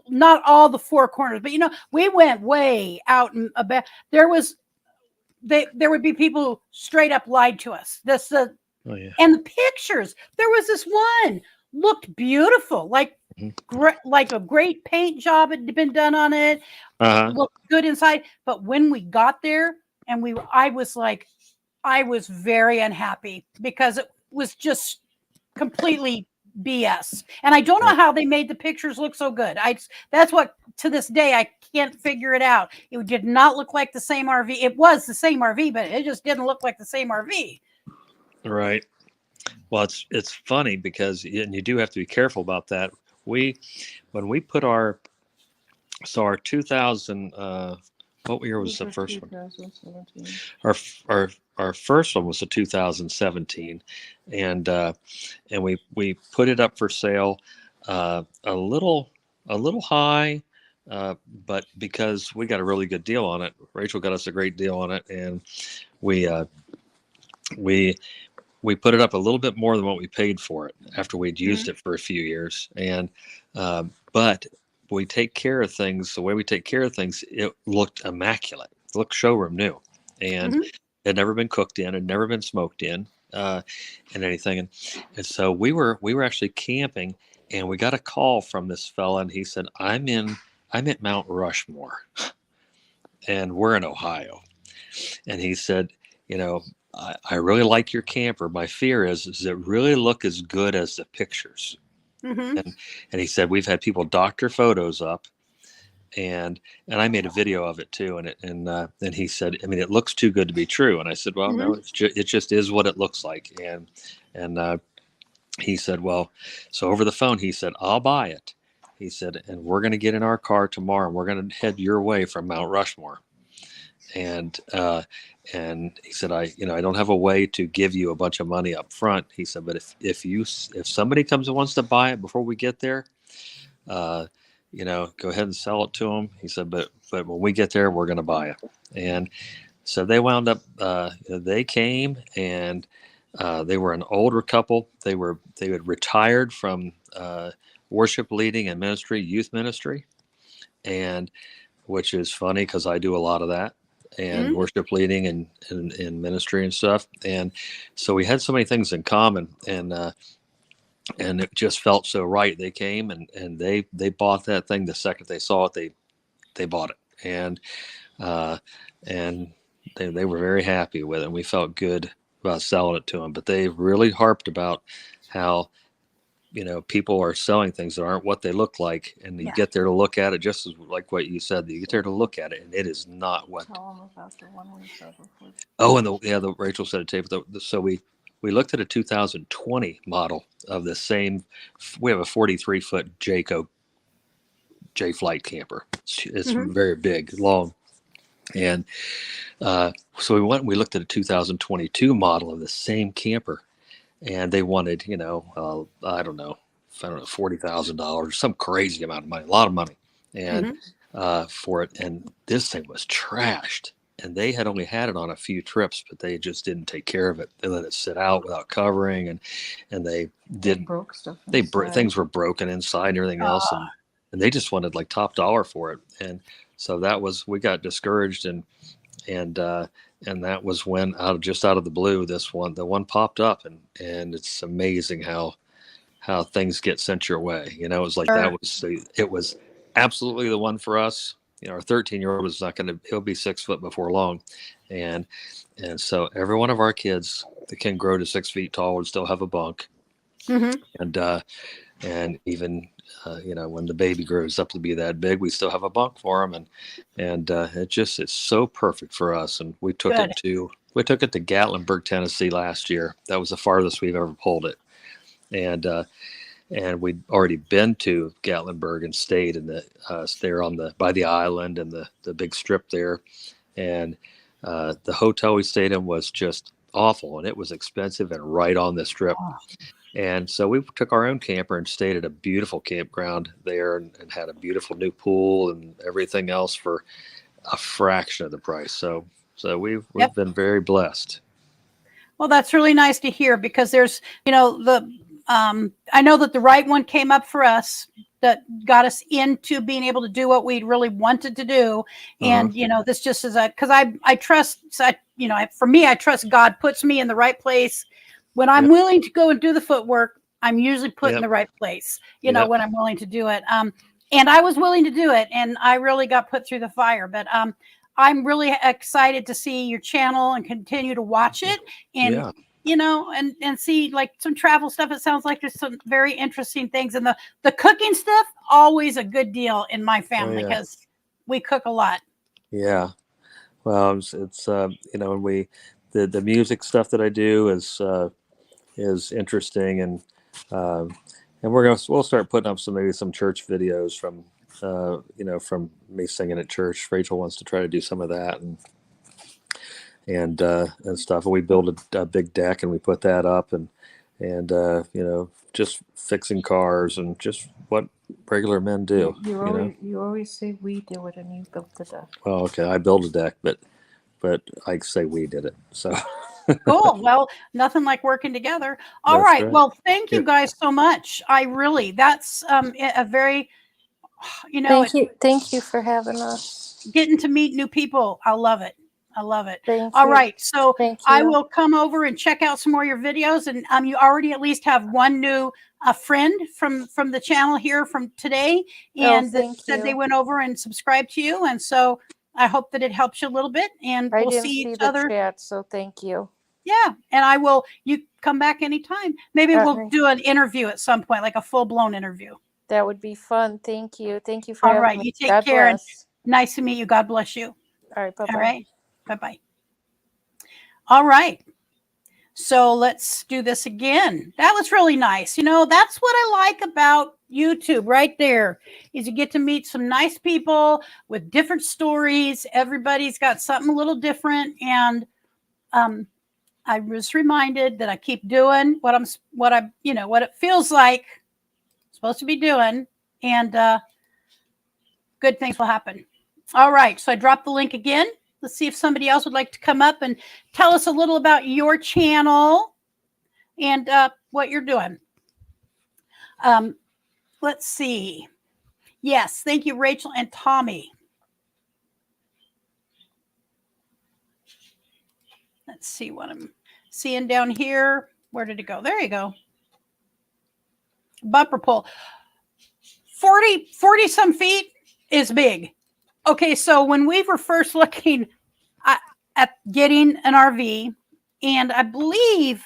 not all the 4 corners, but we went way out and about. There would be people who straight up lied to us. Oh, yeah. And the pictures. There was this one looked beautiful, like like a great paint job had been done on it. Looked good inside, but when we got there, and I was very unhappy because it was just completely BS. And I don't know how they made the pictures look so good. That's what, to this day, I can't figure it out. It did not look like the same RV. It was the same RV, but it just didn't look like the same RV. Right. Well, it's funny because, and you do have to be careful about that. When we put our 2000, what year was the first one? Our first one was a 2017, and we put it up for sale a little high, but because we got a really good deal on it, Rachel got us a great deal on it, and we put it up a little bit more than what we paid for it after we'd used it for a few years, and but we take care of things. The way we take care of things, it looked immaculate. It looked showroom new, and it had never been cooked in, had never been smoked in, and anything. And so we were actually camping, and we got a call from this fella, and he said, I'm at Mount Rushmore, and we're in Ohio. And he said, I really like your camper. My fear is it really look as good as the pictures. And he said, we've had people doctor photos up, and I made a video of it too. And he said, I mean, it looks too good to be true. And I said, well, no, it just is what it looks like. And he said, well, so over the phone, he said, I'll buy it, He said, and we're going to get in our car tomorrow and we're going to head your way from Mount Rushmore. And he said, I don't have a way to give you a bunch of money up front. He said, but if somebody comes and wants to buy it before we get there, go ahead and sell it to them. He said, but when we get there, we're going to buy it. And so they wound up, they came, and they were an older couple. They had retired from worship leading and ministry, youth ministry, and which is funny because I do a lot of that, and worship leading and ministry and stuff. And so we had so many things in common, and it just felt so right. They came and they bought that thing the second they saw it. They bought it, and they were very happy with it. And we felt good about selling it to them. But they really harped about how people are selling things that aren't what they look like, and you get there to look at it, just as like what you said. You get there to look at it, and it is not what. Tell them about the one we saw before. Oh, and the Rachel said a tape. So we looked at a 2020 model of the same. We have a 43-foot Jayco J-Flight camper. It's very big, long, and so we went and we looked at a 2022 model of the same camper. And they wanted, I don't know, $40,000, some crazy amount of money, a lot of money, and for it. And this thing was trashed. And they had only had it on a few trips, but they just didn't take care of it. They let it sit out without covering, and they didn't. Broke stuff. Things were broken inside and everything else, and they just wanted like top dollar for it. And so we got discouraged, and that was when out of the blue, the one popped up, and it's amazing how things get sent your way. It was like it was absolutely the one for us. Our 13-year-old is he'll be 6 foot before long. And so every one of our kids that can grow to 6 feet tall would still have a bunk. And even, when the baby grows up to be that big, we still have a bunk for him. And it's so perfect for us. And we took it to Gatlinburg, Tennessee last year. That was the farthest we've ever pulled it. And we'd already been to Gatlinburg and stayed in by the island and the big strip there. And the hotel we stayed in was just awful, and it was expensive and right on the strip. Oh. And so we took our own camper and stayed at a beautiful campground there, and had a beautiful new pool and everything else for a fraction of the price. So we've been very blessed. Well, that's really nice to hear, because there's, I know that the right one came up for us that got us into being able to do what we really wanted to do. And, this just is because I trust, for me, I trust God puts me in the right place. When I'm willing to go and do the footwork, I'm usually put in the right place, when I'm willing to do it. And I was willing to do it, and I really got put through the fire. But I'm really excited to see your channel and continue to watch it, and and see like some travel stuff. It sounds like there's some very interesting things, and the cooking stuff, always a good deal in my family, because we cook a lot. Yeah. Well, it's the music stuff that I do is interesting, and we'll start putting up some church videos from from me singing at church. Rachel wants to try to do some of that and stuff. And we build a big deck, and we put that up, and just fixing cars and just what regular men do. You always say we do it, and you built the deck. Well, okay, I built a deck, but I say we did it. So cool. Well, nothing like working together. All right. Well, thank you guys so much. That's a very, Thank you for having us. Getting to meet new people. I love it. Thank All you. right. So I will come over and check out some more of your videos. And you already at least have one new friend from the channel here from today. And said they went over and subscribed to you. And so I hope that it helps you a little bit. And we'll see each other. Chat, so thank you. Yeah. And you come back anytime. Maybe we'll do an interview at some point, like a full-blown interview. That would be fun. Thank you. Thank you for having me. All right. You take care. And nice to meet you. God bless you. All right. Bye-bye. All right. Bye-bye. All right. So let's do this again. That was really nice. That's what I like about YouTube right there, is you get to meet some nice people with different stories. Everybody's got something a little different. And I was reminded that I keep doing what it feels like I'm supposed to be doing, and good things will happen. All right. So I dropped the link again. Let's see if somebody else would like to come up and tell us a little about your channel and what you're doing. Let's see. Yes, thank you, Rachel and Tommy. Let's see what I'm seeing down here. Where did it go? There you go. Bumper pull. 40 some feet is big. Okay, so when we were first looking at getting an RV, and I believe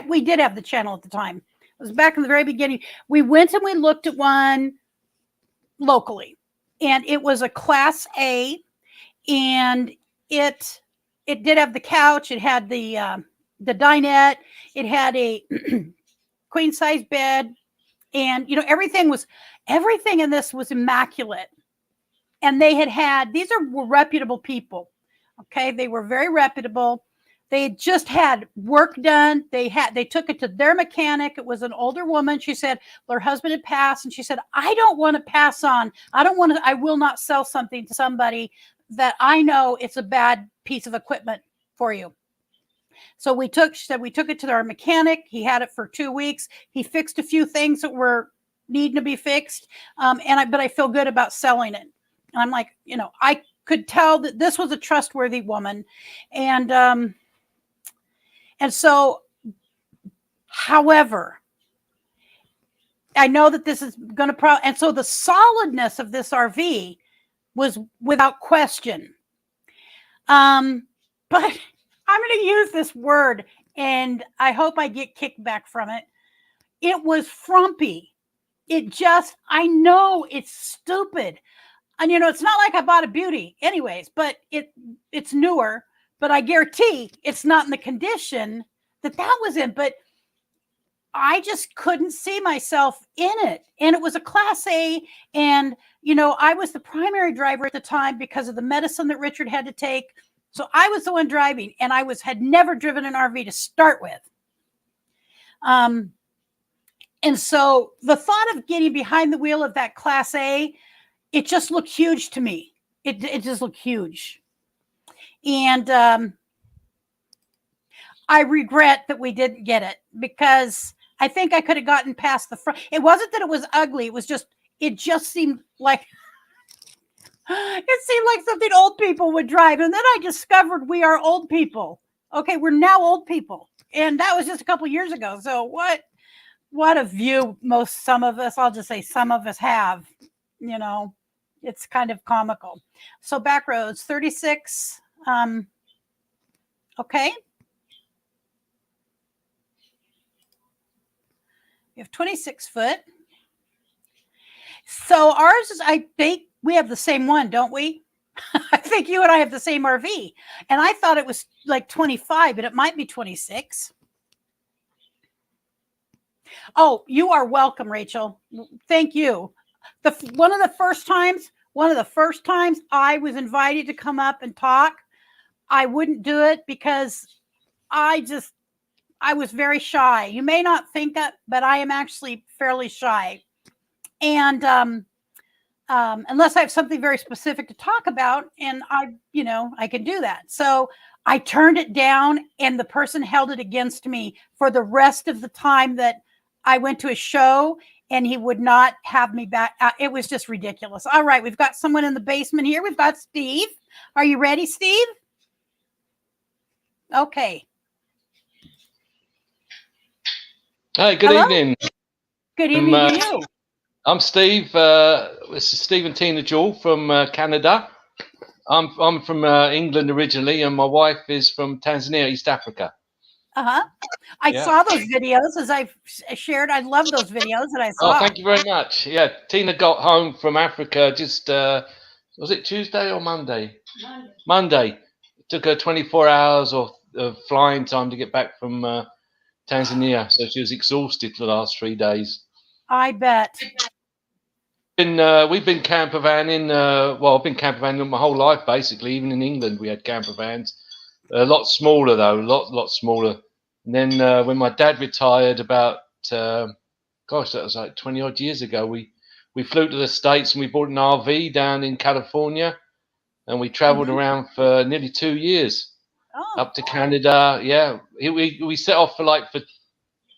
we did have the channel at the time. It was back in the very beginning. We went and we looked at one locally, and it was a Class A, and it did have the couch. It had the dinette. It had a queen size bed, and everything in this was immaculate. And these were reputable people. Okay, they were very reputable. They had just had work done. They took it to their mechanic. It was an older woman. She said her husband had passed, and she said, I don't want to pass on. I will not sell something to somebody that I know it's a bad piece of equipment for you. So we took it to our mechanic. He had it for 2 weeks. He fixed a few things that were needing to be fixed. But I feel good about selling it. And I'm like, I could tell that this was a trustworthy woman. And so, however, I know that this is going to and so the solidness of this RV was without question. But I'm going to use this word, and I hope I get kickback from it. It was frumpy. I know it's stupid. And, it's not like I bought a beauty anyways, but it's newer, but I guarantee it's not in the condition that was in. But I just couldn't see myself in it. And it was a Class A. And, I was the primary driver at the time because of the medicine that Richard had to take. So I was the one driving, and I had never driven an RV to start with. And so the thought of getting behind the wheel of that Class A, it just looked huge to me. It just looked huge. And I regret that we didn't get it, because I think I could have gotten past the front. It wasn't that it was ugly. It just seemed like something old people would drive. And then I discovered we are old people. Okay, we're now old people. And that was just a couple years ago. So what a view some of us have, it's kind of comical. So back roads, 36. Okay. We have 26 foot. So ours is, I think we have the same one, don't we? I think you and I have the same RV. And I thought it was like 25, but it might be 26. Oh, you are welcome, Rachel. Thank you. One of the first times I was invited to come up and talk, I wouldn't do it because I was very shy. You may not think that, but I am actually fairly shy. And unless I have something very specific to talk about, and I can do that. So I turned it down, and the person held it against me for the rest of the time that I went to a show, and he would not have me back. It was just ridiculous. All right, we've got someone in the basement here. We've got Steve. Are you ready, Steve? Okay. Hi, good Hello? evening. Good evening to you. I'm Steve. This is Steve and Tina Jewell from Canada. I'm from England originally, and my wife is from Tanzania, East Africa. I saw those videos, as I've shared. I love those videos that I saw. Oh, thank you very much. Yeah, Tina got home from Africa just, was it Tuesday or Monday? Monday. It took her 24 hours or of flying time to get back from Tanzania, so she was exhausted for the last 3 days. I bet. We've been camper vanning. Well, I've been camper vanning my whole life, basically. Even in England, we had camper vans. A lot smaller though, lot smaller. And then when my dad retired, about gosh, that was like 20 odd years ago. We flew to the States and we bought an RV down in California, and we travelled around for nearly 2 years Oh, up to Canada. Yeah, we set off for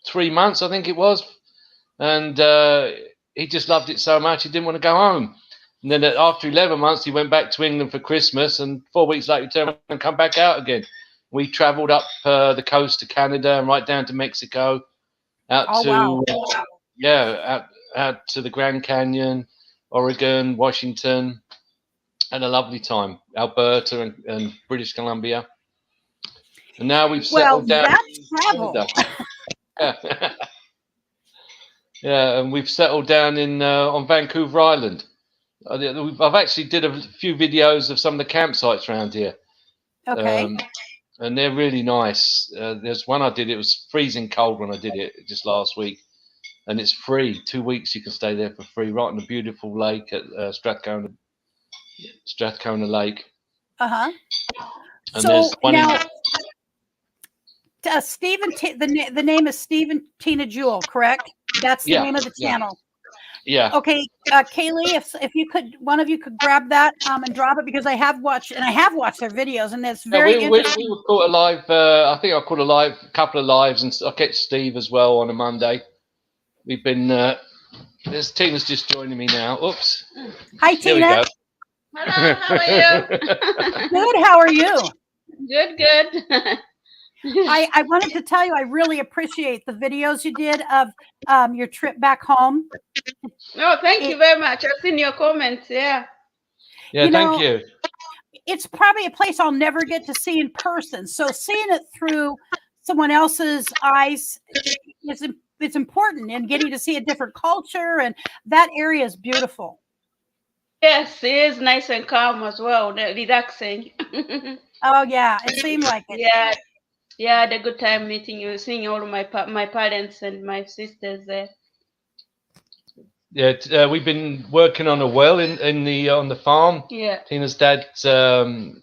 3 months, I think it was, and he just loved it so much he didn't want to go home. And then after 11 months, he went back to England for Christmas, and 4 weeks later, he turned around and come back out again. We travelled up the coast to Canada and right down to Mexico, out oh to wow. out to the Grand Canyon, Oregon, Washington. Had a lovely time. Alberta and British Columbia. And now we've Well, settled down that's in travel. Canada. Yeah. Yeah, and we've settled down in on Vancouver Island. I've actually did a few videos of some of the campsites around here, Okay. and they're really nice. There's one I did. It was freezing cold when I did it just last week, and it's free. 2 weeks you can stay there for free, right on the beautiful lake at Strathcona Lake. Uh-huh. And So there's one now, Stephen, the name is Stephen Tina Jewel, correct? That's the Yeah, name of the yeah. channel. Yeah. Okay, Kaylee, if you could, one of you could grab that and drop it, because I have watched their videos, and it's very we interesting. were caught a live. I think I caught a couple of lives, and I catch Steve as well on a Monday. We've been. There's Tina's just joining me now. Oops. Hi, Here we Tina. go. Hello, how are you? Good. How are you? Good, good. I wanted to tell you, I really appreciate the videos you did of your trip back home. No, thank you very much. I've seen your comments. Yeah. Yeah, You thank know, you. It's probably a place I'll never get to see in person. So seeing it through someone else's eyes it's important, and getting to see a different culture, and that area is beautiful. Yes, it is nice and calm as well. Relaxing. Oh yeah, it seemed like it. Yeah. Yeah, I had a good time meeting you, seeing all of my parents and my sisters there. Yeah, we've been working on a well in the on the farm. Yeah. Tina's dad doesn't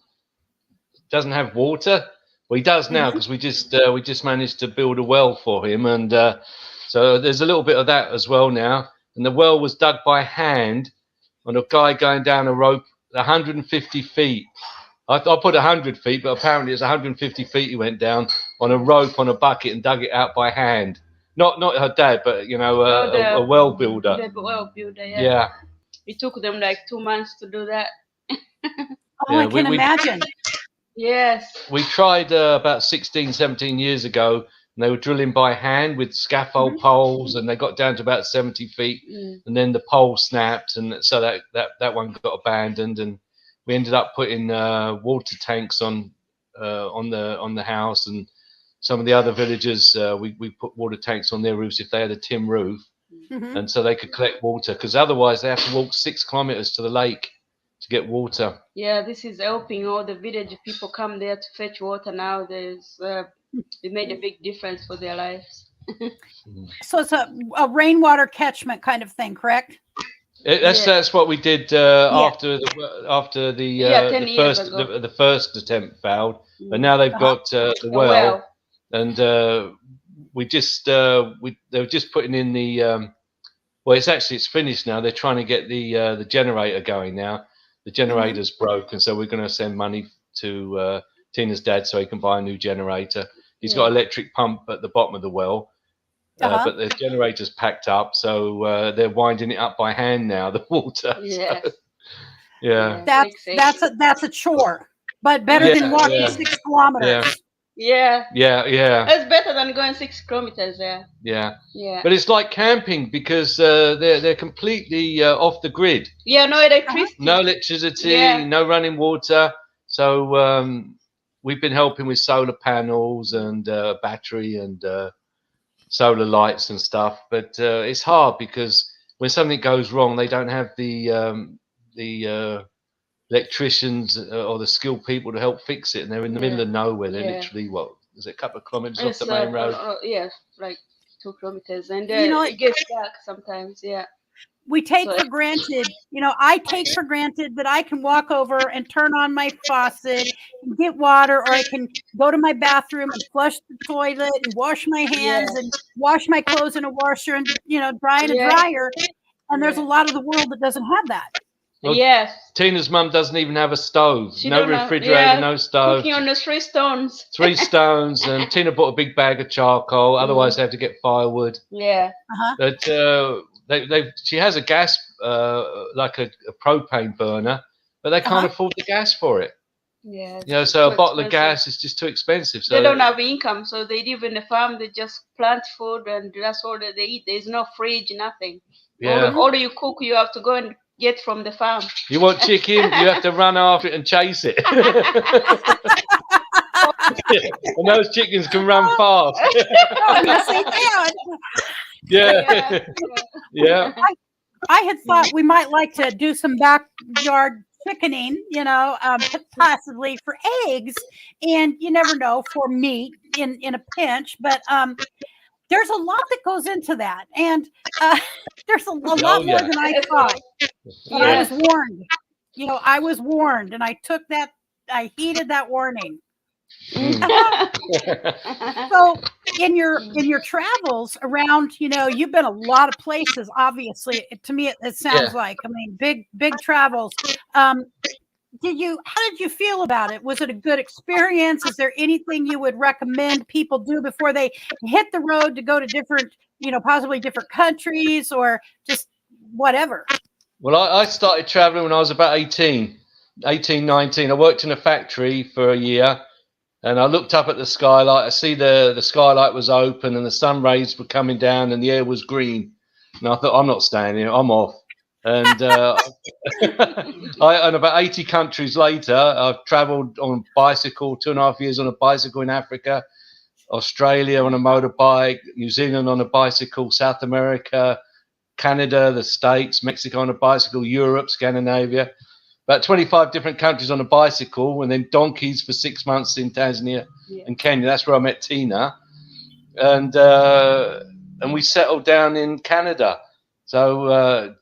have water. Well, he does now because we just managed to build a well for him, and so there's a little bit of that as well now. And the well was dug by hand on a guy going down a rope 150 feet. I put 100 feet, but apparently it's 150 feet he went down on a rope on a bucket and dug it out by hand. Not her dad, but a well builder. The well builder, yeah. Yeah. It took them like 2 months to do that. Oh, I can imagine. Yes. We tried about 16, 17 years ago, and they were drilling by hand with scaffold poles, and they got down to about 70 feet, and then the pole snapped, and so that one got abandoned, and we ended up putting water tanks on the house, and some of the other villagers we put water tanks on their roofs if they had a tin roof, and so they could collect water, because otherwise they have to walk 6 kilometers to the lake to get water. Yeah, this is helping all the village people come there to fetch water now. It made a big difference for their lives. So it's a rainwater catchment kind of thing, correct? That's what we did after the first attempt failed, but now they've got the well, and they were just putting in the it's finished now. They're trying to get the generator going now. The generator's broke, and so we're going to send money to Tina's dad so he can buy a new generator. He's got an electric pump at the bottom of the well, but the generator's packed up, so they're winding it up by hand now. The water. Yeah. So, yeah. That's a chore, but better than walking 6 kilometers. Yeah. Yeah. It's better than going 6 kilometers there. Yeah. Yeah. But it's like camping because they're completely off the grid. Yeah, no electricity. No electricity, no running water. So we've been helping with solar panels and battery and solar lights and stuff. But it's hard because when something goes wrong, they don't have the electricians or the skilled people to help fix it, and they're in the middle of nowhere. They're literally, what is it, a couple of kilometers off the main road? Yeah, like 2 kilometers, and You know, it gets dark sometimes. Yeah. we take So- for granted, I take for granted that I can walk over and turn on my faucet and get water, or I can go to my bathroom and flush the toilet and wash my hands and wash my clothes in a washer and, dry in a dryer. And there's a lot of the world that doesn't have that. Well, yes. Tina's mum doesn't even have a stove. She No don't have- refrigerator, no stove. Cooking on the 3 stones. 3 stones, and Tina bought a big bag of charcoal. Otherwise, they have to get firewood. Yeah. But she has a gas, like a propane burner, but they can't afford the gas for it. Yeah. So too a bottle of expensive. gas is just too expensive. So They don't have income, so they live in the farm. They just plant food, and that's all that they eat. There's no fridge, nothing. yeah. All you cook, you have to go and get from the farm. You want chicken, you have to run after it and chase it. And those chickens can run fast. Oh, yes, they can. Yeah. Yeah. I had thought we might like to do some backyard chickening, possibly for eggs, and you never know, for meat in a pinch. But there's a lot that goes into that, and there's a lot more than I thought. But I was warned. I was warned, and I took that. I heeded that warning. So in your travels around, you've been a lot of places. Obviously, to me, it sounds like. I mean, big travels. How did you feel about it? Was it a good experience? Is there anything you would recommend people do before they hit the road to go to different, possibly different countries, or just whatever? Well, I started traveling when I was about 19. I worked in a factory for a year, and I looked up at the skylight. I see the skylight was open and the sun rays were coming down and the air was green. And I thought, I'm not staying here, I'm off. And and about 80 countries later, I've traveled on a bicycle, 2.5 years on a bicycle in Africa, Australia on a motorbike, New Zealand on a bicycle, South America, Canada, the States, Mexico on a bicycle, Europe, Scandinavia, about 25 different countries on a bicycle, and then donkeys for 6 months in Tanzania and Kenya. That's where I met Tina. And we settled down in Canada. So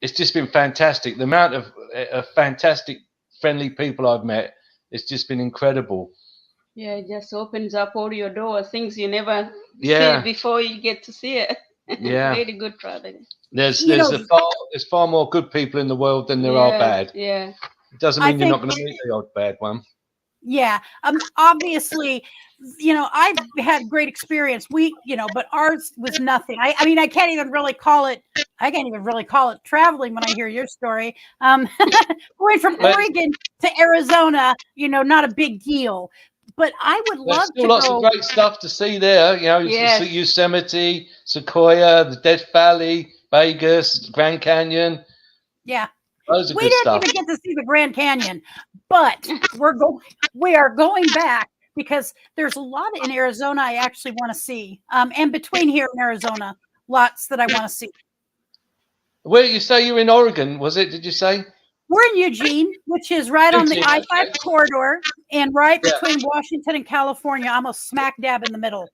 it's just been fantastic. The amount of fantastic, friendly people I've met, it's just been incredible. Yeah, it just opens up all your doors, things you never see before you get to see it. Yeah. Really good traveling. There's far more good people in the world than there are bad. Yeah. It doesn't mean you're not going to meet the odd bad one. Yeah. Obviously, I've had great experience. But ours was nothing. I mean, I can't even really call it traveling when I hear your story. Going from Oregon to Arizona, not a big deal. But I would love to lots of great stuff to see there. Yosemite, Sequoia, the Death Valley, Vegas, Grand Canyon. Yeah. Those are we good didn't stuff. even get to see the Grand Canyon, but we are going back because there's a lot in Arizona I actually want to see. And between here and Arizona, lots that I want to see. Where you say you're in Oregon, was it? Did you say? We're in Eugene, which is right on the I-5 corridor and right between Washington and California, almost smack dab in the middle.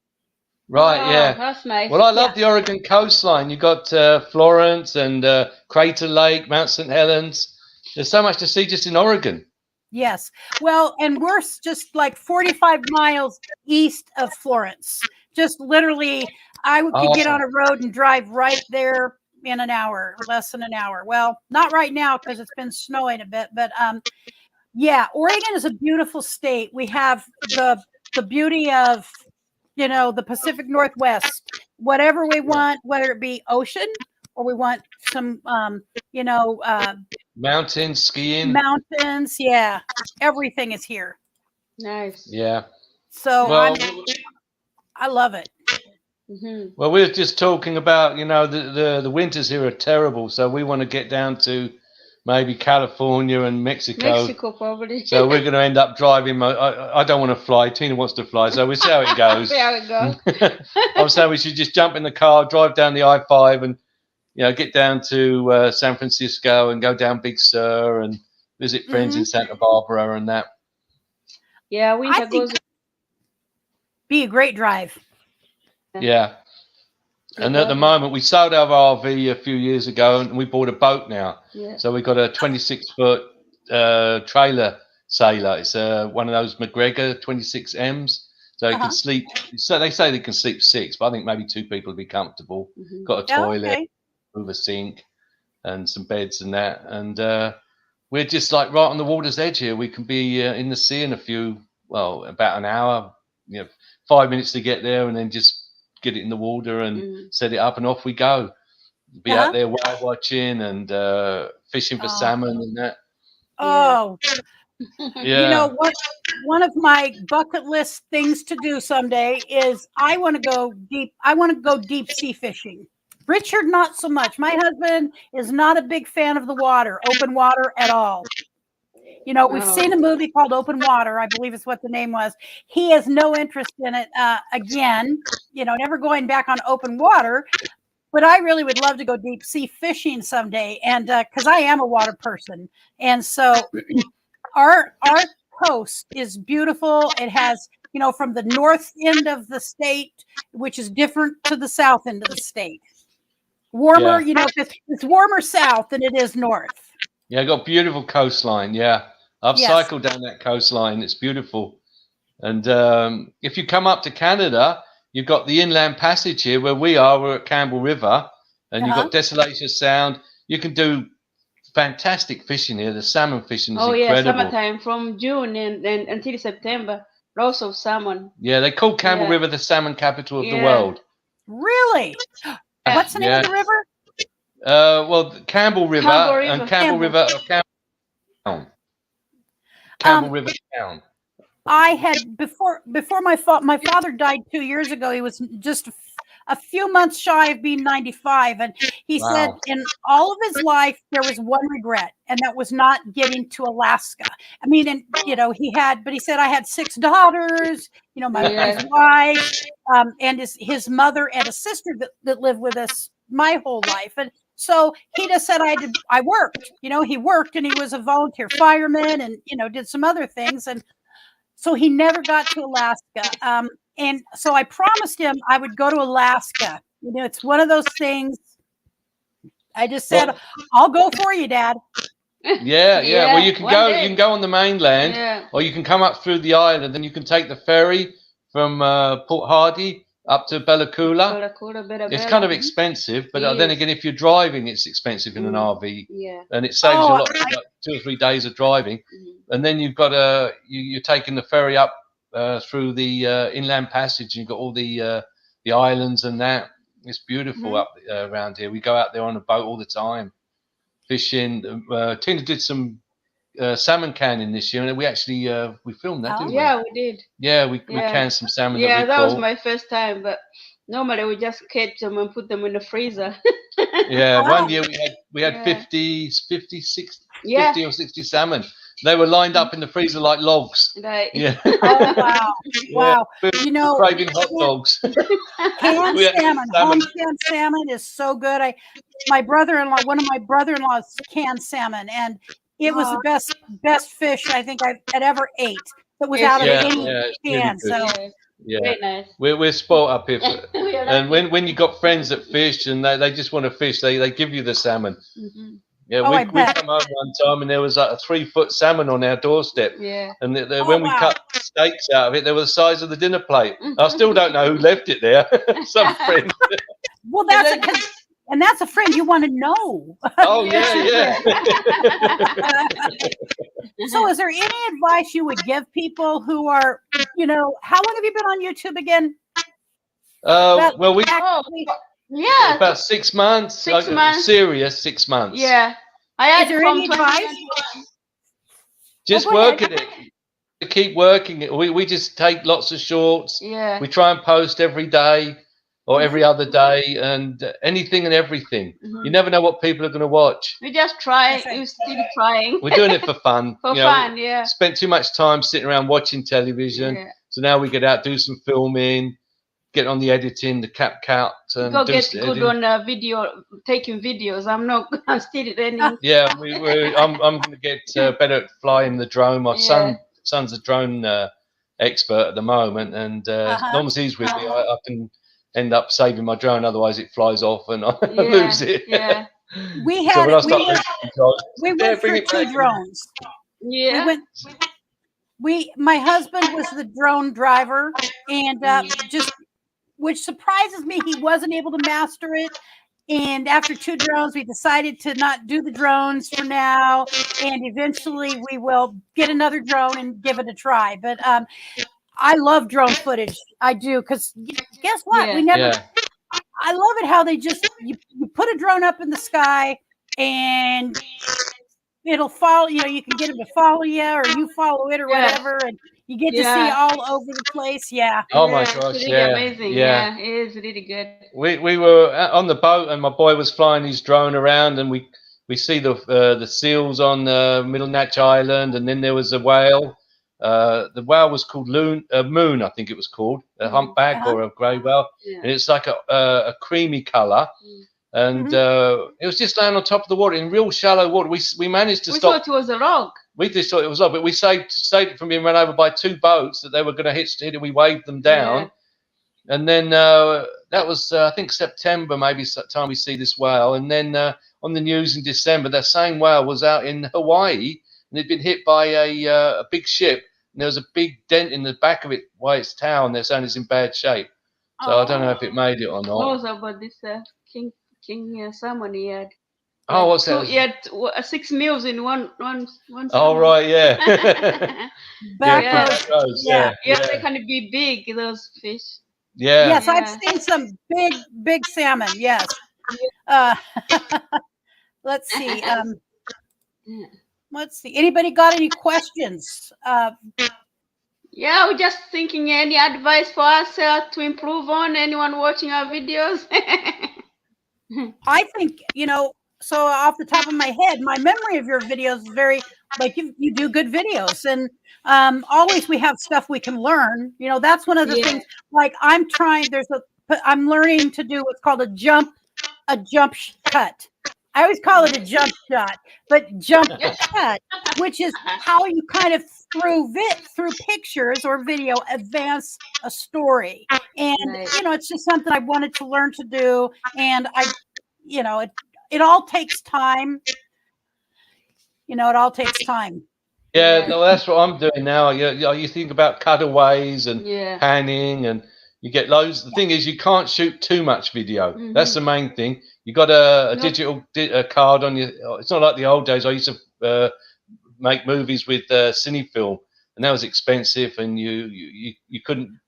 Right, yeah. That's nice. Well, I love the Oregon coastline. You got Florence and Crater Lake, Mount St. Helens. There's so much to see just in Oregon. Yes. Well, and we're just like 45 miles east of Florence. Just literally, I could get on a road and drive right there in an hour, less than an hour. Well, not right now because it's been snowing a bit, but Oregon is a beautiful state. We have the beauty of the Pacific Northwest. Whatever we want, whether it be ocean or we want some mountains, skiing. Mountains, everything is here. Nice. Yeah. So I love it. Mm-hmm. Well, we're just talking about, the winters here are terrible. So we want to get down to maybe California and Mexico. Mexico, probably. So we're going to end up driving. I don't want to fly. Tina wants to fly. So we'll see how it goes. See how it goes. I'm saying we should just jump in the car, drive down the I-5 and, get down to San Francisco and go down Big Sur and visit friends in Santa Barbara and that. Yeah, I winter think goes. be a great drive. Yeah. And at the lovely. moment, we sold our RV a few years ago, and we bought a boat now. Yeah. So we got a 26-foot trailer sailor. It's one of those McGregor 26Ms. So you Uh-huh. can sleep. So they say they can sleep 6, but I think maybe 2 people would be comfortable. Mhm. Got a Yeah, toilet okay. with a sink and some beds and that. And we're just like right on the water's edge here. We can be in the sea in about an hour, 5 minutes to get there, and then just get it in the water and set it up, and off we go. Be out there whale watching and fishing for salmon and that. Oh, Yeah. you know what? One of my bucket list things to do someday is I want to go deep. I want to go deep sea fishing. Richard, not so much. My husband is not a big fan of the water, open water at all. You know, we've seen a movie called Open Water, I believe is what the name was. He has no interest in it. Again, never going back on open water. But I really would love to go deep sea fishing someday, and because I am a water person, and so our coast is beautiful. It has, from the north end of the state, which is different to the south end of the state. Warmer, it's warmer south than it is north. Yeah, I got beautiful coastline. Yeah, I've cycled down that coastline. It's beautiful. And if you come up to Canada, you've got the Inland Passage here where we are. We're at Campbell River, and you've got Desolation Sound. You can do fantastic fishing here. The salmon fishing is incredible. Yeah, summertime from June and until September. Lots of salmon. Yeah, they call Campbell River the salmon capital of the world. Really? What's the name of the river? Well, Campbell River and Campbell River Town. Campbell River Town. I had before my father died 2 years ago. He was just a few months shy of being 95, and he said in all of his life there was one regret, and that was not getting to Alaska. I mean, and he said I had 6 daughters, his wife, and his mother and a sister that lived with us my whole life, and so he just said I worked. He worked, and he was a volunteer fireman, and did some other things, and so he never got to Alaska. And so I promised him I would go to Alaska. It's one of those things. I just said, I'll go for you, Dad. Yeah. Well, you can go on the mainland, or you can come up through the island, and you can take the ferry from Port Hardy up to Bella Coola. It's kind of expensive, but then again, if you're driving, it's expensive in an RV, and it saves you a lot, like 2 or 3 days of driving. And then you've got you're taking the ferry up through the Inland Passage. You've got all the islands and that. It's beautiful up around here. We go out there on a boat all the time, fishing. Tina did some salmon canning this year, and we actually we filmed that, didn't we? Yeah, we did. Yeah, we canned some salmon. Yeah, that was my first time, but normally we just catch them and put them in the freezer. One year we had 50 or 60 salmon. They were lined up in the freezer like logs. Right. Yeah. Oh, wow. Craving hot dogs. Canned salmon, home canned salmon is so good. One of my brother-in-law's canned salmon, and it was the best fish I think I've ever ate. It was out of any can. So very nice. We're spoiled up here, and when you got friends that fish and they just want to fish, they give you the salmon. Yeah, we come home one time and there was like a 3-foot salmon on our doorstep. Yeah. And when we cut steaks out of it, they were the size of the dinner plate. I still don't know who left it there. Some friend. Well, that's a friend you want to know. Oh yeah. So, is there any advice you would give people who are, how long have you been on YouTube again? About 6 months. 6 months. Serious 6 months. Yeah. I had Is there any advice? Just work at it. Keep working it. We just take lots of shorts. Yeah. We try and post every day or every other day, and anything and everything. You never know what people are going to watch. We just try. We're still trying. We're doing it for fun. Fun, Spent too much time sitting around watching television. Yeah. So now we get out, do some filming, get on the editing, the CapCut, and Go do get some good editing. on video, taking videos. I'm not. I'm still learning. Yeah, I'm going to get better at flying the drone. My Yeah. son's a drone expert at the moment, and as long as he's with me, I can end up saving my drone. Otherwise, it flies off and I lose it. Yeah. We So had when I we start went, we yeah, went bring for it 2 back. drones. Yeah. My husband was the drone driver, and just, which surprises me, he wasn't able to master it. And after 2 drones, we decided to not do the drones for now, and eventually we will get another drone and give it a try. But I love drone footage. I do, because guess what? Yeah. We never. Yeah. I love it how they just you put a drone up in the sky and it'll follow. You can get them to follow you, or you follow it, or Yeah. whatever, and you get to see Yeah. all over the place. Yeah. Oh my It's gosh, really yeah, amazing. yeah. It is really good. We were on the boat, and my boy was flying his drone around, and we see the seals on Middle Natch Island, and then there was a whale. The whale was called Moon, I think it was called, a humpback Uh-huh. or a grey whale, and it's like a creamy colour, and it was just laying on top of the water in real shallow water. We managed to We stop. thought it was a rock. We just thought it was up, but we saved it from being run over by 2 boats that they were going to hit, and we waved them down. And then that was, I think, September, maybe time we see this whale. And then on the news in December, that same whale was out in Hawaii, and it'd been hit by a big ship. And there was a big dent in the back of it, by its tail, and they're saying it's in bad shape. So I don't know if it made it or not. Knows about this king salmon he had. Oh, what's that? He had 6 meals in one. Oh, salmon. right, yeah. Backwards. Yeah. They can be big, those fish. Yeah. Yes, I've seen some big salmon. Yes. Let's see. Let's see. Anybody got any questions? Yeah, we're just thinking any advice for us to improve on. Anyone watching our videos? I think, so off the top of my head, my memory of your videos is very, like, you do good videos, and always we have stuff we can learn. That's one of the things, like, I'm learning to do what's called a jump cut. I always call it a jump shot, but jump cut, which is how you kind of through pictures or video advance a story. And it's just something I wanted to learn to do, and it all takes time. It all takes time. Yeah, no, that's what I'm doing now. You think about cutaways and panning, and you get loads. The thing is, you can't shoot too much video. That's the main thing. You got a digital card on your. It's not like the old days. I used to make movies with Cinefilm, and that was expensive, and you couldn't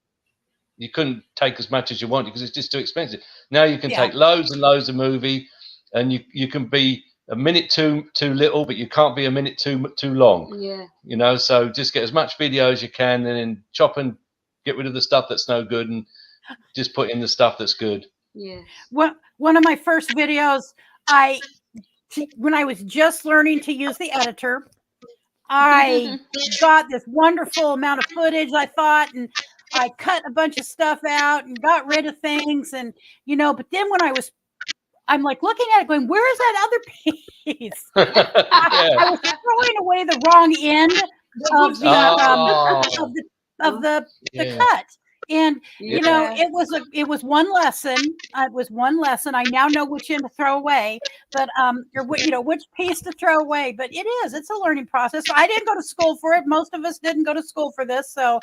take as much as you wanted because it's just too expensive. Now you can take loads and loads of movie, and you can be a minute too little, but you can't be a minute too long. Yeah. So just get as much video as you can, and then chop and get rid of the stuff that's no good, and just put in the stuff that's good. Yeah. One of my first videos, when I was just learning to use the editor, I got this wonderful amount of footage, I thought, and I cut a bunch of stuff out and got rid of things, and but then when I'm like looking at it going, where is that other piece? I was throwing away the wrong end of the cut. And it was one lesson. It was one lesson. I now know which end to throw away, but which piece to throw away. But it's a learning process. I didn't go to school for it. Most of us didn't go to school for this. So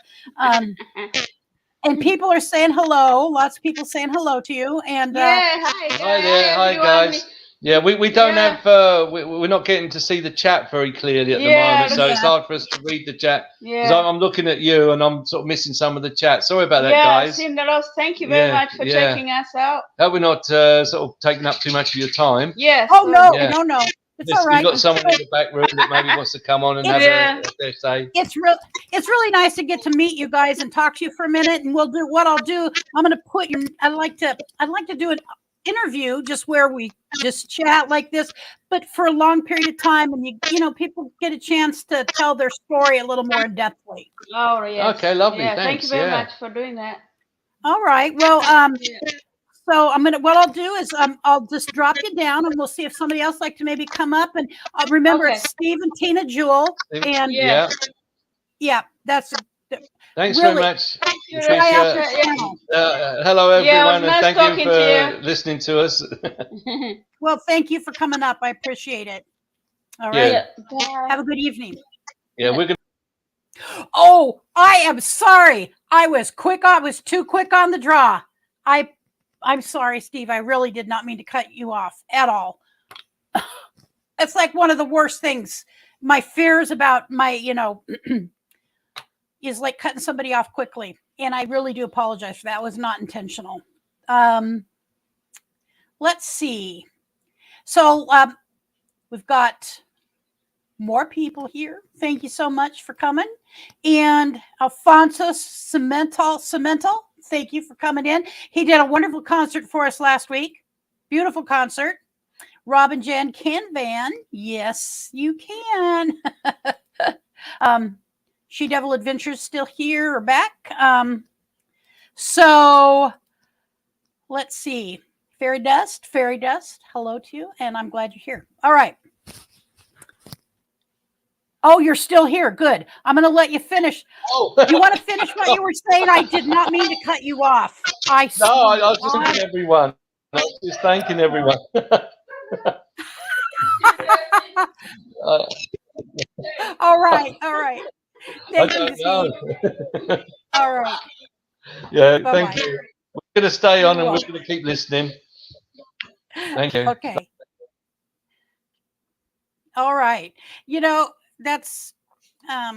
and people are saying hello. Lots of people saying hello to you. And hi there, hi guys. Yeah, we don't have we're not getting to see the chat very clearly at the moment, so it's hard for us to read the chat. Because I'm looking at you and I'm sort of missing some of the chat. Sorry about that, guys. Cinderos, thank you very much for checking us out. Hope we're not sort of taking up too much of your time. Yes. Oh no. It's all right. You've got someone in the back room that maybe wants to come on and have their say. It's really nice to get to meet you guys and talk to you for a minute. And I'll do. I'm going to put your. I'd like to do an interview just where we just chat like this, but for a long period of time, and people get a chance to tell their story a little more in depthly. Oh yeah. Okay, lovely. Yeah, Thanks. thank you very much for doing that. All right. Well, Yeah. so what I'll do is I'll just drop you down and we'll see if somebody else like to maybe come up and remember Okay. it's Steve and Tina Jewel. And Yeah. yeah, that's Thanks very really much, Thank you, try out Patricia. their Rebecca. channel. Hello, Yeah, it was everyone, and nice thank you talking for to listening to us. you. Well, thank you for coming up. I appreciate it. All Yeah. right. Yeah. Bye. Have a good evening. Yeah, we're going Oh, I am sorry. I was quick. I was too quick on the draw. I'm sorry, Steve. I really did not mean to cut you off at all. It's like one of the worst things. My fears about my, is like cutting somebody off quickly. And I really do apologize for that. It was not intentional. Let's see. So we've got more people here. Thank you so much for coming. And Alfonso Cemental, thank you for coming in. He did a wonderful concert for us last week. Beautiful concert. Robin Jan Canvan, yes, you can. She Devil Adventures still here or back. So let's see. Fairy Dust, hello to you, and I'm glad you're here. All right. Oh, you're still here. Good. I'm going to let you finish. Oh, You want to finish what you were saying? I did not mean to cut you off. no, I was just thanking everyone. I was just thanking everyone. All right. I Thank you, don't Steve. know. All right. Yeah, Bye-bye. thank you. We're going to stay on You're and we're welcome. going to keep listening. Thank you. Okay. All right. That's I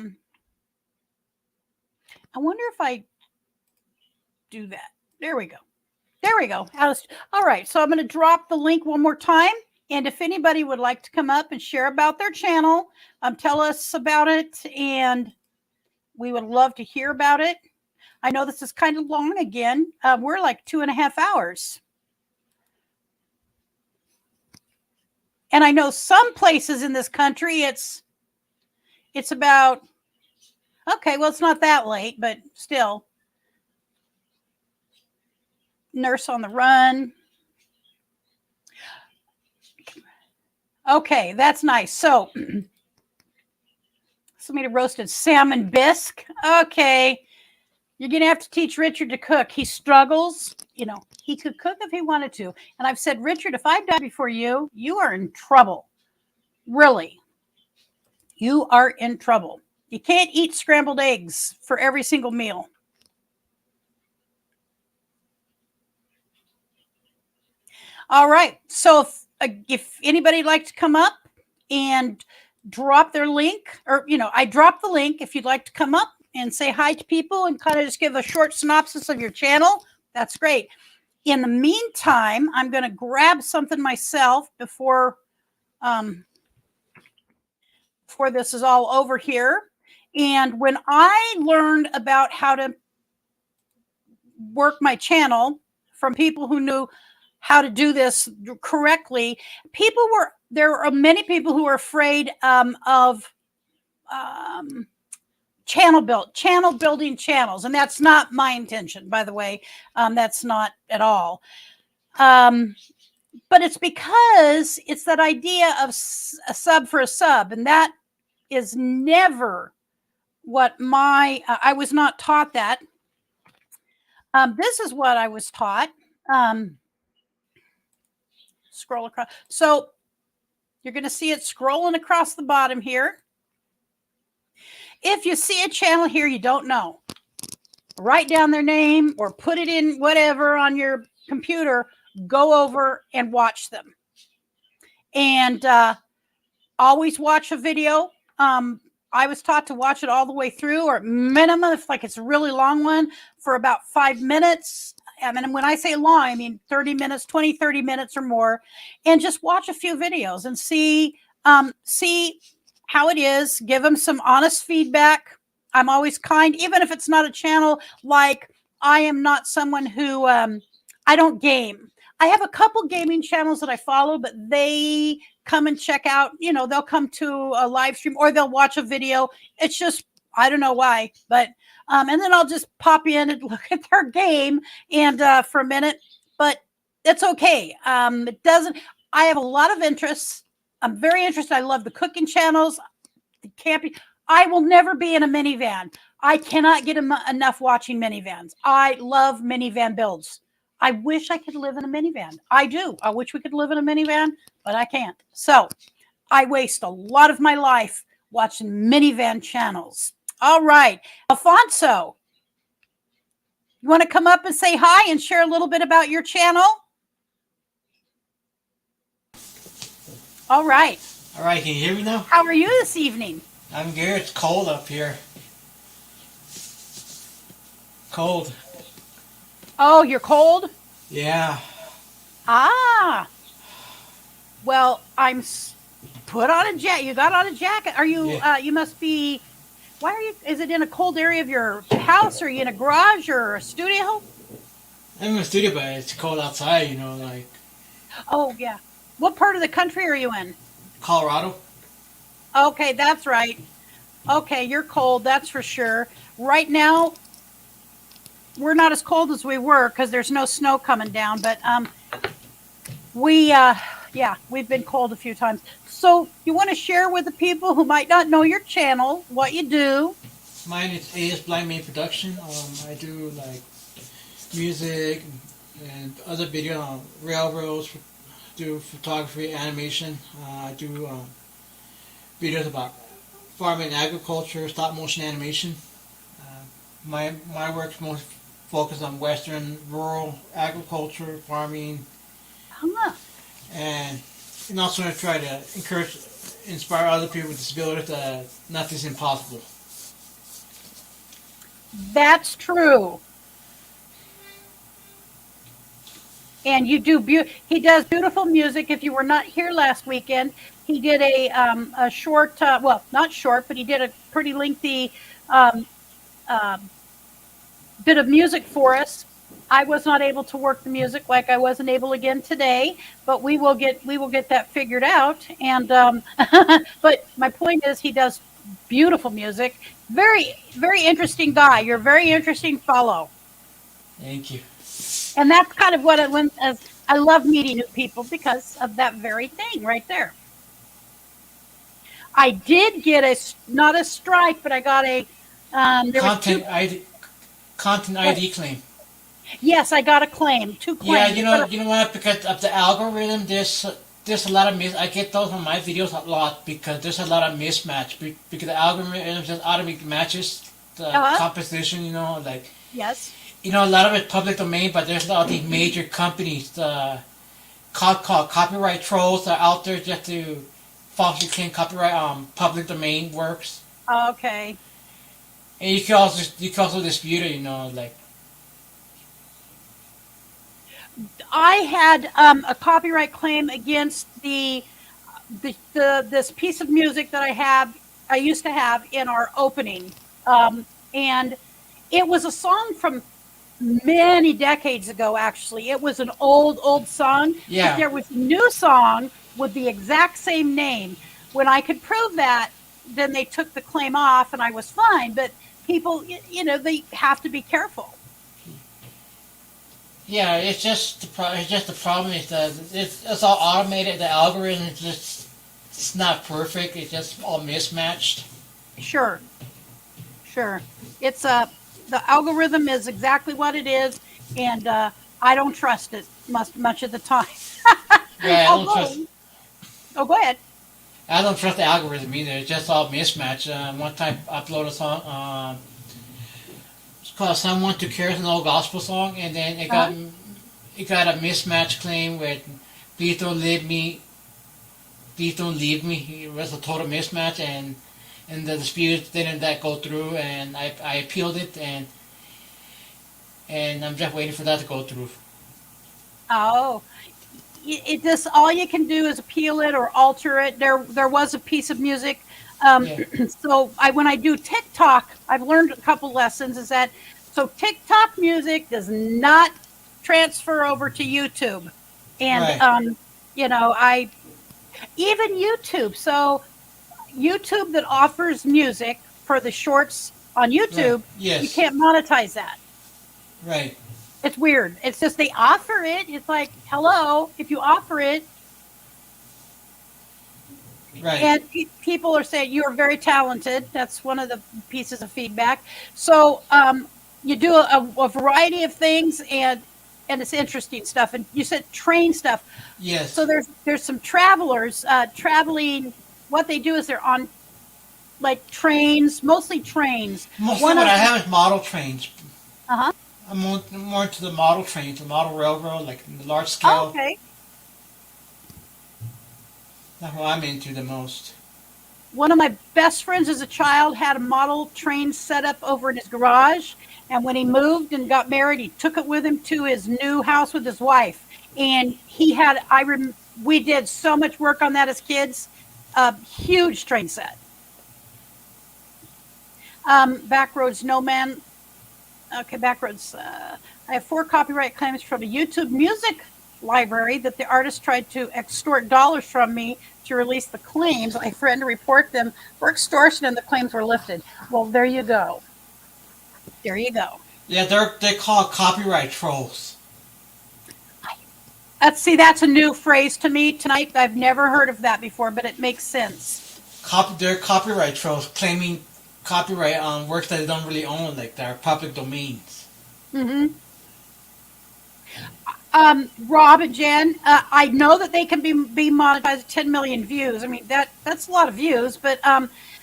wonder if I do that. There we go. All right. So I'm going to drop the link one more time. And if anybody would like to come up and share about their channel, tell us about it. And we would love to hear about it. I know this is kind of long again. We're like 2.5 hours. And I know some places in this country, it's about, okay, well, it's not that late, but still. Nurse on the Run. Okay, that's nice. So, somebody roasted salmon bisque. Okay, you're going to have to teach Richard to cook. He struggles. He could cook if he wanted to. And I've said, Richard, if I die before you, you are in trouble. Really. You are in trouble. You can't eat scrambled eggs for every single meal. All right. So if anybody'd like to come up and drop their link, or, I dropped the link. If you'd like to come up and say hi to people and kind of just give a short synopsis of your channel, that's great. In the meantime, I'm going to grab something myself before this is all over here. And when I learned about how to work my channel from people who knew how to do this correctly, there were many people who were afraid of channel building channels. And that's not my intention, by the way. That's not at all. But it's because it's that idea of a sub for a sub. And that is never what I was not taught that. This is what I was taught. Scroll across. So you're going to see it scrolling across the bottom here. If you see a channel here you don't know, write down their name or put it in whatever on your computer, go over and watch them. And always watch a video. I was taught to watch it all the way through, or minimum, if it's a really long one, for about 5 minutes. I mean, when I say long, I mean 30 minutes, 20, 30 minutes or more, and just watch a few videos and see how it is. Give them some honest feedback. I'm always kind, even if it's not a channel. Like, I am not someone who, I don't game. I have a couple gaming channels that I follow, but they come and check out, they'll come to a live stream or they'll watch a video. It's just I don't know why, but and then I'll just pop in and look at their game and for a minute. But it's okay. It doesn't. I have a lot of interests. I'm very interested. I love the cooking channels, the camping. I will never be in a minivan. I cannot get enough watching minivans. I love minivan builds. I wish I could live in a minivan. I do. I wish we could live in a minivan, but I can't. So I waste a lot of my life watching minivan channels. All right. Alfonso, you want to come up and say hi and share a little bit about your channel? All right. All right, can you hear me now? How are you this evening? I'm good. It's cold up here. Cold. Oh, you're cold? Yeah. Ah. Well, put on a jacket. You got on a jacket. Are you, Yeah. You must be, why are you, is it in a cold area of your house? Or are you in a garage or a studio? I'm in the studio, but it's cold outside, you know, like Oh, yeah. What part of the country are you in? Colorado. Okay, that's right. Okay, you're cold, that's for sure. Right now, we're not as cold as we were because there's no snow coming down, but we've been cold a few times. So you want to share with the people who might not know your channel, what you do? Mine is AS Blind Main Production. I do like music and other video on railroads, do photography, animation. I do videos about farming and agriculture, stop motion animation. My work's most focused on Western rural agriculture, farming, and also I try to inspire other people with disabilities that nothing's impossible. That's true. And you do he does beautiful music. If you were not here last weekend, he did a short, well, not short, but he did a pretty lengthy bit of music for us. I was not able to work the music like I wasn't able again today, but we will get that figured out. And but my point is, he does beautiful music. Very, very interesting guy. You're a very interesting fellow. Thank you. And that's kind of what I love meeting new people because of that very thing right there. I did get not a strike, but I got a content ID claim. Yes, I got a claim. 2 claims. Yeah, you know what? Because of the algorithm, there's a lot of I get those on my videos a lot because there's a lot of mismatch because the algorithm just automatically matches the composition. You know, like yes. You know, a lot of it's public domain, but there's all these major companies, called copyright trolls that are out there just to falsely claim copyright on public domain works. Okay. And you can also dispute it, you know, like. I had a copyright claim against this piece of music that I used to have in our opening, and it was a song from many decades ago. Actually, it was an old song. Yeah. But there was a new song with the exact same name. When I could prove that, then they took the claim off, and I was fine. But people, you know, they have to be careful. Yeah, it's just the problem is that it's all automated. The algorithm is just it's not perfect. It's just all mismatched. Sure. It's the algorithm is exactly what it is, and I don't trust it much of the time. Yeah, I don't trust. Oh, go ahead. I don't trust the algorithm either. It's just all mismatched. One time I uploaded a song. It's called "Someone to Care," an old gospel song, and then it got a mismatch claim with "Please don't leave me." Please don't leave me. It was a total mismatch, and the dispute didn't go through, and I appealed it, and I'm just waiting for that to go through. Oh, it just all you can do is appeal it or alter it. There was a piece of music. So when I do TikTok, I've learned a couple lessons. Is that so? TikTok music does not transfer over to YouTube, and Right. you know, even YouTube. So YouTube that offers music for the shorts on YouTube, Yes. you can't monetize that. Right. It's weird. It's just they offer it. It's like, hello, if you offer it, Right. and people are saying you are very talented. That's one of the pieces of feedback. So you do a variety of things, and it's interesting stuff. And you said train stuff. Yes. So there's some travelers traveling. What they do is they're on like trains, mostly trains. Mostly One what of I them- have is model trains. Uh-huh. I'm more into the model trains, the model railroad, like the large scale. Oh, okay. That's what I'm into the most. One of my best friends as a child had a model train set up over in his garage. And when he moved and got married, he took it with him to his new house with his wife. And we did so much work on that as kids. A huge train set. Backroads, no man. Okay, Backroads. I have 4 copyright claims from a YouTube music library that the artist tried to extort dollars from me to release the claims. I threatened to report them for extortion, and the claims were lifted. Well, there you go. There you go. Yeah, they're called copyright trolls. That's a new phrase to me tonight. I've never heard of that before, but it makes sense. They're copyright trolls claiming copyright on works that they don't really own, like they're public domains. Mm-hmm. Rob and Jen, I know that they can be monetized at 10 million views. I mean, that's a lot of views, but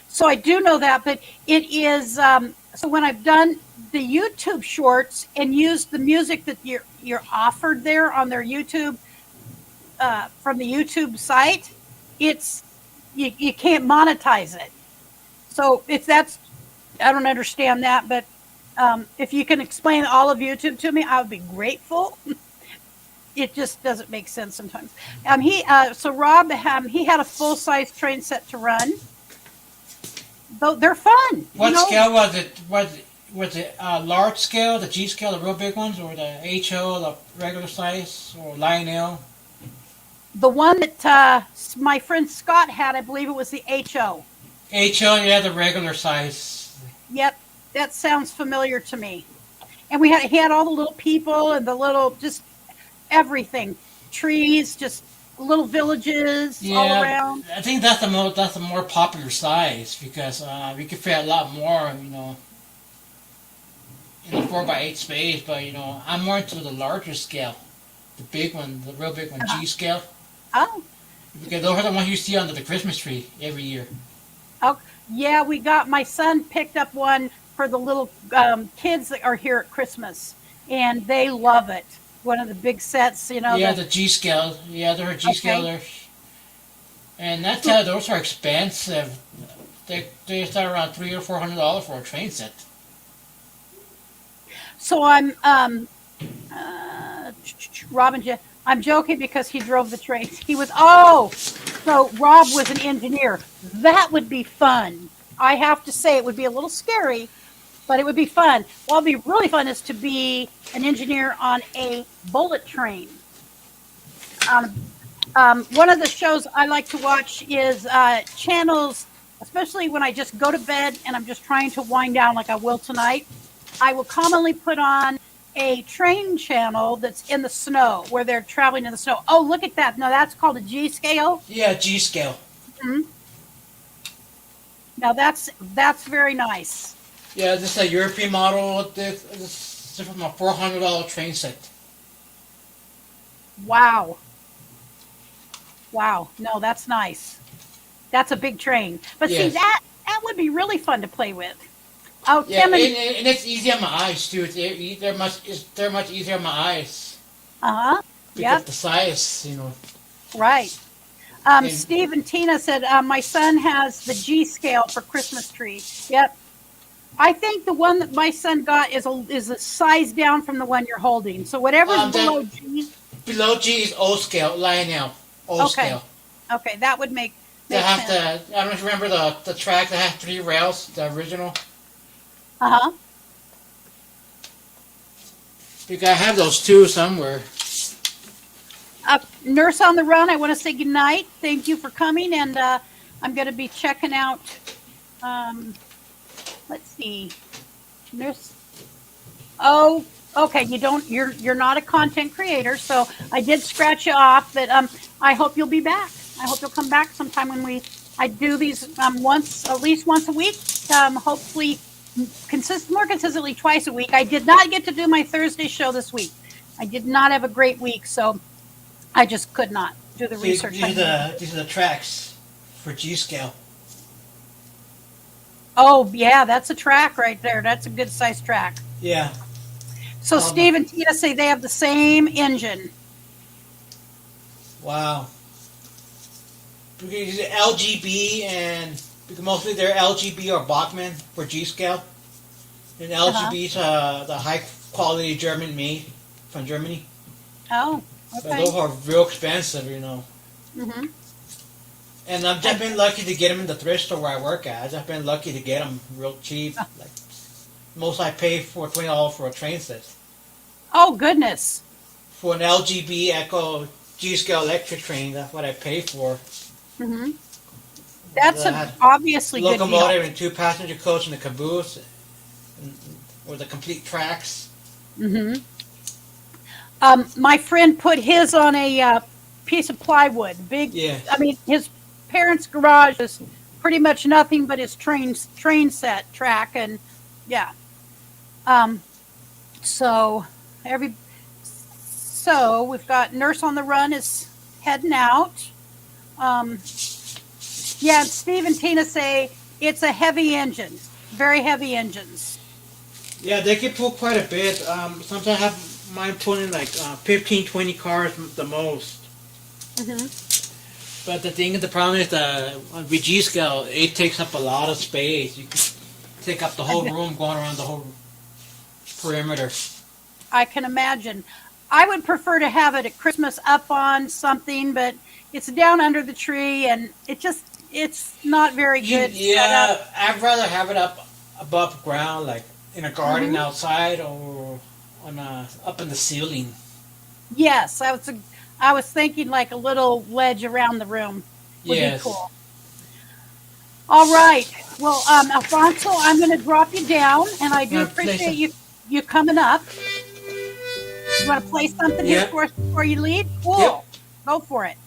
so I do know that. But it is so when I've done the YouTube shorts and used the music that you're offered there on their YouTube from the YouTube site, it's you can't monetize it. So I don't understand that, but if you can explain all of YouTube to me, I would be grateful. It just doesn't make sense sometimes. So Rob, he had a full-size train set to run. Though they're fun. What scale was it? Was it large scale, the G scale, the real big ones, or the HO, the regular size, or Lionel? The one that my friend Scott had, I believe it was the HO. HO, yeah, the regular size. Yep, that sounds familiar to me. And he had all the little people and the little just everything, trees, just little villages all around. I think that's the more popular size because we could fit a lot more, in a 4x8 space. But I'm more into the larger scale, the big one, the real big one, G scale. Oh. Because those are the ones you see under the Christmas tree every year. Oh, yeah, my son picked up one for the little kids that are here at Christmas, and they love it. One of the big sets, Yeah, the G scale. Yeah, they're G scale. Okay. And those are expensive. They start around $300 or $400 for a train set. So I'm Robin. I'm joking because he drove the trains. So Rob was an engineer. That would be fun. I have to say it would be a little scary, but it would be fun. What would be really fun is to be an engineer on a bullet train. One of the shows I like to watch is channels, especially when I just go to bed and I'm just trying to wind down like I will tonight. I will commonly put on a train channel that's in the snow, where they're traveling in the snow. Oh, look at that. No, that's called a G scale. Yeah, G scale. Mm-hmm. Now that's very nice. Yeah, this is a European model. This is from a $400 train set. Wow. No, that's nice. That's a big train. But yes. See, that would be really fun to play with. Oh, yeah, Tim and it's easy on my eyes too. They're much easier on my eyes. Yeah. The size, Right. Steve and Tina said my son has the G scale for Christmas tree. Yep. I think the one that my son got is a size down from the one you're holding. So whatever's below G. Below G is O scale, Lionel. O scale. Okay, that would make they have sense. I don't know if you remember the track that had 3 rails, the original. You gotta have those too somewhere. Nurse on the Run, I want to say goodnight. Thank you for coming, and I'm going to be checking out let's see. There's oh, okay. You're not a content creator, so I did scratch you off. But I hope you'll be back. I hope you'll come back sometime when I do these at least once a week. Hopefully more consistently twice a week. I did not get to do my Thursday show this week. I did not have a great week, so I just could not do the research. These are the tracks for G scale. Oh yeah, that's a track right there. That's a good sized track. Yeah. So Steve and Tina say they have the same engine. Wow. Because LGB and because mostly they're LGB or Bachmann for G scale, and LGB's the high quality German made from Germany. Oh, But okay. those are real expensive, you know. Mm-hmm. And I've just been lucky to get them in the thrift store where I work at. I've just been lucky to get them real cheap. Like most I pay for $20 for a train set. Oh goodness. For an LGB Echo G scale electric train, that's what I pay for. Mm-hmm. That's a obviously good Locomotive deal. and 2 passenger coach and the caboose, or the complete tracks. Mm-hmm. My friend put his on a piece of plywood. Big. Yeah. I mean, his parents' garage is pretty much nothing but his train set track, and yeah. So we've got Nurse on the Run is heading out. Yeah, Steve and Tina say it's a heavy engine, very heavy engines. Yeah, they can pull quite a bit. Sometimes I have mine pulling like 15, 20 cars the most. Mm-hmm. But the problem is on VG scale, it takes up a lot of space. You can take up the whole room going around the whole perimeter. I can imagine. I would prefer to have it at Christmas up on something, but it's down under the tree, and it's not very good. Yeah, I'd rather have it up above ground, like in a garden outside, or on up in the ceiling. Yes, I was thinking like a little ledge around the room would be cool. All right. Well, Alfonso, I'm going to drop you down, and I do appreciate you coming up. You want to play something here for us before you leave? Cool. Yep. Go for it.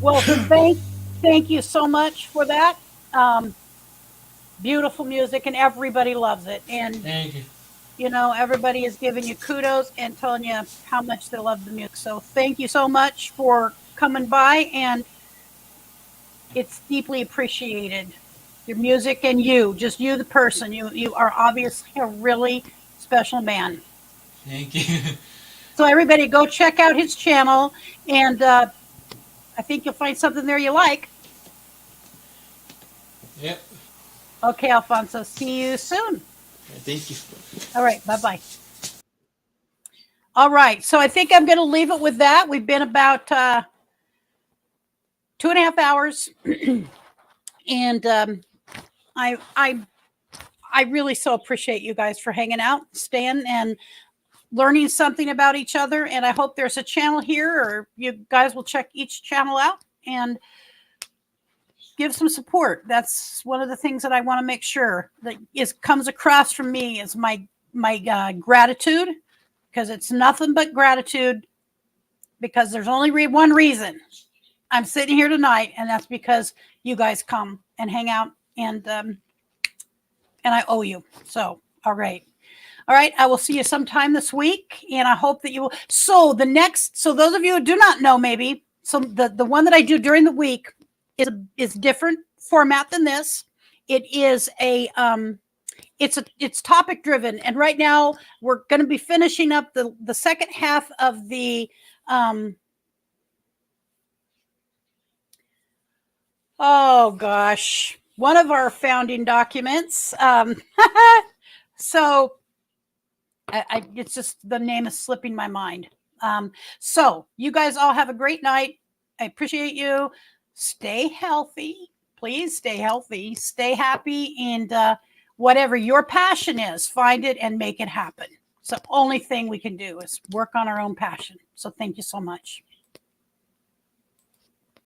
Well, thank you so much for that. Beautiful music, and everybody loves it. And Thank you. you know, everybody is giving you kudos and telling you how much they love the music. So thank you so much for coming by, and it's deeply appreciated. Your music and you, just you, the person, you are obviously a really special man. Thank you. So everybody, go check out his channel, and I think you'll find something there you like. Yep. Okay, Alfonso, see you soon. Thank you. All right, bye-bye. All right, so I think I'm going to leave it with that. We've been about 2.5 hours, and I really so appreciate you guys for hanging out, staying, and learning something about each other. And I hope there's a channel here, or you guys will check each channel out and give some support. That's one of the things that I want to make sure that comes across from me is my gratitude, because it's nothing but gratitude, because there's only one reason I'm sitting here tonight, and that's because you guys come and hang out, and I owe you. So, all right. I will see you sometime this week, and I hope that you will. So those of you who do not know, maybe, so the one that I do during the week is different format than this. It is it's topic driven, and right now we're going to be finishing up the second half of the oh gosh, one of our founding documents. So it's just the name is slipping my mind. So you guys all have a great night. I appreciate you. Stay healthy. Please stay healthy. Stay happy. And whatever your passion is, find it and make it happen. It's the only thing we can do is work on our own passion. So thank you so much.